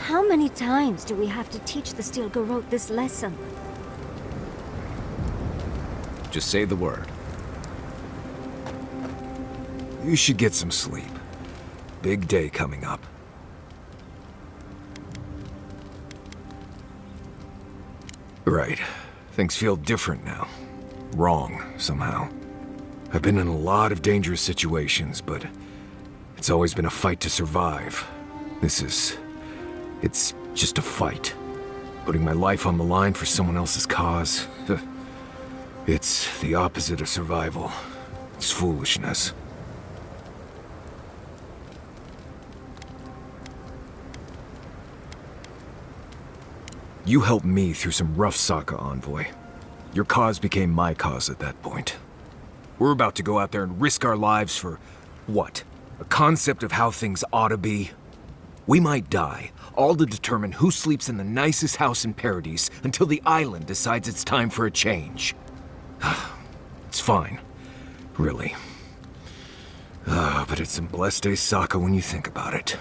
How many times do we have to teach the Steel Garrote this lesson?
Just say the word.
You should get some sleep. Big day coming up. Right. Things feel different now. Wrong, somehow. I've been in a lot of dangerous situations, but it's always been a fight to survive. It's just a fight. Putting my life on the line for someone else's cause. It's the opposite of survival. It's foolishness. You helped me through some rough Sokka, Envoy. Your cause became my cause at that point. We're about to go out there and risk our lives for, what? A concept of how things ought to be? We might die, all to determine who sleeps in the nicest house in Paradise until the island decides it's time for a change. It's fine. Really. But it's some blessed day Sokka when you think about it.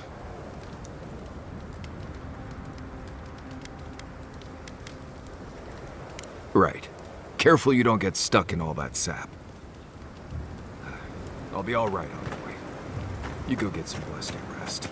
Right. Careful you don't get stuck in all that sap. I'll be all right, Envoy. You go get some blessed day rest.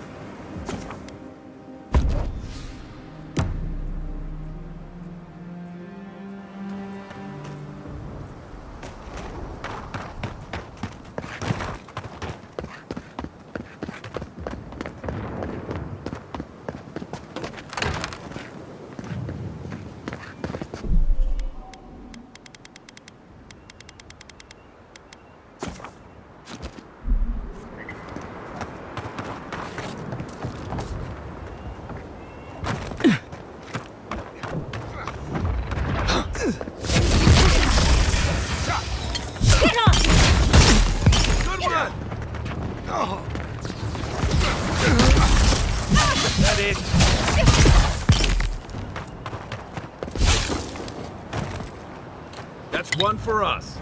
That's one for us.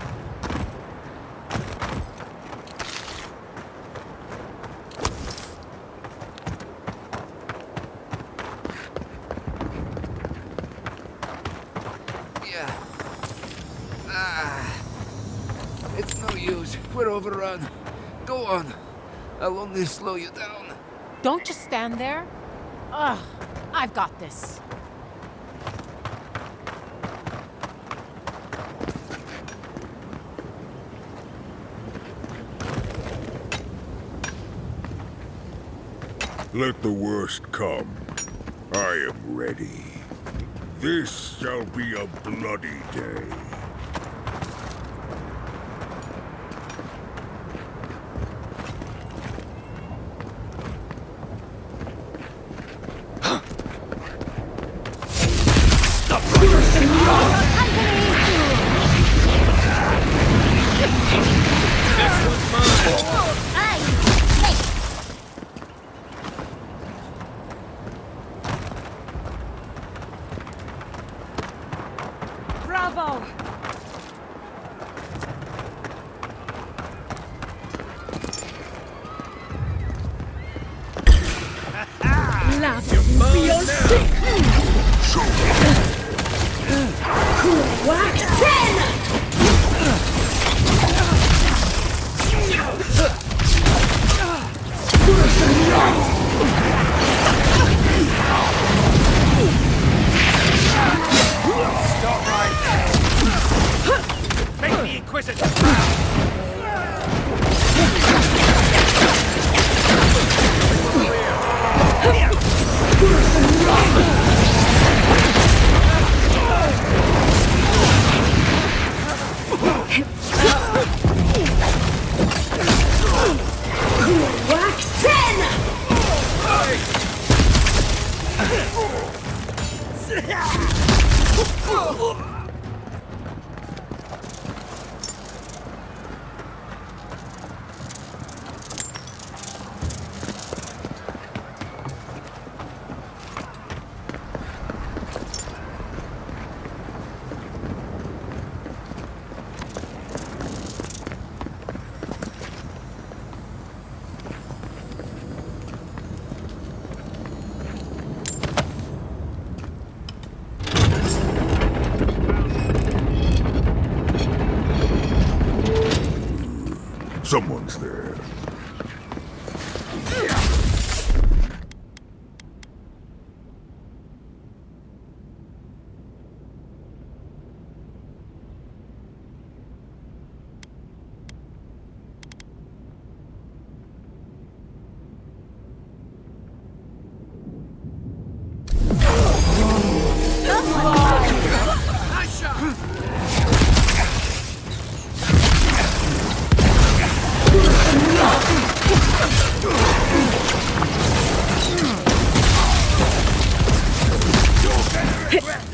Yeah. It's no use. We're overrun. Go on. I'll only slow you down.
Don't just stand there. Ugh, I've got this.
Let the worst come. I am ready. This shall be a bloody day.
Bravo!
Whack 10!
Stop right there! Make the Inquisitor
Whack 10!
Someone's there.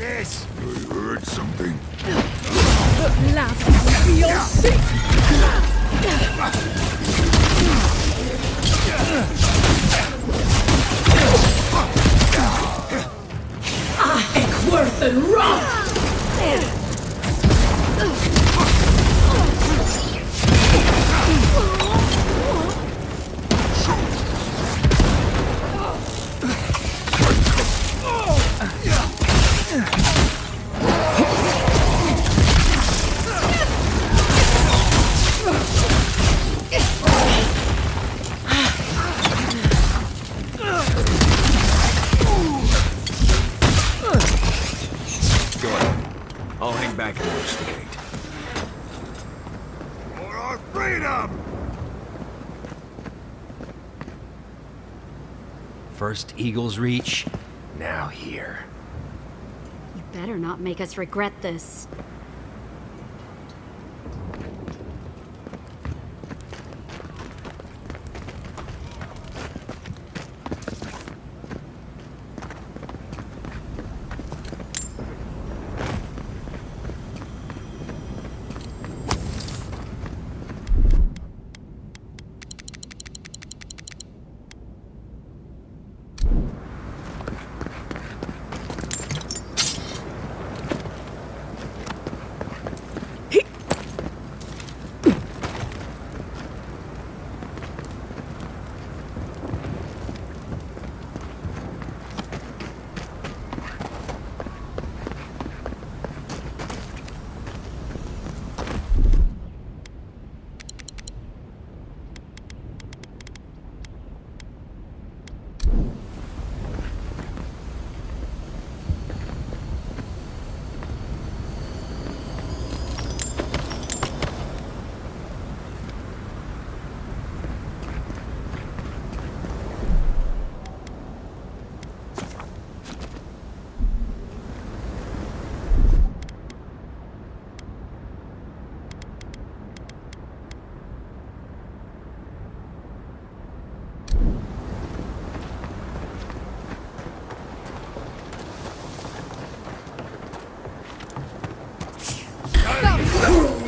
this!
I heard something.
Worth and rough!
I'll hang back and watch the gate.
For our freedom!
First Eagle's Reach, now here.
You better not make us regret this.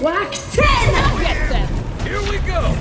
Whack 10!
Get them! Here we go!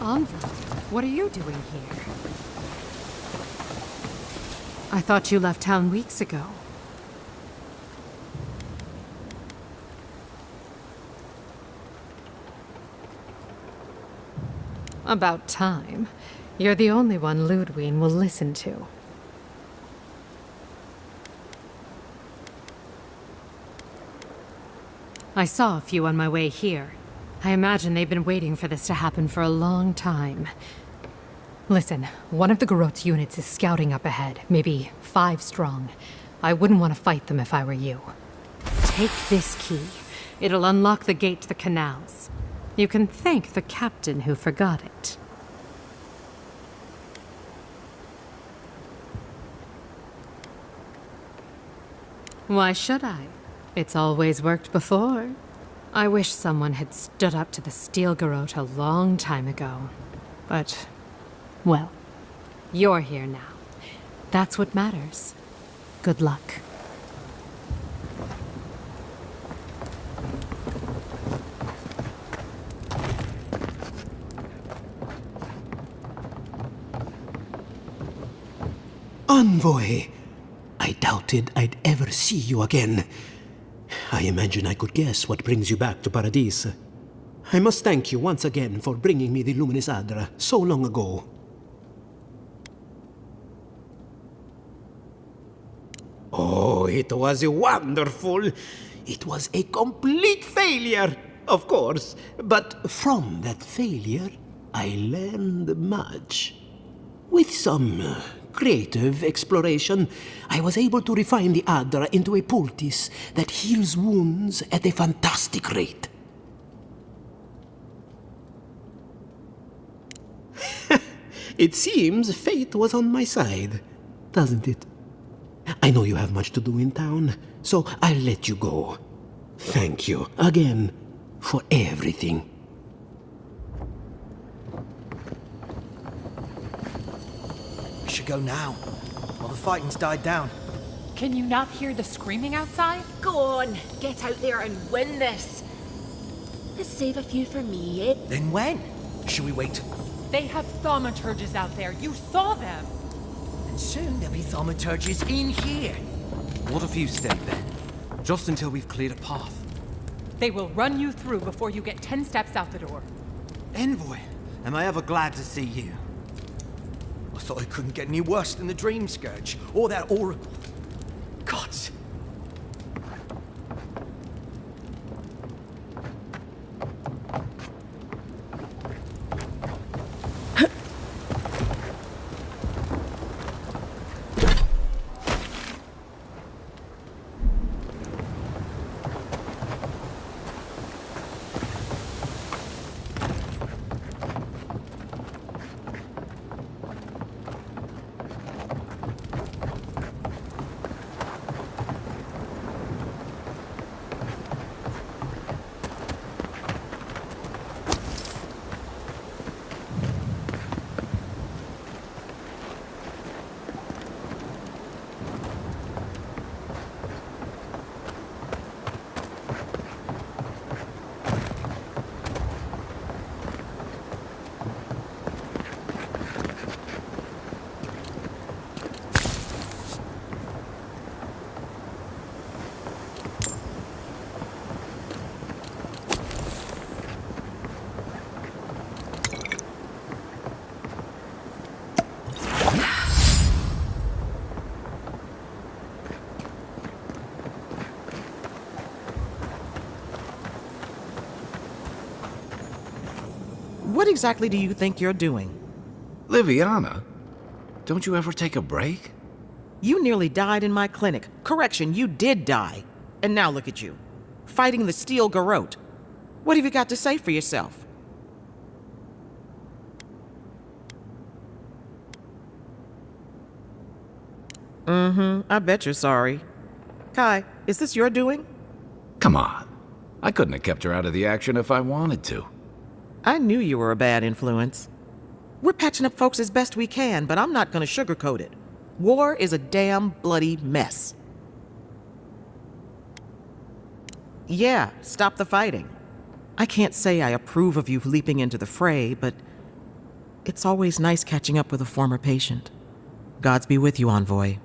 Envoy, what are you doing here? I thought you left town weeks ago. About time. You're the only one Ludwig will listen to. I saw a few on my way here. I imagine they've been waiting for this to happen for a long time. Listen, one of the Garot's units is scouting up ahead, maybe 5 strong. I wouldn't want to fight them if I were you. Take this key. It'll unlock the gate to the canals. You can thank the captain who forgot it. Why should I? It's always worked before. I wish someone had stood up to the Steel Garot a long time ago. But, well, you're here now. That's what matters. Good luck.
Envoy! I doubted I'd ever see you again. I imagine I could guess what brings you back to Paradis. I must thank you once again for bringing me the Luminous Adra so long ago. Oh, it was wonderful. It was a complete failure, of course. But from that failure, I learned much. With some creative exploration, I was able to refine the Adra into a poultice that heals wounds at a fantastic rate. It seems fate was on my side, doesn't it? I know you have much to do in town, so I'll let you go. Thank you again for everything.
We should go now, while the fighting's died down.
Can you not hear the screaming outside?
Go on, get out there and win this. Let's save a few for me, eh?
Then when? Should we wait?
They have thaumaturges out there. You saw them.
And soon there'll be thaumaturges in here.
What if you stay then? Just until we've cleared a path.
They will run you through before you get 10 steps out the door.
Envoy, am I ever glad to see you? I thought it couldn't get any worse than the Dream Scourge, or that Oracle. Gods.
What exactly do you think you're doing?
Liviana, don't you ever take a break?
You nearly died in my clinic. Correction, you did die. And now look at you, fighting the Steel Garot. What have you got to say for yourself? I bet you're sorry. Kai, is this your doing?
Come on. I couldn't have kept her out of the action if I wanted to.
I knew you were a bad influence. We're patching up folks as best we can, but I'm not gonna sugarcoat it. War is a damn bloody mess. Yeah, stop the fighting. I can't say I approve of you leaping into the fray, but It's always nice catching up with a former patient. Gods be with you, Envoy.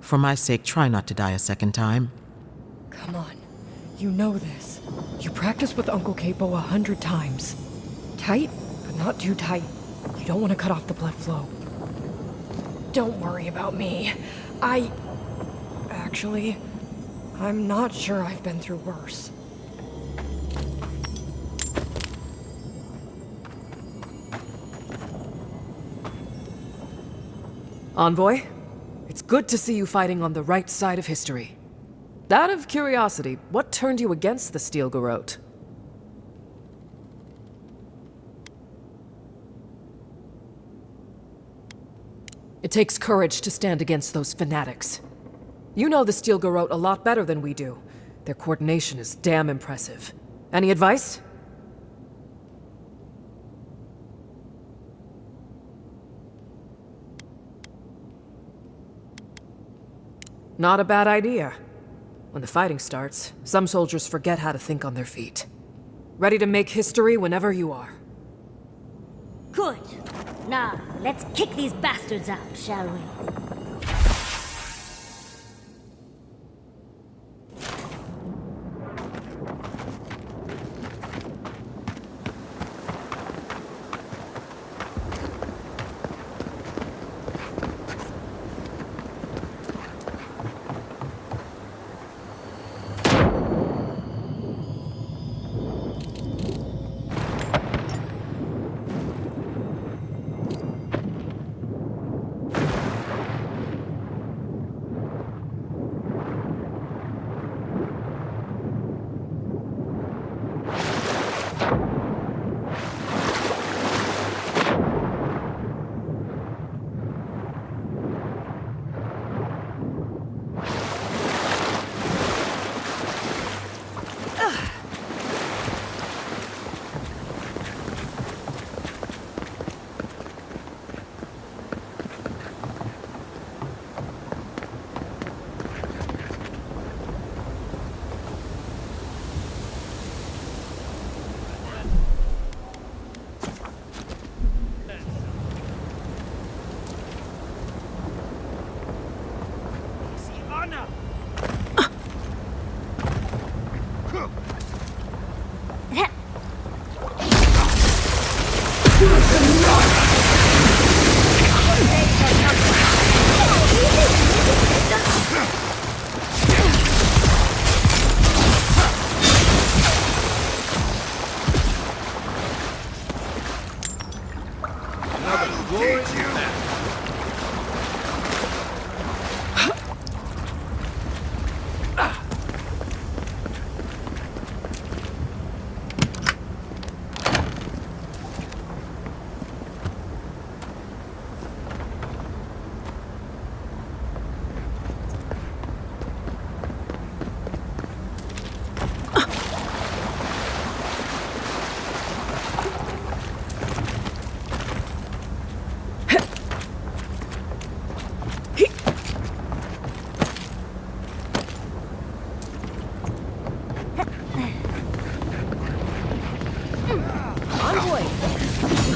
For my sake, try not to die a second time.
Come on. You know this. You practiced with Uncle Capo 100 times. Tight, but not too tight. You don't want to cut off the blood flow. Don't worry about me. Actually, I'm not sure I've been through worse.
Envoy, it's good to see you fighting on the right side of history. Out of curiosity, what turned you against the Steel Garrote? It takes courage to stand against those fanatics. You know the Steel Garrote a lot better than we do. Their coordination is damn impressive. Any advice? Not a bad idea. When the fighting starts, some soldiers forget how to think on their feet. Ready to make history whenever you are.
Good. Now, let's kick these bastards out, shall we?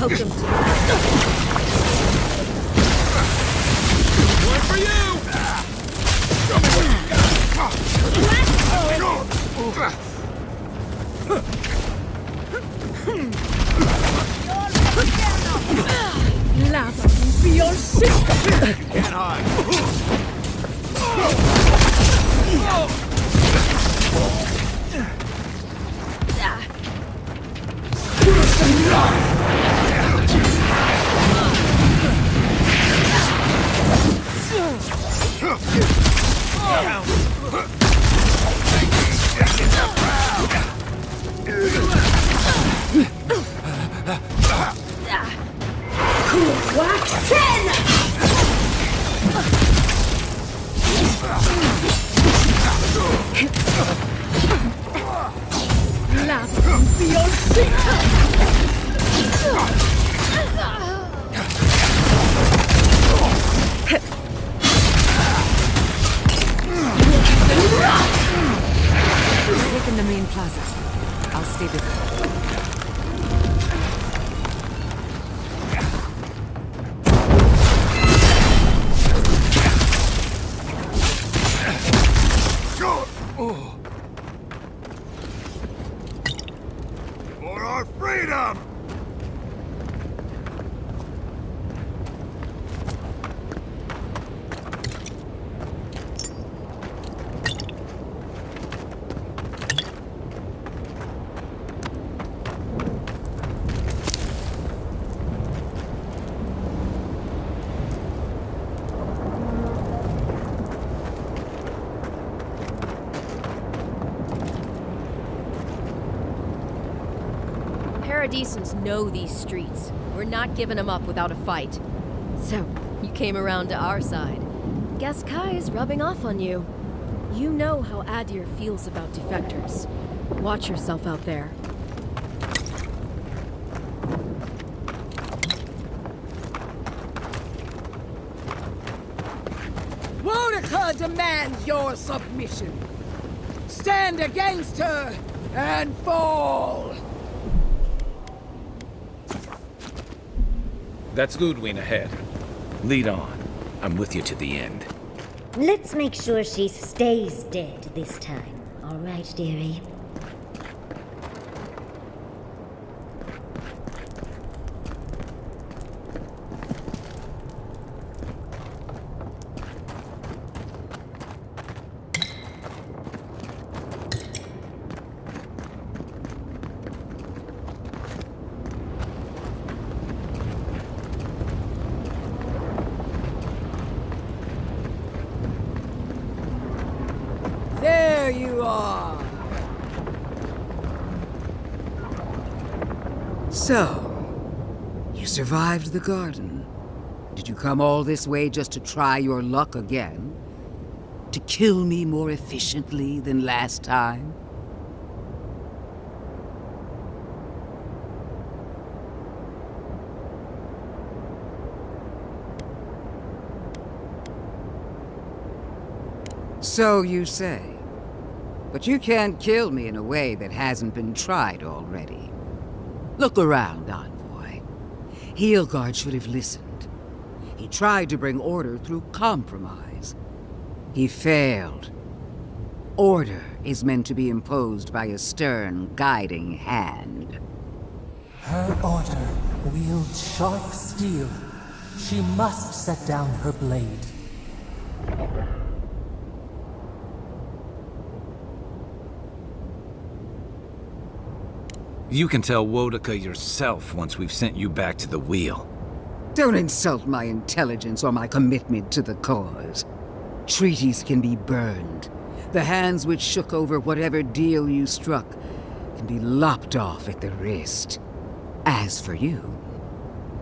Poke him.
One for you! Show me what you got!
Lava will be your sister!
Can't hide!
Whack 10! Lava will be your sister!
Taking the main plaza. I'll stay with you.
decents know these streets. We're not giving them up without a fight. So, you came around to our side. Guess Kai is rubbing off on you. You know how Adir feels about defectors. Watch yourself out there.
Boudica demands your submission. Stand against her and fall!
That's Ludwig ahead. Lead on. I'm with you to the end.
Let's make sure she stays dead this time. All right, dearie?
There you are!
So, you survived the garden. Did you come all this way just to try your luck again? To kill me more efficiently than last time? So you say. But you can't kill me in a way that hasn't been tried already. Look around, Envoy. Heelguard should have listened. He tried to bring order through compromise. He failed. Order is meant to be imposed by a stern, guiding hand.
Her order wields sharp steel. She must set down her blade.
You can tell Boudica yourself once we've sent you back to the wheel.
Don't insult my intelligence or my commitment to the cause. Treaties can be burned. The hands which shook over whatever deal you struck can be lopped off at the wrist. As for you,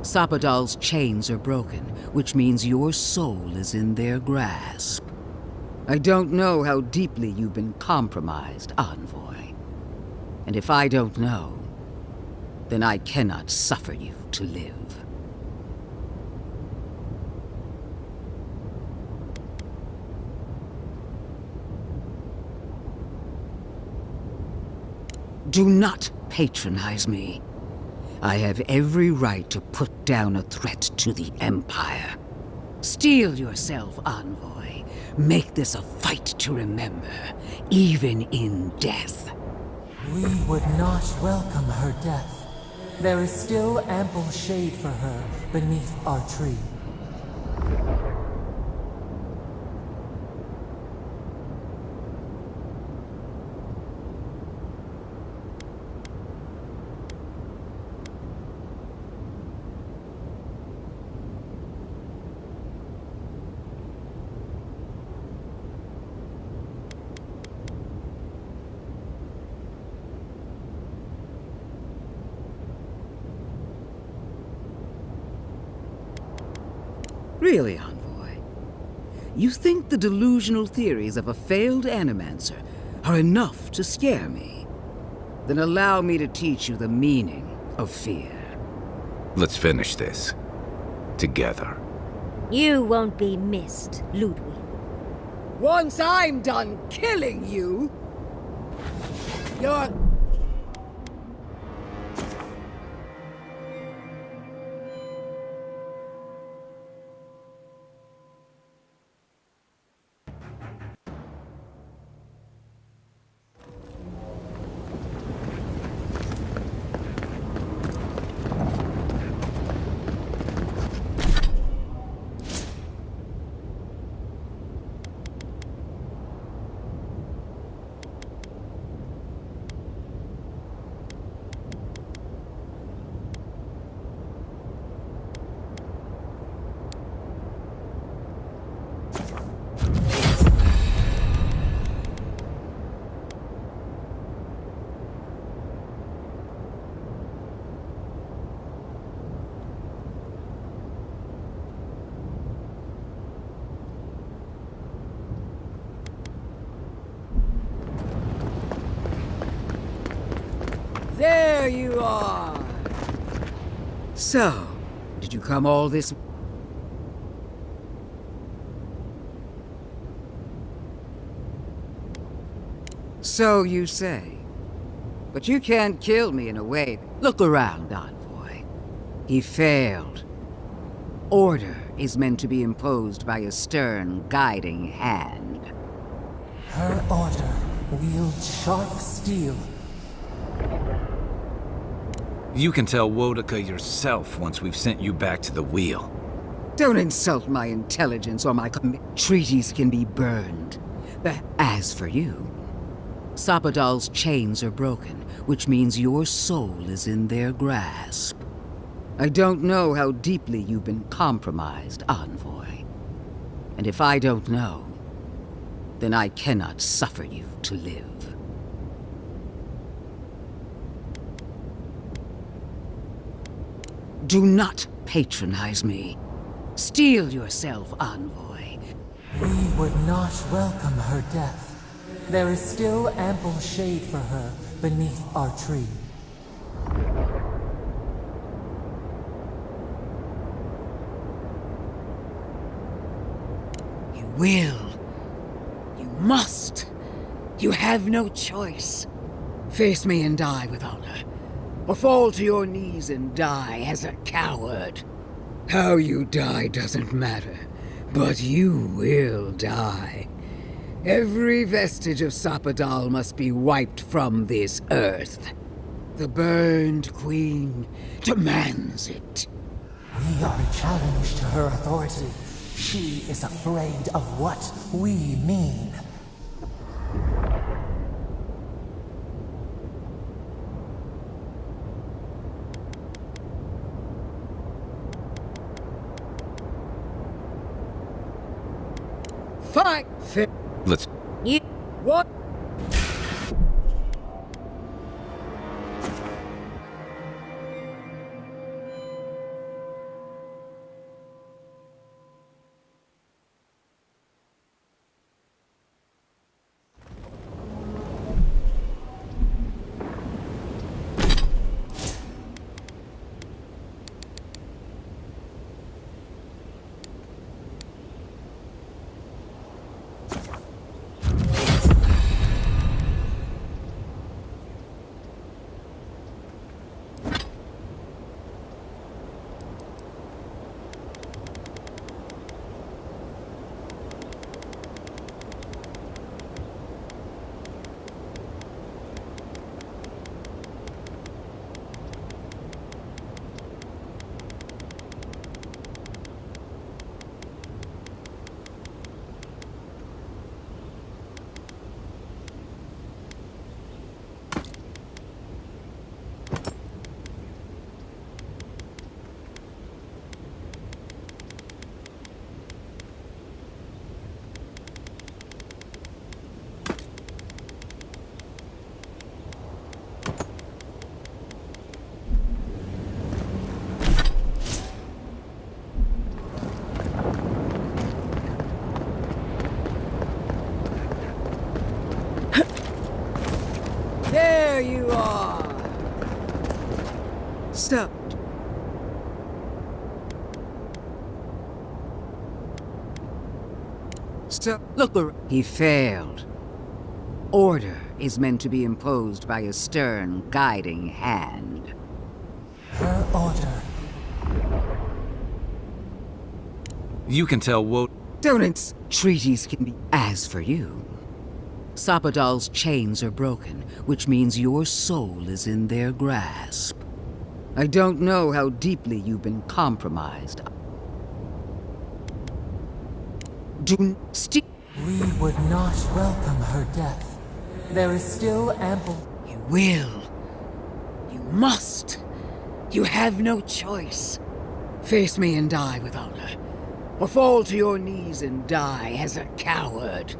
Sapadal's chains are broken, which means your soul is in their grasp. I don't know how deeply you've been compromised, Envoy. And if I don't know, then I cannot suffer you to live. Do not patronize me. I have every right to put down a threat to the Empire. Steel yourself, Envoy. Make this a fight to remember, even in death.
We would not welcome her death. There is still ample shade for her beneath our tree.
Really, Envoy? You think the delusional theories of a failed animancer are enough to scare me? Then allow me to teach you the meaning of fear.
Let's finish this. Together.
You won't be missed, Ludwig.
Once I'm done killing you, you're...
you are! So, did you come all this... So you say. But you can't kill me in a way. Look around, Envoy. He failed. Order is meant to be imposed by a stern, guiding hand.
Her order wields sharp steel.
You can tell Wodaka yourself once we've sent you back to the wheel.
Don't insult my intelligence or my treaties can be burned. As for you, Sapadal's chains are broken, which means your soul is in their grasp. I don't know how deeply you've been compromised, Envoy. And if I don't know, then I cannot suffer you to live. Do not patronize me. Steel yourself, Envoy.
We would not welcome her death. There is still ample shade for her beneath our tree.
You will. You must. You have no choice. Face me and die with honor. Or fall to your knees and die as a coward. How you die doesn't matter, but you will die. Every vestige of Sapadal must be wiped from this earth. The burned queen demands it.
We are a challenge to her authority. She is afraid of what we mean.
Fight!
Let's...
What? There you are! Stop. Stop. Look, he failed. Order is meant to be imposed by a stern, guiding hand.
Her order.
You can tell
Don't treaties can be... As for you, Sapadal's chains are broken, which means your soul is in their grasp. I don't know how deeply you've been compromised.
We would not welcome her death. There is still ample...
You will. You must. You have no choice. Face me and die with honor. Or fall to your knees and die as a coward.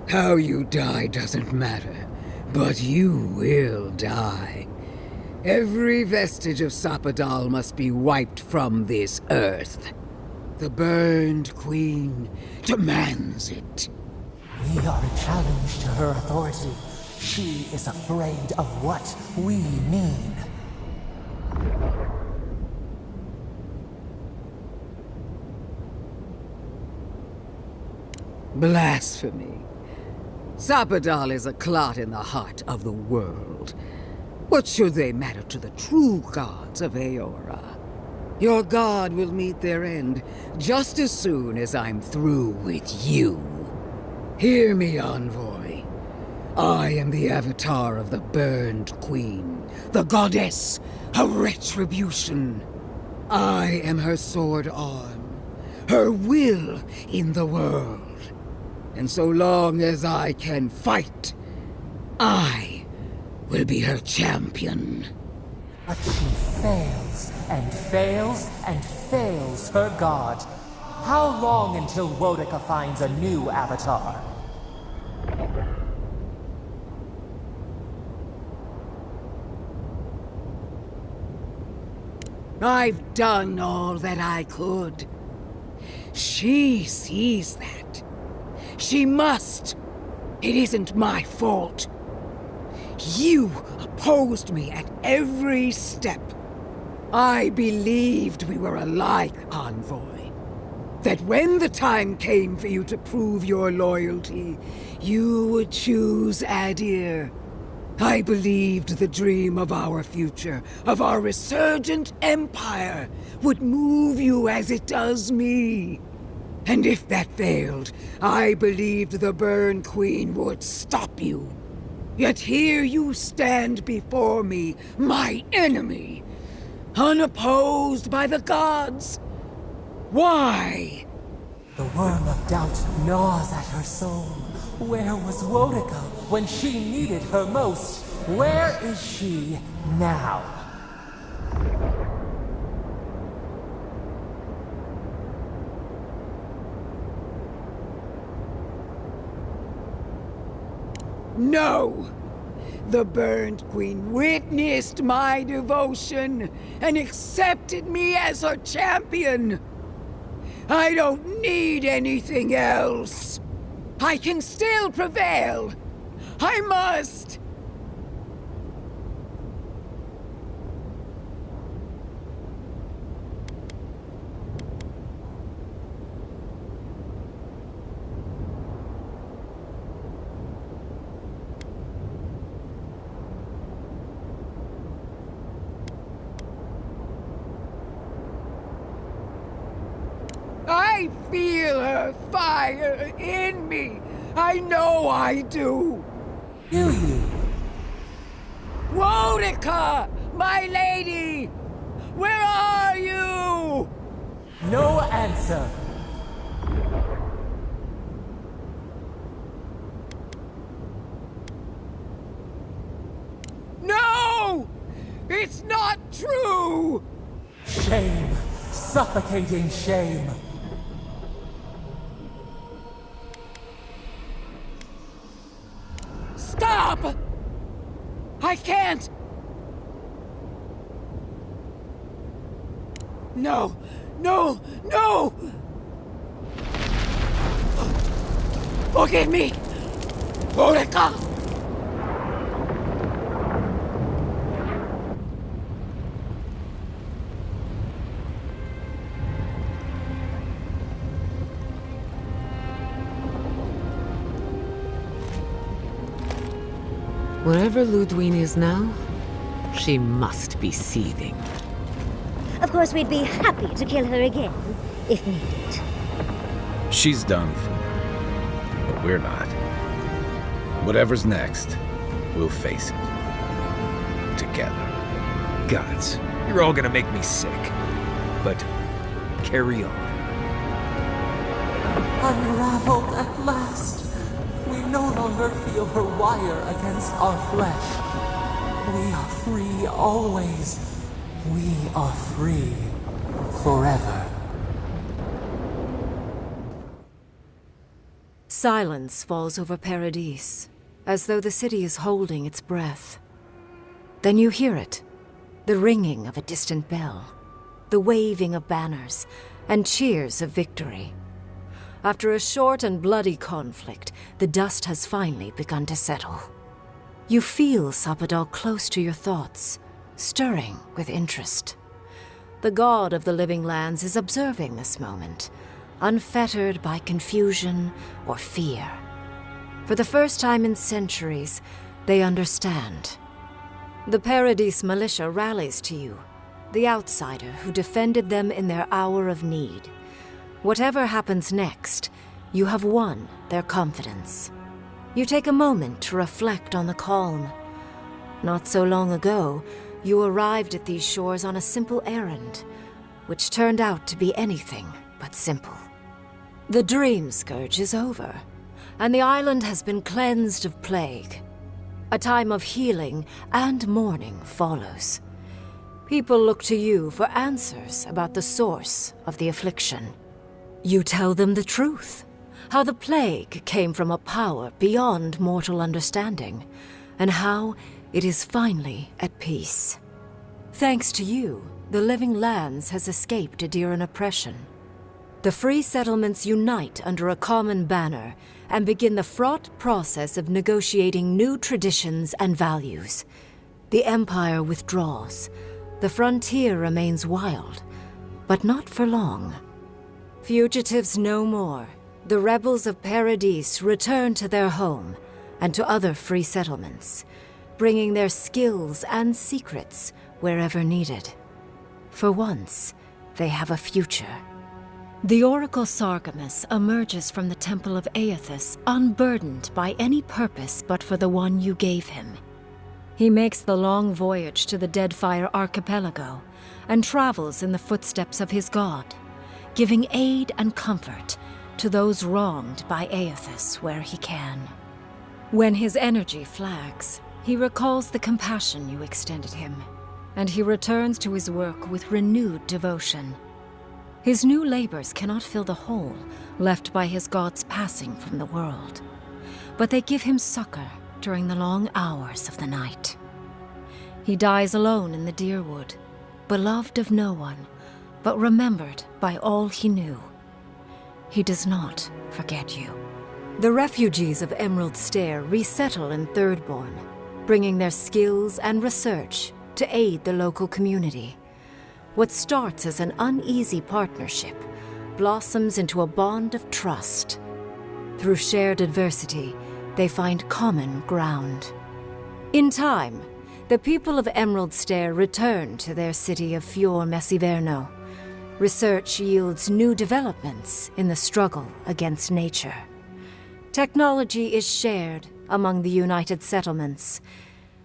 How you die doesn't matter, but you will die. Every vestige of Sapadal must be wiped from this earth. The burned queen demands it.
We are a challenge to her authority. She is afraid of what we mean.
Blasphemy. Sapadal is a clot in the heart of the world. What should they matter to the true gods of Eora? Your god will meet their end just as soon as I'm through with you. Hear me, envoy. I am the avatar of the Burned Queen, the goddess of retribution. I am her sword arm, her will in the world. And so long as I can fight, I will be her champion.
But she fails, and fails, and fails her god. How long until Wodica finds a new avatar?
I've done all that I could. She sees that. She must. It isn't my fault. You opposed me at every step. I believed we were alike, envoy. That when the time came for you to prove your loyalty, you would choose Adir. I believed the dream of our future, of our resurgent empire, would move you as it does me. And if that failed, I believed the Burn Queen would stop you. Yet here you stand before me, my enemy, unopposed by the gods. Why?
The worm of doubt gnaws at her soul. Where was Wodica when she needed her most? Where is she now?
No! The Burned Queen witnessed my devotion and accepted me as her champion. I don't need anything else. I can still prevail. I must. I feel her fire in me. I know I do.
Do you?
Wodica, my lady! Where are you?
No answer.
No! It's not true!
Shame. Suffocating shame.
Stop! I can't! No! No! No! Forgive me! Wodica!
Wherever Ludwine is now, she must be seething.
Of course, we'd be happy to kill her again, if needed.
She's done for. But we're not. Whatever's next, we'll face it. Together.
Gods, you're all gonna make me sick. But carry on.
Unraveled at last. We no longer feel her wire against our flesh. We are free always. We are free forever.
Silence falls over Paradise, as though the city is holding its breath. Then you hear it, the ringing of a distant bell, the waving of banners, and cheers of victory. After a short and bloody conflict, the dust has finally begun to settle. You feel Sapadal close to your thoughts, stirring with interest. The god of the living lands is observing this moment, unfettered by confusion or fear. For the first time in centuries, they understand. The Paradis militia rallies to you, the outsider who defended them in their hour of need. Whatever happens next, you have won their confidence. You take a moment to reflect on the calm. Not so long ago, you arrived at these shores on a simple errand, which turned out to be anything but simple. The dream scourge is over, and the island has been cleansed of plague. A time of healing and mourning follows. People look to you for answers about the source of the affliction. You tell them the truth, how the plague came from a power beyond mortal understanding, and how it is finally at peace. Thanks to you, the Living Lands has escaped Adiran oppression. The free settlements unite under a common banner and begin the fraught process of negotiating new traditions and values. The Empire withdraws. The frontier remains wild, but not for long. Fugitives no more. The rebels of Paradis return to their home and to other free settlements, bringing their skills and secrets wherever needed. For once, they have a future. The Oracle Sargamus emerges from the Temple of Aethys unburdened by any purpose but for the one you gave him. He makes the long voyage to the Deadfire Archipelago and travels in the footsteps of his god, giving aid and comfort to those wronged by Aethys where he can. When his energy flags, he recalls the compassion you extended him, and he returns to his work with renewed devotion. His new labors cannot fill the hole left by his god's passing from the world, but they give him succor during the long hours of the night. He dies alone in the Deerwood, beloved of no one, but remembered by all he knew. He does not forget you. The refugees of Emerald Stair resettle in Thirdborn, bringing their skills and research to aid the local community. What starts as an uneasy partnership blossoms into a bond of trust. Through shared adversity, they find common ground. In time, the people of Emerald Stair return to their city of Fior Messiverno. Research yields new developments in the struggle against nature. Technology is shared among the united settlements.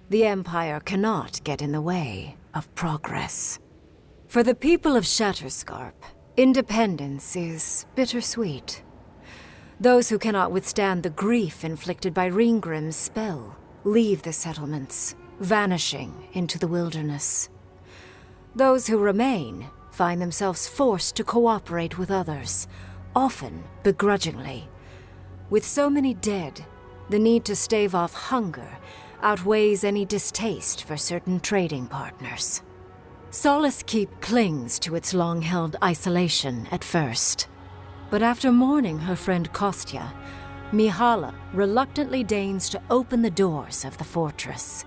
The Empire cannot get in the way of progress. For the people of Shatterscarp, independence is bittersweet. Those who cannot withstand the grief inflicted by Ringgrim's spell leave the settlements, vanishing into the wilderness. Those who remain find themselves forced to cooperate with others, often begrudgingly. With so many dead, the need to stave off hunger outweighs any distaste for certain trading partners. Solace Keep clings to its long-held isolation at first. But after mourning her friend Kostya, Mihala reluctantly deigns to open the doors of the fortress.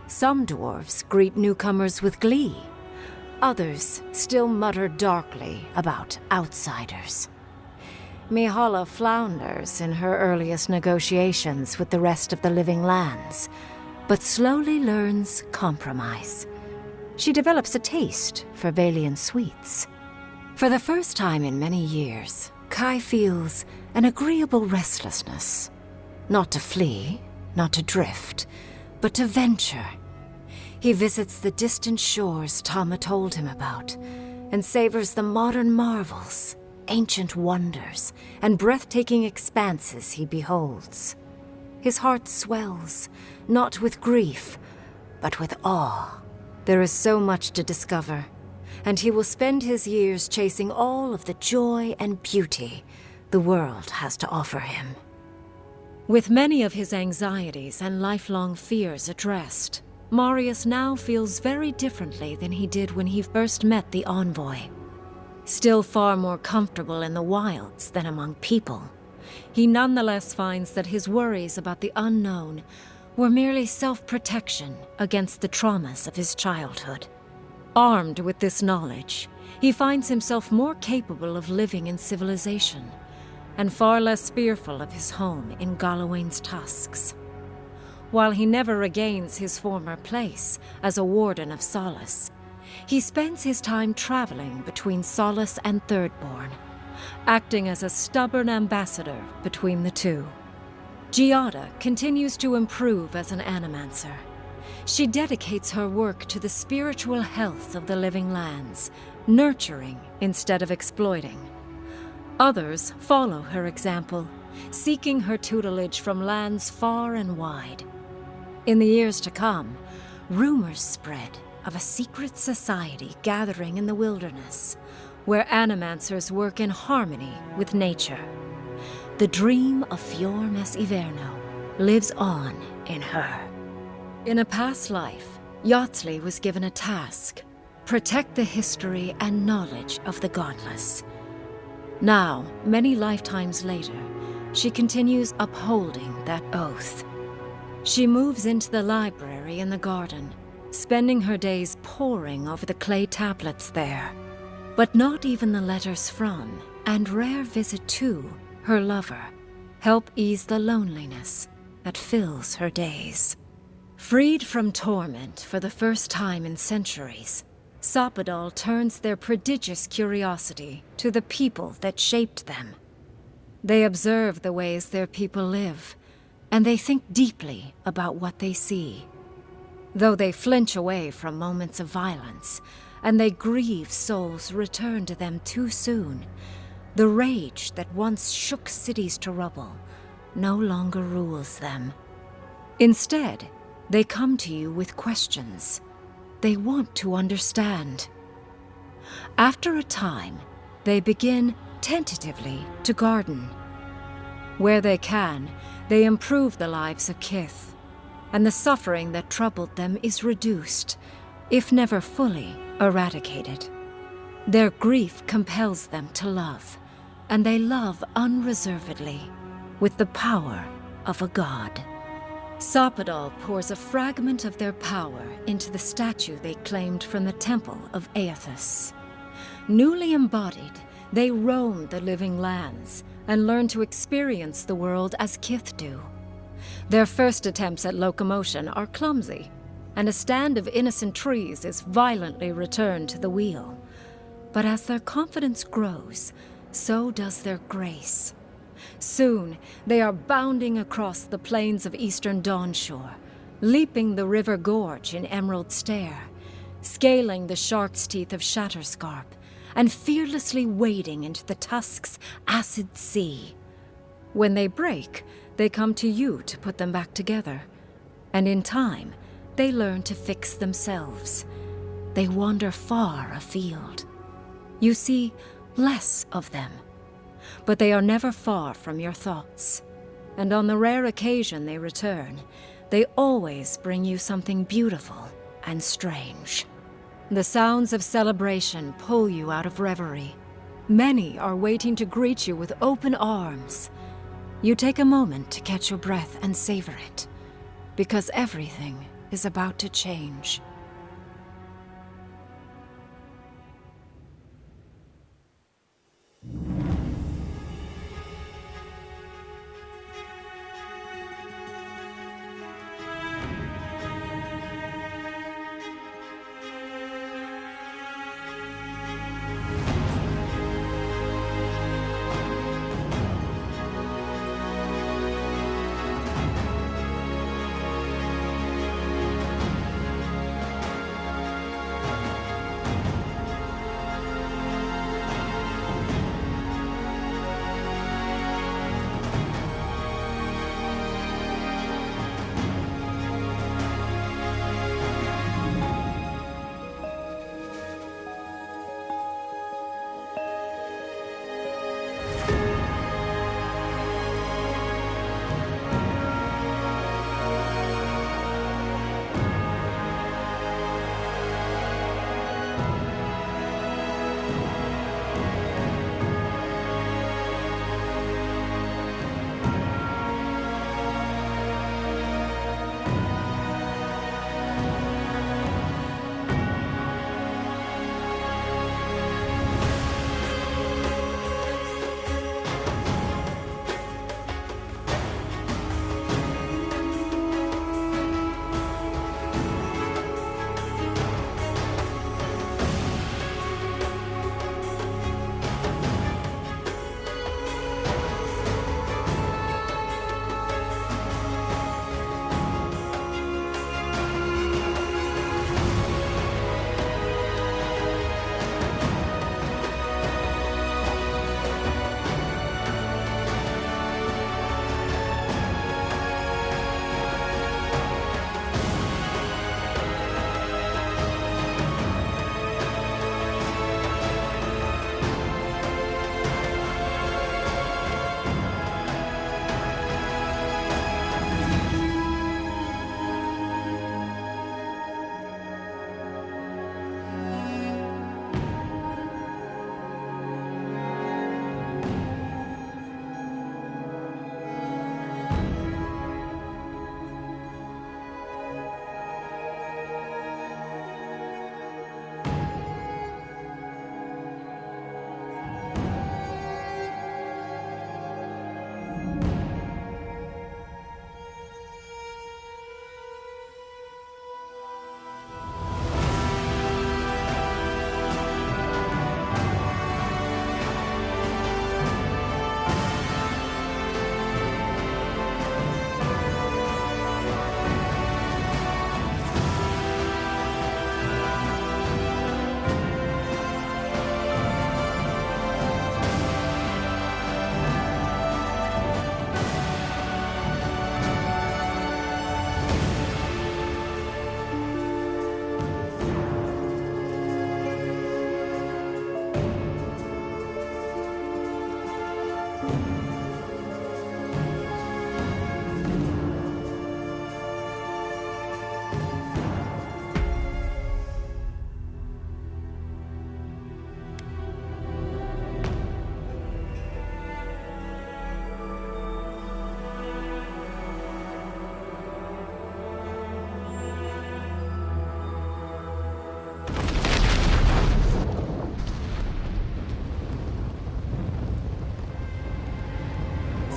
Some dwarves greet newcomers with glee. Others still mutter darkly about outsiders. Mihala flounders in her earliest negotiations with the rest of the Living Lands, but slowly learns compromise. She develops a taste for Valian sweets. For the first time in many years, Kai feels an agreeable restlessness. Not to flee, not to drift, but to venture. He visits the distant shores Tama told him about, and savors the modern marvels, ancient wonders, and breathtaking expanses he beholds. His heart swells, not with grief, but with awe. There is so much to discover, and he will spend his years chasing all of the joy and beauty the world has to offer him. With many of his anxieties and lifelong fears addressed, Marius now feels very differently than he did when he first met the envoy. Still far more comfortable in the wilds than among people, he nonetheless finds that his worries about the unknown were merely self-protection against the traumas of his childhood.
Armed with this knowledge, he finds himself more capable of living in civilization, and far less fearful of his home in Galawain's tusks. While he never regains his former place as a Warden of Solace, he spends his time traveling between Solace and Thirdborn, acting as a stubborn ambassador between the two. Giada continues to improve as an animancer. She dedicates her work to the spiritual health of the living lands, nurturing instead of exploiting. Others follow her example, seeking her tutelage from lands far and wide. In the years to come, rumors spread of a secret society gathering in the wilderness, where animancers work in harmony with nature. The dream of Fiormes Iverno lives on in her. In a past life, Yachtsley was given a task: protect the history and knowledge of the godless. Now, many lifetimes later, she continues upholding that oath. She moves into the library in the garden, spending her days poring over the clay tablets there. But not even the letters from, and rare visit to, her lover help ease the loneliness that fills her days. Freed from torment for the first time in centuries, Sopadal turns their prodigious curiosity to the people that shaped them. They observe the ways their people live, and they think deeply about what they see. Though they flinch away from moments of violence, and they grieve souls returned to them too soon, the rage that once shook cities to rubble no longer rules them. Instead, they come to you with questions. They want to understand. After a time, they begin tentatively to garden. Where they can, they improve the lives of Kith, and the suffering that troubled them is reduced, if never fully eradicated. Their grief compels them to love, and they love unreservedly, with the power of a god. Sopadal pours a fragment of their power into the statue they claimed from the temple of Aethys. Newly embodied, they roam the living lands and learn to experience the world as Kith do. Their first attempts at locomotion are clumsy, and a stand of innocent trees is violently returned to the wheel. But as their confidence grows, so does their grace. Soon, they are bounding across the plains of eastern Dawnshore, leaping the river gorge in Emerald Stair, scaling the shark's teeth of Shatterscarp, and fearlessly wading into the Tusk's acid sea. When they break, they come to you to put them back together, and in time, they learn to fix themselves. They wander far afield. You see less of them, but they are never far from your thoughts. And on the rare occasion they return, they always bring you something beautiful and strange. The sounds of celebration pull you out of reverie. Many are waiting to greet you with open arms. You take a moment to catch your breath and savor it, because everything is about to change.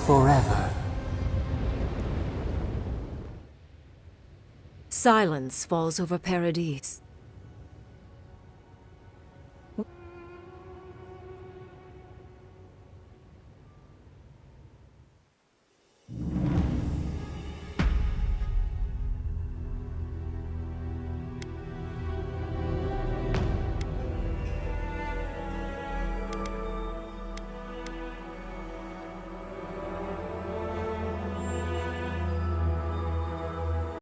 forever.
Silence falls over Paradis.